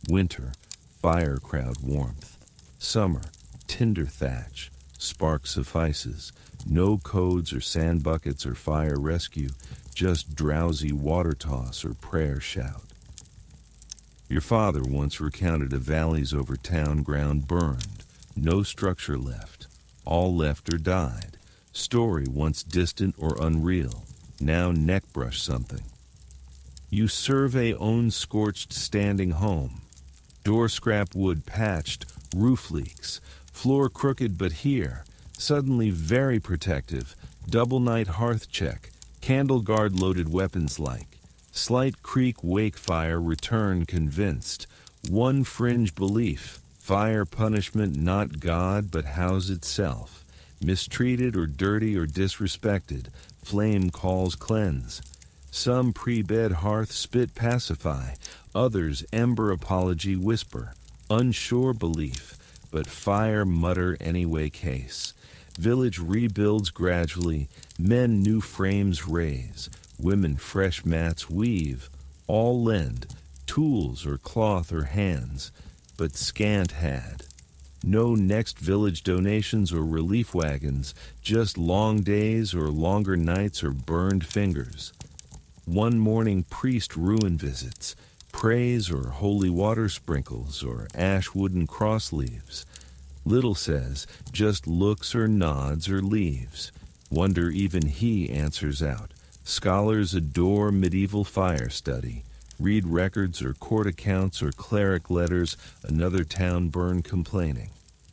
Winter, fire crowd warmth. Summer, tinder thatch, spark suffices. No codes or sand buckets or fire rescue, just drowsy water toss or prayer shout. Your father once recounted a valleys over town ground burned, no structure left, all left or died. Story once distant or unreal, now neckbrush something. You survey own scorched standing home. Door scrap wood patched, roof leaks, floor crooked but here, suddenly very protective, double night hearth check, candle guard loaded weapons like. Slight creek wake fire return convinced. One fringe belief, fire punishment not God but house itself. Mistreated or dirty or disrespected, flame calls cleanse. Some pre-bed hearth spit pacify, others ember apology whisper. Unsure belief, but fire mutter anyway case. Village rebuilds gradually, men new frames raise, women fresh mats weave, all lend, tools or cloth or hands, but scant had. No next village donations or relief wagons, just long days or longer nights or burned fingers. One morning priest ruin visits, prays or holy water sprinkles or ash wooden cross leaves. Little says, just looks or nods or leaves. Wonder even he answers out. Scholars adore medieval fire study. Read records or court accounts or cleric letters, another town burn complaining.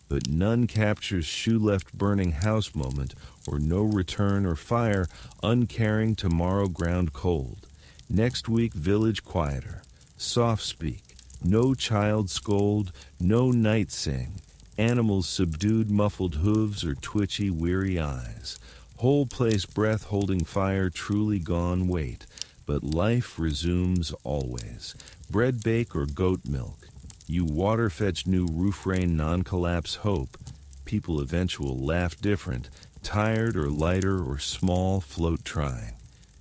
But none captures shoe left burning house moment or no return or fire uncaring tomorrow ground cold. Next week village quieter, soft speak, no child scold, no night sing, animals subdued muffled hooves or twitchy weary eyes. Whole place breath holding fire truly gone wait, but life resumes always. Bread bake or goat milk. You water fetch new roof rain non-collapse hope. People eventual laugh different, tired or lighter or small float trying.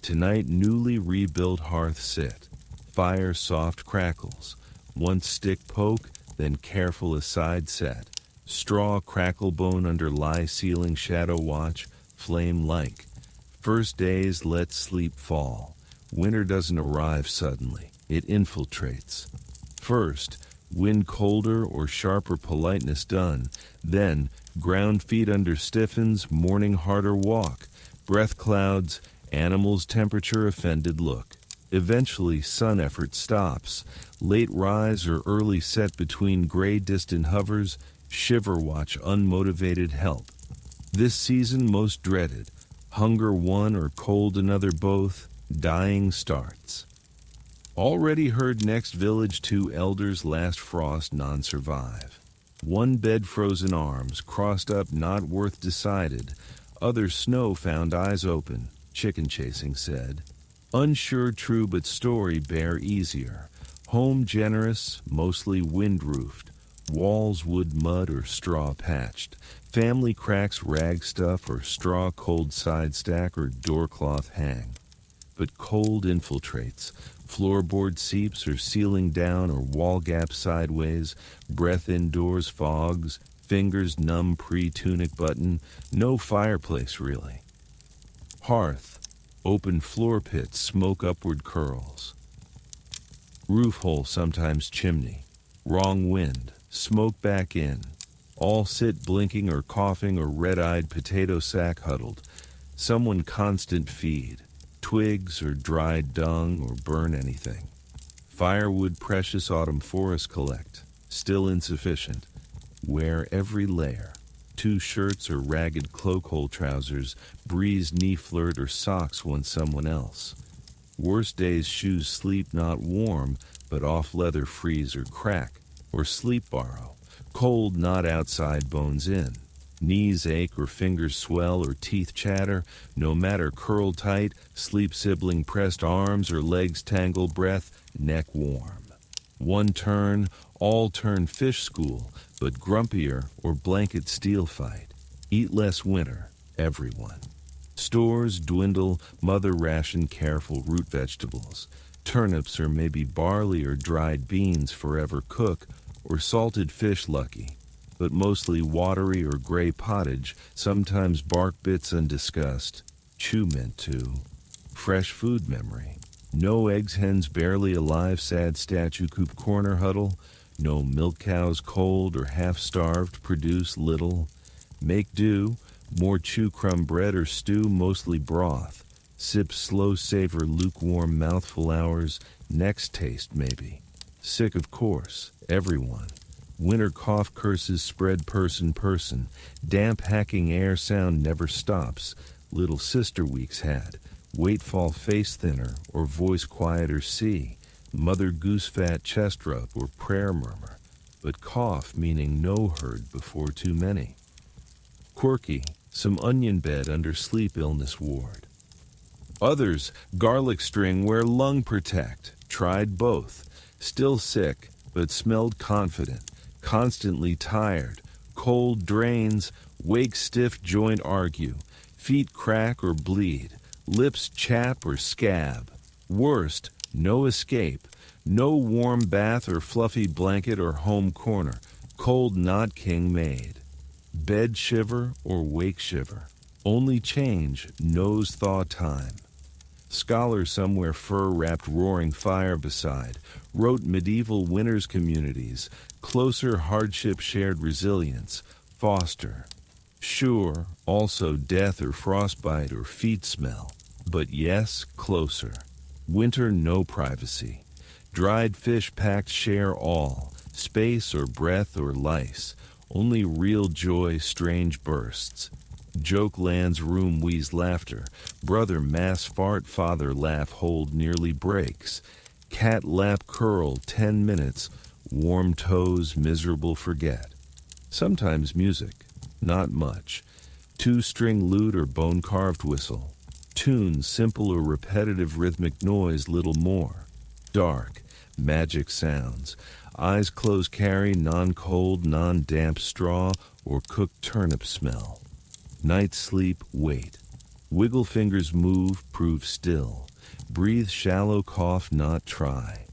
Tonight newly rebuilt hearth sit. Fire soft crackles. Once stick poke, then careful aside set. Straw crackle bone under lie ceiling shadow watch, flame like. First days let sleep fall. Winter doesn't arrive suddenly, it infiltrates. First, wind colder or sharper politeness done, then ground feet under stiffens, morning harder walk, breath clouds, animals temperature offended look. Eventually sun effort stops, late rise or early set between gray distant hovers, shiver watch unmotivated help. This season most dreaded, hunger one or cold another both, dying starts. Already heard next village 2 elders last frost non-survive. One bed frozen arms, crossed up not worth decided, other snow found eyes open, chicken chasing said. Unsure true but story bear easier. Home generous, mostly wind-roofed. Walls wood mud or straw patched. Family cracks rag stuff or straw cold side stack or door cloth hang. But cold infiltrates. Floorboard seeps or ceiling down or wall gap sideways. Breath indoors fogs. Fingers numb pre-tunic button. No fireplace really. Hearth. Open floor pit, smoke upward curls. Roof hole sometimes chimney. Wrong wind. Smoke back in. All sit blinking or coughing or red-eyed potato sack huddled. Someone constant feed. Twigs or dried dung or burn anything. Firewood precious autumn forest collect. Still insufficient. Wear every layer. 2 shirts or ragged cloak hole trousers. Breeze knee flirt or socks once someone else. Worst days shoes sleep not warm, but off leather freeze or crack. Or sleep borrow. Cold not outside bones in. Knees ache or fingers swell or teeth chatter, no matter curl tight, sleep sibling pressed arms or legs tangle breath, neck warm. One turn, all turn fish school, but grumpier or blanket steel fight. Eat less winter, everyone. Stores dwindle, mother ration careful root vegetables. Turnips or maybe barley or dried beans forever cook, or salted fish lucky. But mostly watery or gray pottage, sometimes bark bits undiscussed, chew meant to. Fresh food memory. No eggs hens barely alive sad statue coop corner huddle, no milk cows cold or half-starved produce little. Make do, more chew crumb bread or stew mostly broth. Sip slow savor lukewarm mouthful hours, next taste maybe. Sick of course, everyone. Winter cough curses spread person. Damp hacking air sound never stops. Little sister weeks had. Weight fall face thinner or voice quieter see. Mother goose fat chest rub or prayer murmur. But cough meaning no heard before too many. Quirky, some onion bed under sleep illness ward. Others, garlic string where lung protect. Tried both. Still sick, but smelled confident. Constantly tired, cold drains, wake stiff joint argue, feet crack or bleed, lips chap or scab. Worst, no escape, no warm bath or fluffy blanket or home corner, cold not king made. Bed shiver or wake shiver, only change nose thaw time. Scholar somewhere fur-wrapped roaring fire beside, wrote medieval winners communities, closer hardship shared resilience, foster. Sure, also death or frostbite or feet smell, but yes, closer. Winter no privacy. Dried fish packed share all, space or breath or lice, only real joy strange bursts. Joke lands room wheeze laughter, brother mass fart father laugh hold nearly breaks, cat lap curl 10 minutes, warm toes miserable forget. Sometimes music, not much, two-string lute or bone-carved whistle, tunes simple or repetitive rhythmic noise little more, dark, magic sounds, eyes closed carry non-cold, non-damp straw or cooked turnip smell. Night sleep, wait. Wiggle fingers move, prove still. Breathe shallow, cough, not try.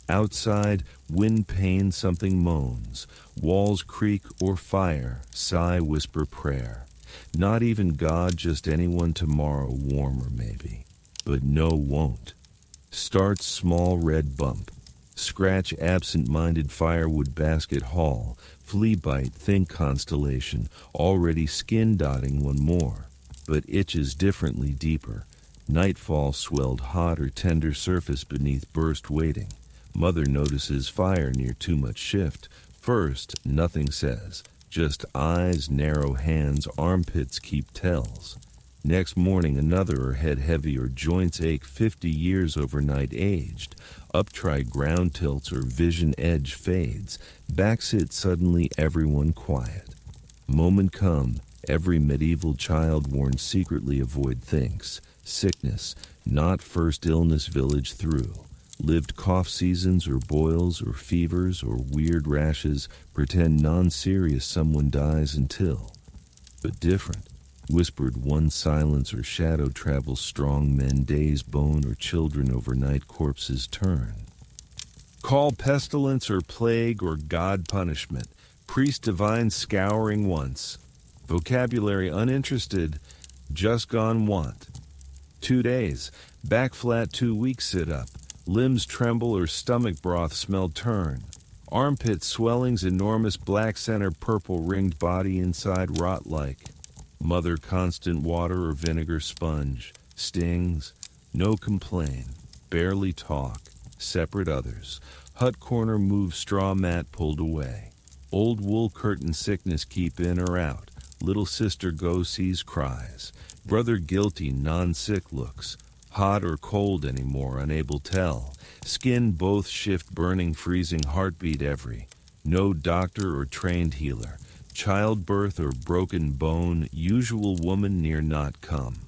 Outside, wind pain, something moans. Walls creak or fire, sigh, whisper prayer. Not even God, just anyone tomorrow, warmer maybe. But no won't. Starts small red bump. Scratch absent-minded firewood basket haul. Flea bite, think constellation, already skin dotting one more, but itches differently deeper. Nightfall swelled hot or tender surface beneath burst waiting. Mother notices fire near too much shift. First, nothing says, just eyes, narrow hands, armpits keep tells. Next morning another or head heavy or joints ache 50 years overnight aged. Uptried ground tilts or vision edge fades. Backsit suddenly everyone quiet. Moment come, every medieval child warned secretly avoid thinks. Sickness, not first illness village through. Lived cough seasons or boils or fevers or weird rashes. Pretend non-serious someone dies until. But different. Whispered one silence or shadow travels strong men days bone or children overnight corpses turn. Call pestilence or plague or God punishment. Priest divine scouring once. Vocabulary uninterested, just gone want. 2 days, back flat 2 weeks sit up. Limbs tremble or stomach broth smell turn. Armpit swellings enormous black center purple ringed body inside rot like. Mother constant water or vinegar sponge. Stings, no complain, barely talk, separate others. Hut corner move straw mat pulled away. Old wool curtain sickness keep in or out. Little sister go sees cries. Brother guilty non-sick looks. Hot or cold anymore unable tell. Skin both shift burning freezing heartbeat every. No doctor or trained healer. Childbirth or broken bone, usual woman near not come.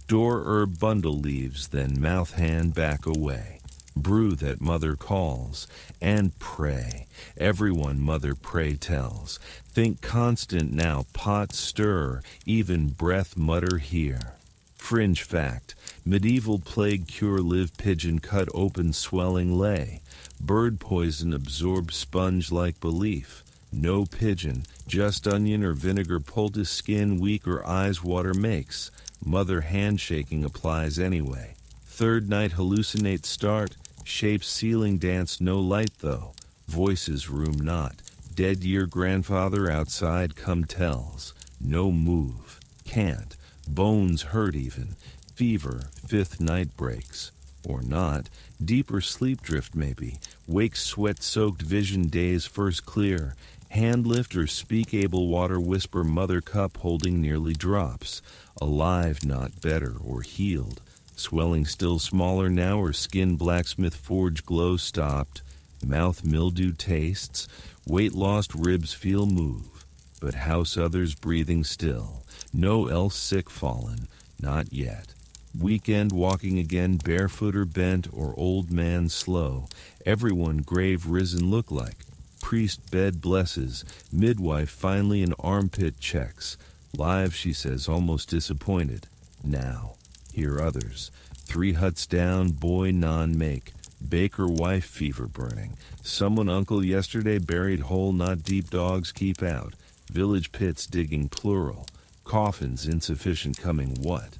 Door herb bundle leaves, then mouth hand back away. Brew that mother calls, and pray. Everyone mother pray tells. Think constant now, pot stir, even breath mutter here. Fringe fact, medieval plague cure live pigeon cut open swelling lay. Bird poison absorb sponge like belief. No pigeon, just onion or vinegar poultice skin weak or eyes water makes. Mother handshaking applies anyway. Third night hallucinate start. Shapes ceiling dance no light though. Voices room not. Dead year grandfather outside come tells. No move. Can't. Bones hurt even. Fever. Fifth night breaks. Or not. Deeper sleep drift maybe. Wake sweat soaked vision days first clear. Hand lift or speak able water whisper mother cup holding nearly drops. Alive not better or healed. Swelling still smaller now or skin blacksmith forge glow stopped. Mouth mildew tastes. Weight lost ribs feel move. But house others breathing still. No else sick fallen. Not yet. Weekend walking again barefoot or bent or old man slow. Everyone grave risen look like. Priest bed blesses. Midwife finally an armpit checks. Live she says almost disappointed. Now. Hear others. 3 huts down, boy non-make. Baker wife fever burning. Someone uncle yesterday buried whole not deep dogs keep out. Village pits digging plural. Coffins insufficient coming what?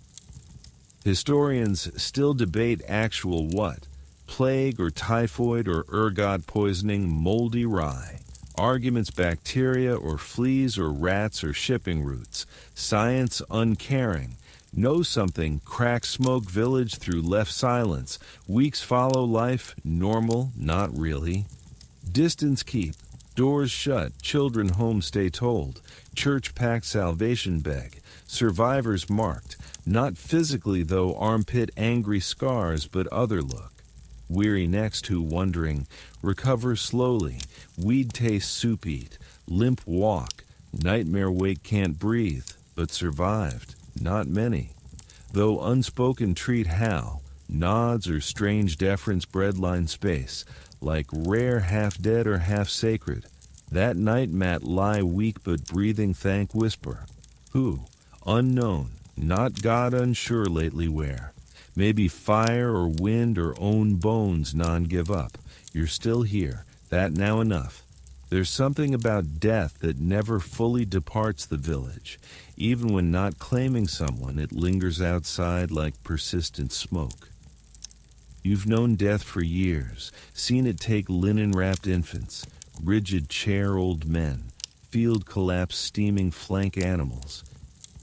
Historians still debate actual what? Plague or typhoid or ergot poisoning, moldy rye. Arguments bacteria or fleas or rats or shipping routes. Science uncaring. Know something, crack smoke village through left silence. Weeks follow life, normal, not really. Distance keep. Doors shut, children home stay told. Church packed, salvation beg. Survivors marked. Not physically though, armpit angry scars, but other look. Weary next who wondering, recover slowly. Weed taste soup eat. Limp walk. Nightmare wake can't breathe, but survived. Not many. Though unspoken treat how. Nods or strange deference breadline space. Like rare half dead or half sacred. That night mat lie weak but breathing thank whisper. Who? Unknown. Not God unsure lately where. Maybe fire or wind or own bones non give up. You're still here. That now enough. There's something about death that never fully departs the village. Even when not claiming someone, it lingers outside like persistent smoke. You've known death for years, seen it take linen-wrapped infants, rigid chair old men, field collapse steaming flank animals.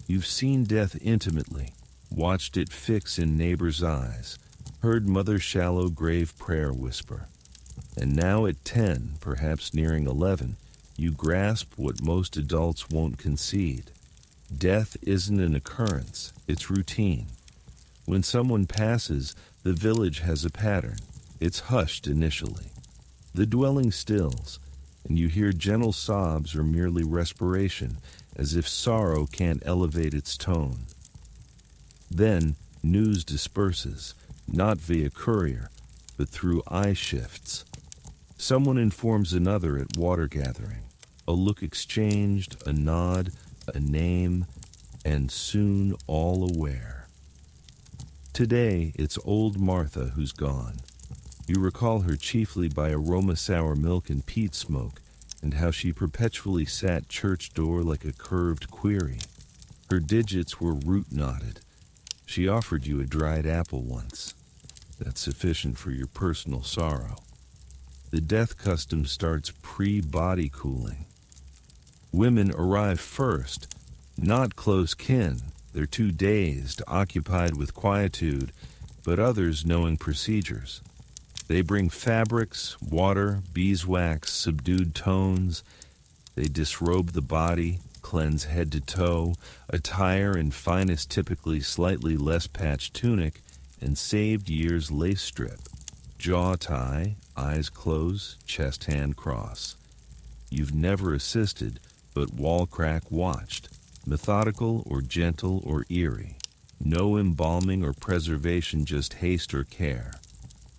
You've seen death intimately, watched it fix in neighbors' eyes, heard mother's shallow grave prayer whisper. And now at 10, perhaps nearing 11, you grasp what most adults won't concede. Death isn't an occurrence, it's routine. When someone passes, the village has a pattern. It's hushed initially. The dwelling stills, and you hear gentle sobs or merely respiration, as if sorrow can't elevate its tone. Then, news disperses, not via courier, but through eye shifts. Someone informs another at water gathering. A look exchanged, a nod, a name, and soon all aware. Today, it's old Martha who's gone. You recall her chiefly by aroma sour milk and peat smoke, and how she perpetually sat church door like a curved query. Her digits were root knotted. She offered you a dried apple once. That's sufficient for your personal sorrow. The death custom starts pre-body cooling. Women arrive first, not close kin. They're too dazed, occupied with quietude, but others knowing procedures. They bring fabrics, water, beeswax, subdued tones. They disrobe the body, cleanse head to toe, attire in finest typically slightly less patched tunic, and saved years lace strip. Jaw tie, eyes close, chest hand cross. You've never assisted, but wall crack watched. Methodical or gentle or eerie. No embalming or preservation, just haste or care.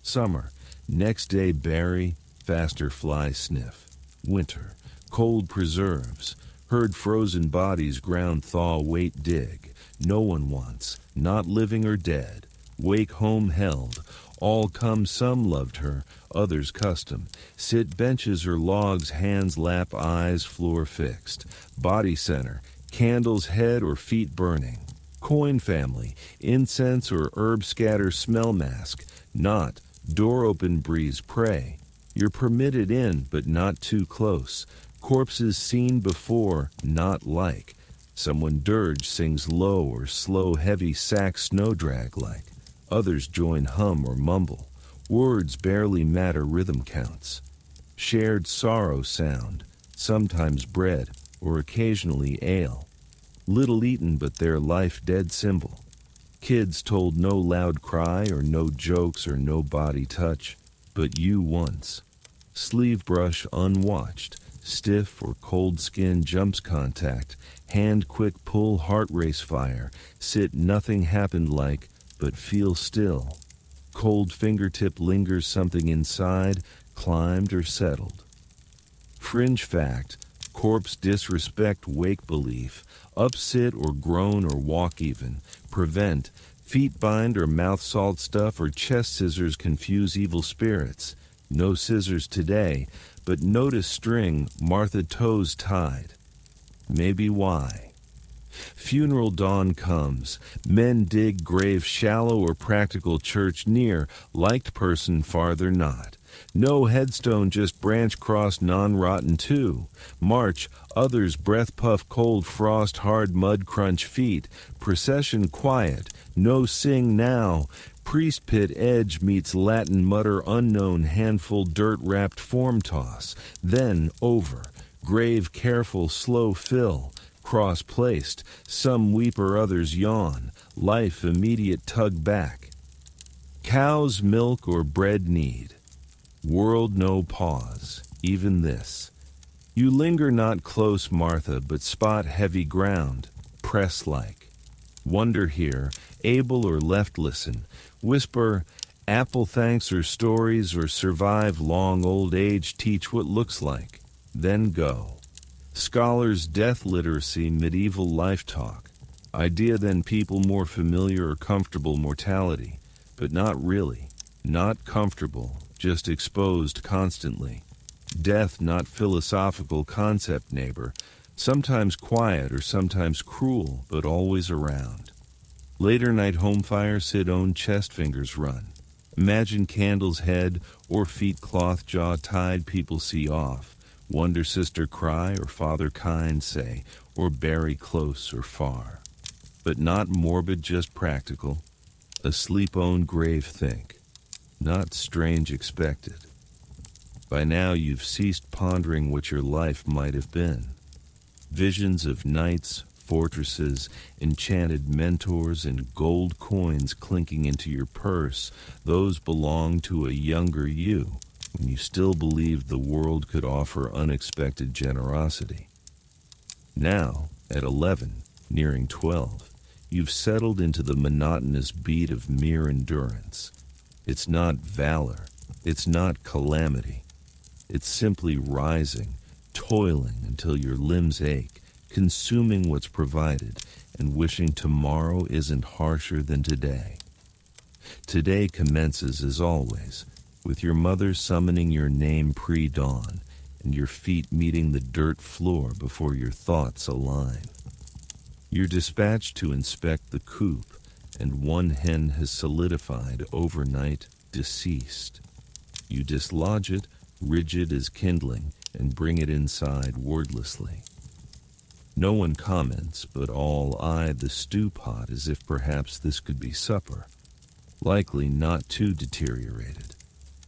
Summer, next day berry, faster fly sniff. Winter, cold preserves. Herd frozen bodies ground thaw wait dig. No one wants, not living or dead. Wake home held. All come, some loved her, others custom. Sit benches or logs, hands lap, eyes floor fixed. Body center, candles head or feet burning. Coin family, incense or herb scatter smell mask. Not, door open breeze pray. You're permitted in, but not too close. Corpses seen before, not like. Someone dirge sings low or slow heavy sack snow drag like. Others join hum or mumble. Words barely matter, rhythm counts. Shared sorrow sound, sometimes bread or occasionally ale. Little eaten but their life dead symbol. Kids told no loud cry or no jokes or no body touch, but you once. Sleeve brush unwatched, stiff or cold skin jumps contact, hand quick pull heart race fire, sit nothing happened like, but feel still. Cold fingertip lingers something inside, climbed or settled. Fringe fact, corpse disrespect wake belief, upsit or groan or walk even, prevent, feet bind or mouth salt stuff or chest scissors confuse evil spirits. No scissors today, but notice string, Martha toes tied. Maybe why. Funeral dawn comes. Men dig grave shallow or practical church near, liked person farther not. No headstone, just branch cross non-rotten too. March, others breath puff cold frost hard mud crunch feet. Procession quiet, no sing now. Priest pit edge meets Latin mutter unknown handful dirt wrapped form toss. Then over, grave careful slow fill. Cross placed, some weep or others yawn. Life immediate tug back. Cows milk or bread need. World no pause, even this. You linger not close, Martha, but spot heavy ground, press-like. Wonder here, able or left listen, whisper, apple thanks or stories or survive long old age teach what looks like, then go. Scholars death literacy medieval life talk, idea then people more familiar or comfortable mortality, but not really, not comfortable. Just exposed constantly. Death not philosophical concept neighbor, sometimes quiet or sometimes cruel, but always around. Later night home fire sit own chest fingers run. Imagine candles head or feet cloth jaw tied people see off. Wonder sister cry or father kind say, or bury close or far. But not morbid, just practical. A sleep own grave think. Not strange expected. By now you've ceased pondering what your life might have been. Visions of knights, fortresses, enchanted mentors, and gold coins clinking into your purse, those belong to a younger you, when you still believed the world could offer unexpected generosity. Now, at 11, nearing 12, you've settled into the monotonous beat of mere endurance. It's not valor, it's not calamity. It's simply rising, toiling until your limbs ache, consuming what's provided, and wishing tomorrow isn't harsher than today. Today commences as always, with your mother summoning your name pre-dawn, and your feet meeting the dirt floor before your thoughts align. You're dispatched to inspect the coop, and one hen has solidified overnight deceased. You dislodge it, rigid as kindling, and bring it inside wordlessly. No one comments, but all eye the stew pot as if perhaps this could be supper, likely not too deteriorated.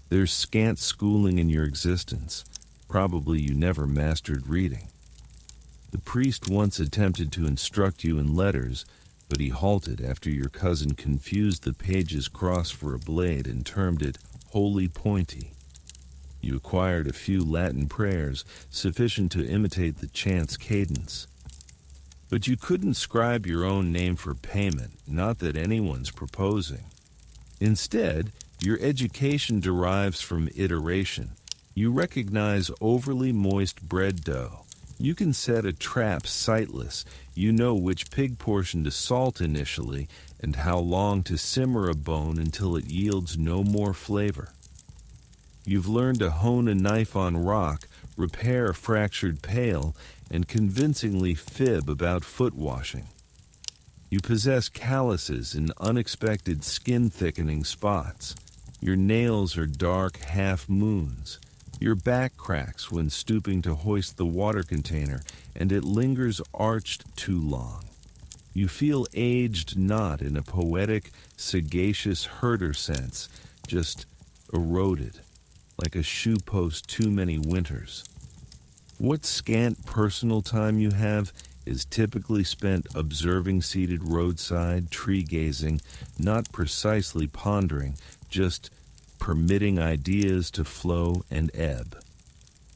There's scant schooling in your existence. Probably you never mastered reading. The priest once attempted to instruct you in letters, but he halted after your cousin confused the page's cross for a blade and termed it holy pointy. You acquired a few Latin prayers, sufficient to imitate the chant's cadence. But you couldn't scribe your own name for payment, not that anyone's proposing. Instead, your education derives from iteration. You recognize overly moist bread dough. You can set a trap sightless. You know which pig portion to salt initially and how long to simmer a bone until it yields no more flavor. You've learned to hone a knife on rock, repair a fractured pail, and convincingly fib about foot washing. You possess calluses in unexpected skin-thickening spots. Your nails are dark half-moons. Your back cracks when stooping to hoist the water container, and it lingers arched too long. You feel aged not in a poetic, sagacious herder sense, just eroded, like a shoe post too many winters. What scant personal time you have is typically spent observing seated roadside, tree-gazing, not precisely pondering, just permitting ideas to flow and ebb.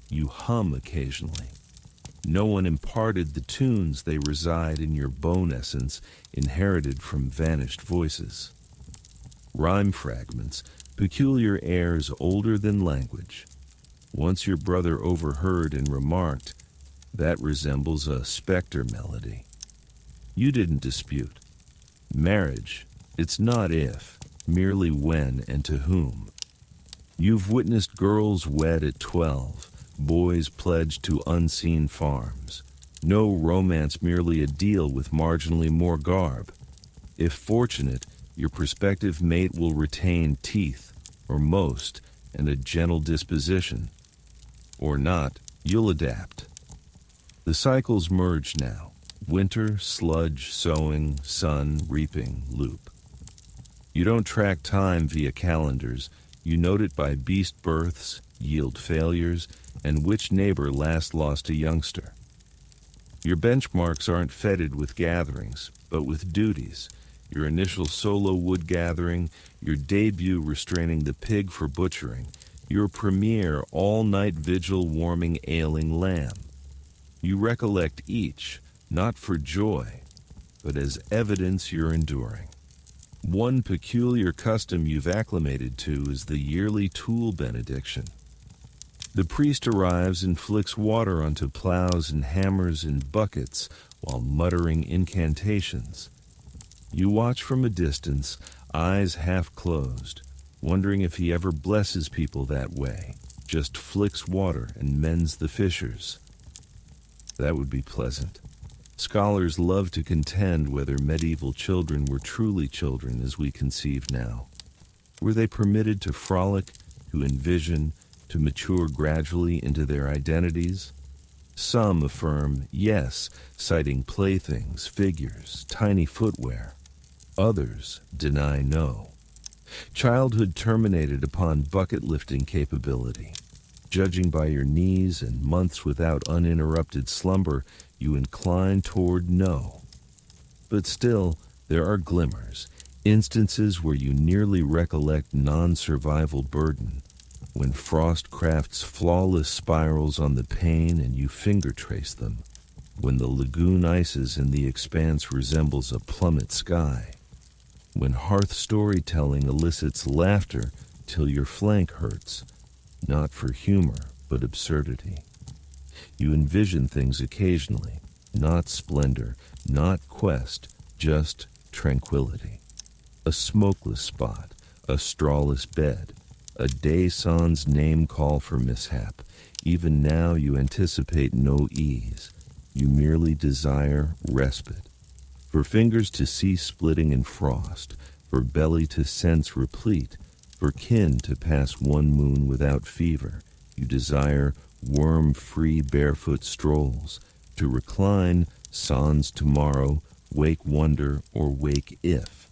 You hum occasionally. No one imparted the tunes, they reside in your bone essence, inherited from vanished voices. Rhyme fragments, peculiar airs older than language. Once your brother overheard and remarked, that resembles a specter melody. You didn't dispute. Marriage, it's not if, merely when and to whom. You've witnessed girls wed at 12, boys pledged to unseen farms. No romance merely a deal with marginally more garb. If fortunate, your prospective mate will retain teeth, or most, and a gentle disposition. Or not, you'll adapt. The cycles merge now. Winter, sludge, sowing, sun, reaping, loop. You don't track time via calendars. You note it by beast births, yield failures, and which neighbor last lost a youngster. Your benchmarks aren't fetid with gatherings, but with duties. Your initial solo wood gathering, your debut restraining the pig for butchering, your premiere all-night vigil warming ailing lamb. You recollect each, not for joy, but as evidence you're enduring. One peculiar custom you've acclimated to is the yearly tool benediction. The priest arrives and flicks water onto plows and hammers and buckets while muttering incantations. You watch from a distance, eyes half closed, wondering if he ever blesses people that way, just flicks water and mends the fissures. That would be pleasant. Scholars love to contend whether medieval children were truly children as we conceive now. Were they permitted to frolic, to envision, to mature gradually into their identities? Some affirm yes, citing playthings, figures, tiny footwear. Others deny no. Childhood terminated upon bucket-lifting capability. Judging by your knees and months without uninterrupted slumber, you incline toward no. But still, there are glimmers, instances where you nearly recollect non-survival burden, when frost crafts flawless spirals on the pane and you finger trace them, when the lagoon ices in the expanse resembles a plummet sky, when hearth storytelling elicits laughter till your flank hurts, not for humor, but absurdity. You envision things occasionally, not splendor, not quest, just tranquility. A smokeless spot, a strawless bed, a day sans name call for mishap. Even now you anticipate no ease. You merely desire respite. For fingers to cease splitting in frost, for belly to sense replete, for kin to pass one moon without fever, you desire worm-free barefoot strolls, to recline sans tomorrow, wake wonder or wake if.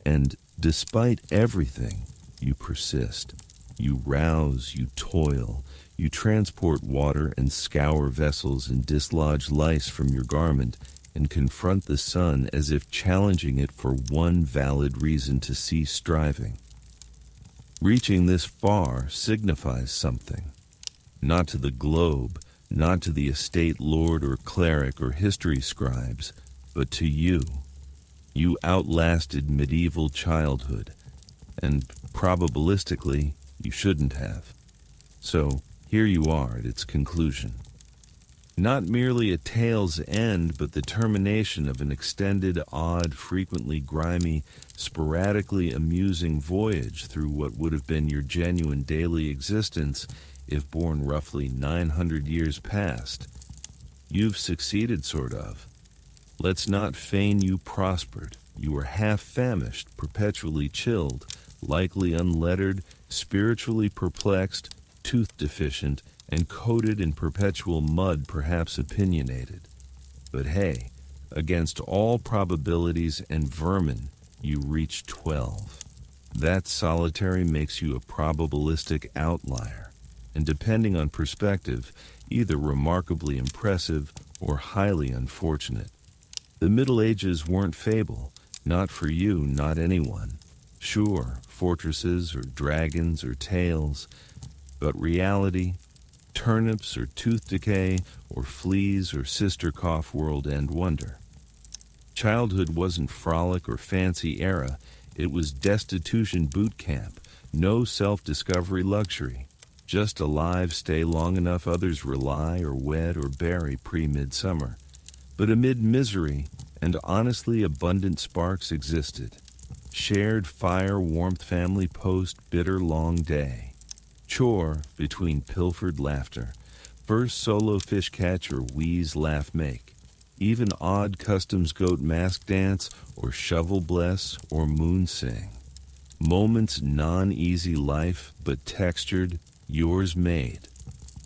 And despite everything, you persist. You rouse, you toil, you transport water and scour vessels and dislodge lice from your garment and confront the sun as if challenging it for one valid reason to cease striving. Reaching this far signifies something. Not to the globe, not to the estate lord or cleric or history scribes, but to you. You outlasted medieval childhood, and probabilistically, you shouldn't have. So here you are at its conclusion. Not merely a tale's end, but the termination of an extended, odd, frequently grimy, sporadically amusing voyage through what would have been your genuine daily existence if born roughly 900 years past. You've succeeded, sort of. Let's not feign you prospered. You were half-famished, perpetually chilled, likely unlettered, spiritually perplexed, tooth-deficient, and coated in perpetual mud, perhaps opinionated. But hey, against all probabilities and vermin, you reach 12. That solitary makes you a probabilistic outlier, and depending on perspective, either remarkably impressive or highly unfortunate. The Middle Ages weren't fable, not for you, not anyone. Sure, fortresses or dragons or tales, but reality, turnips or tooth decay, or fleas or sister cough world-end wonder. Childhood wasn't frolic or fancy era, it was destitution boot camp, no self-discovery luxury, just alive stay long enough others rely or wed or bury pre-midsummer. But amid misery, and honestly abundant sparks existed. Shared fire, warmth, family post, bitter long day. Chore between pilfered laughter. first solo fish catch or wheeze laugh make, even odd customs goat mask dance or shovel bless or moon sing. Moments non-easy life, but textured, yours made.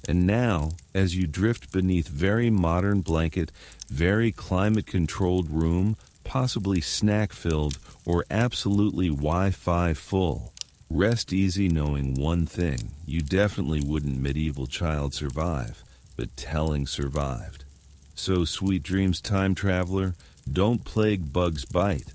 And now, as you drift beneath very modern blanket, very climate-controlled room, possibly snack-filled or absolutely Wi-Fi full, rest easy knowing one thing: you definitely wouldn't medieval child survive, but telling survived. So sweet dreams, time traveler, don't plague bugs bite.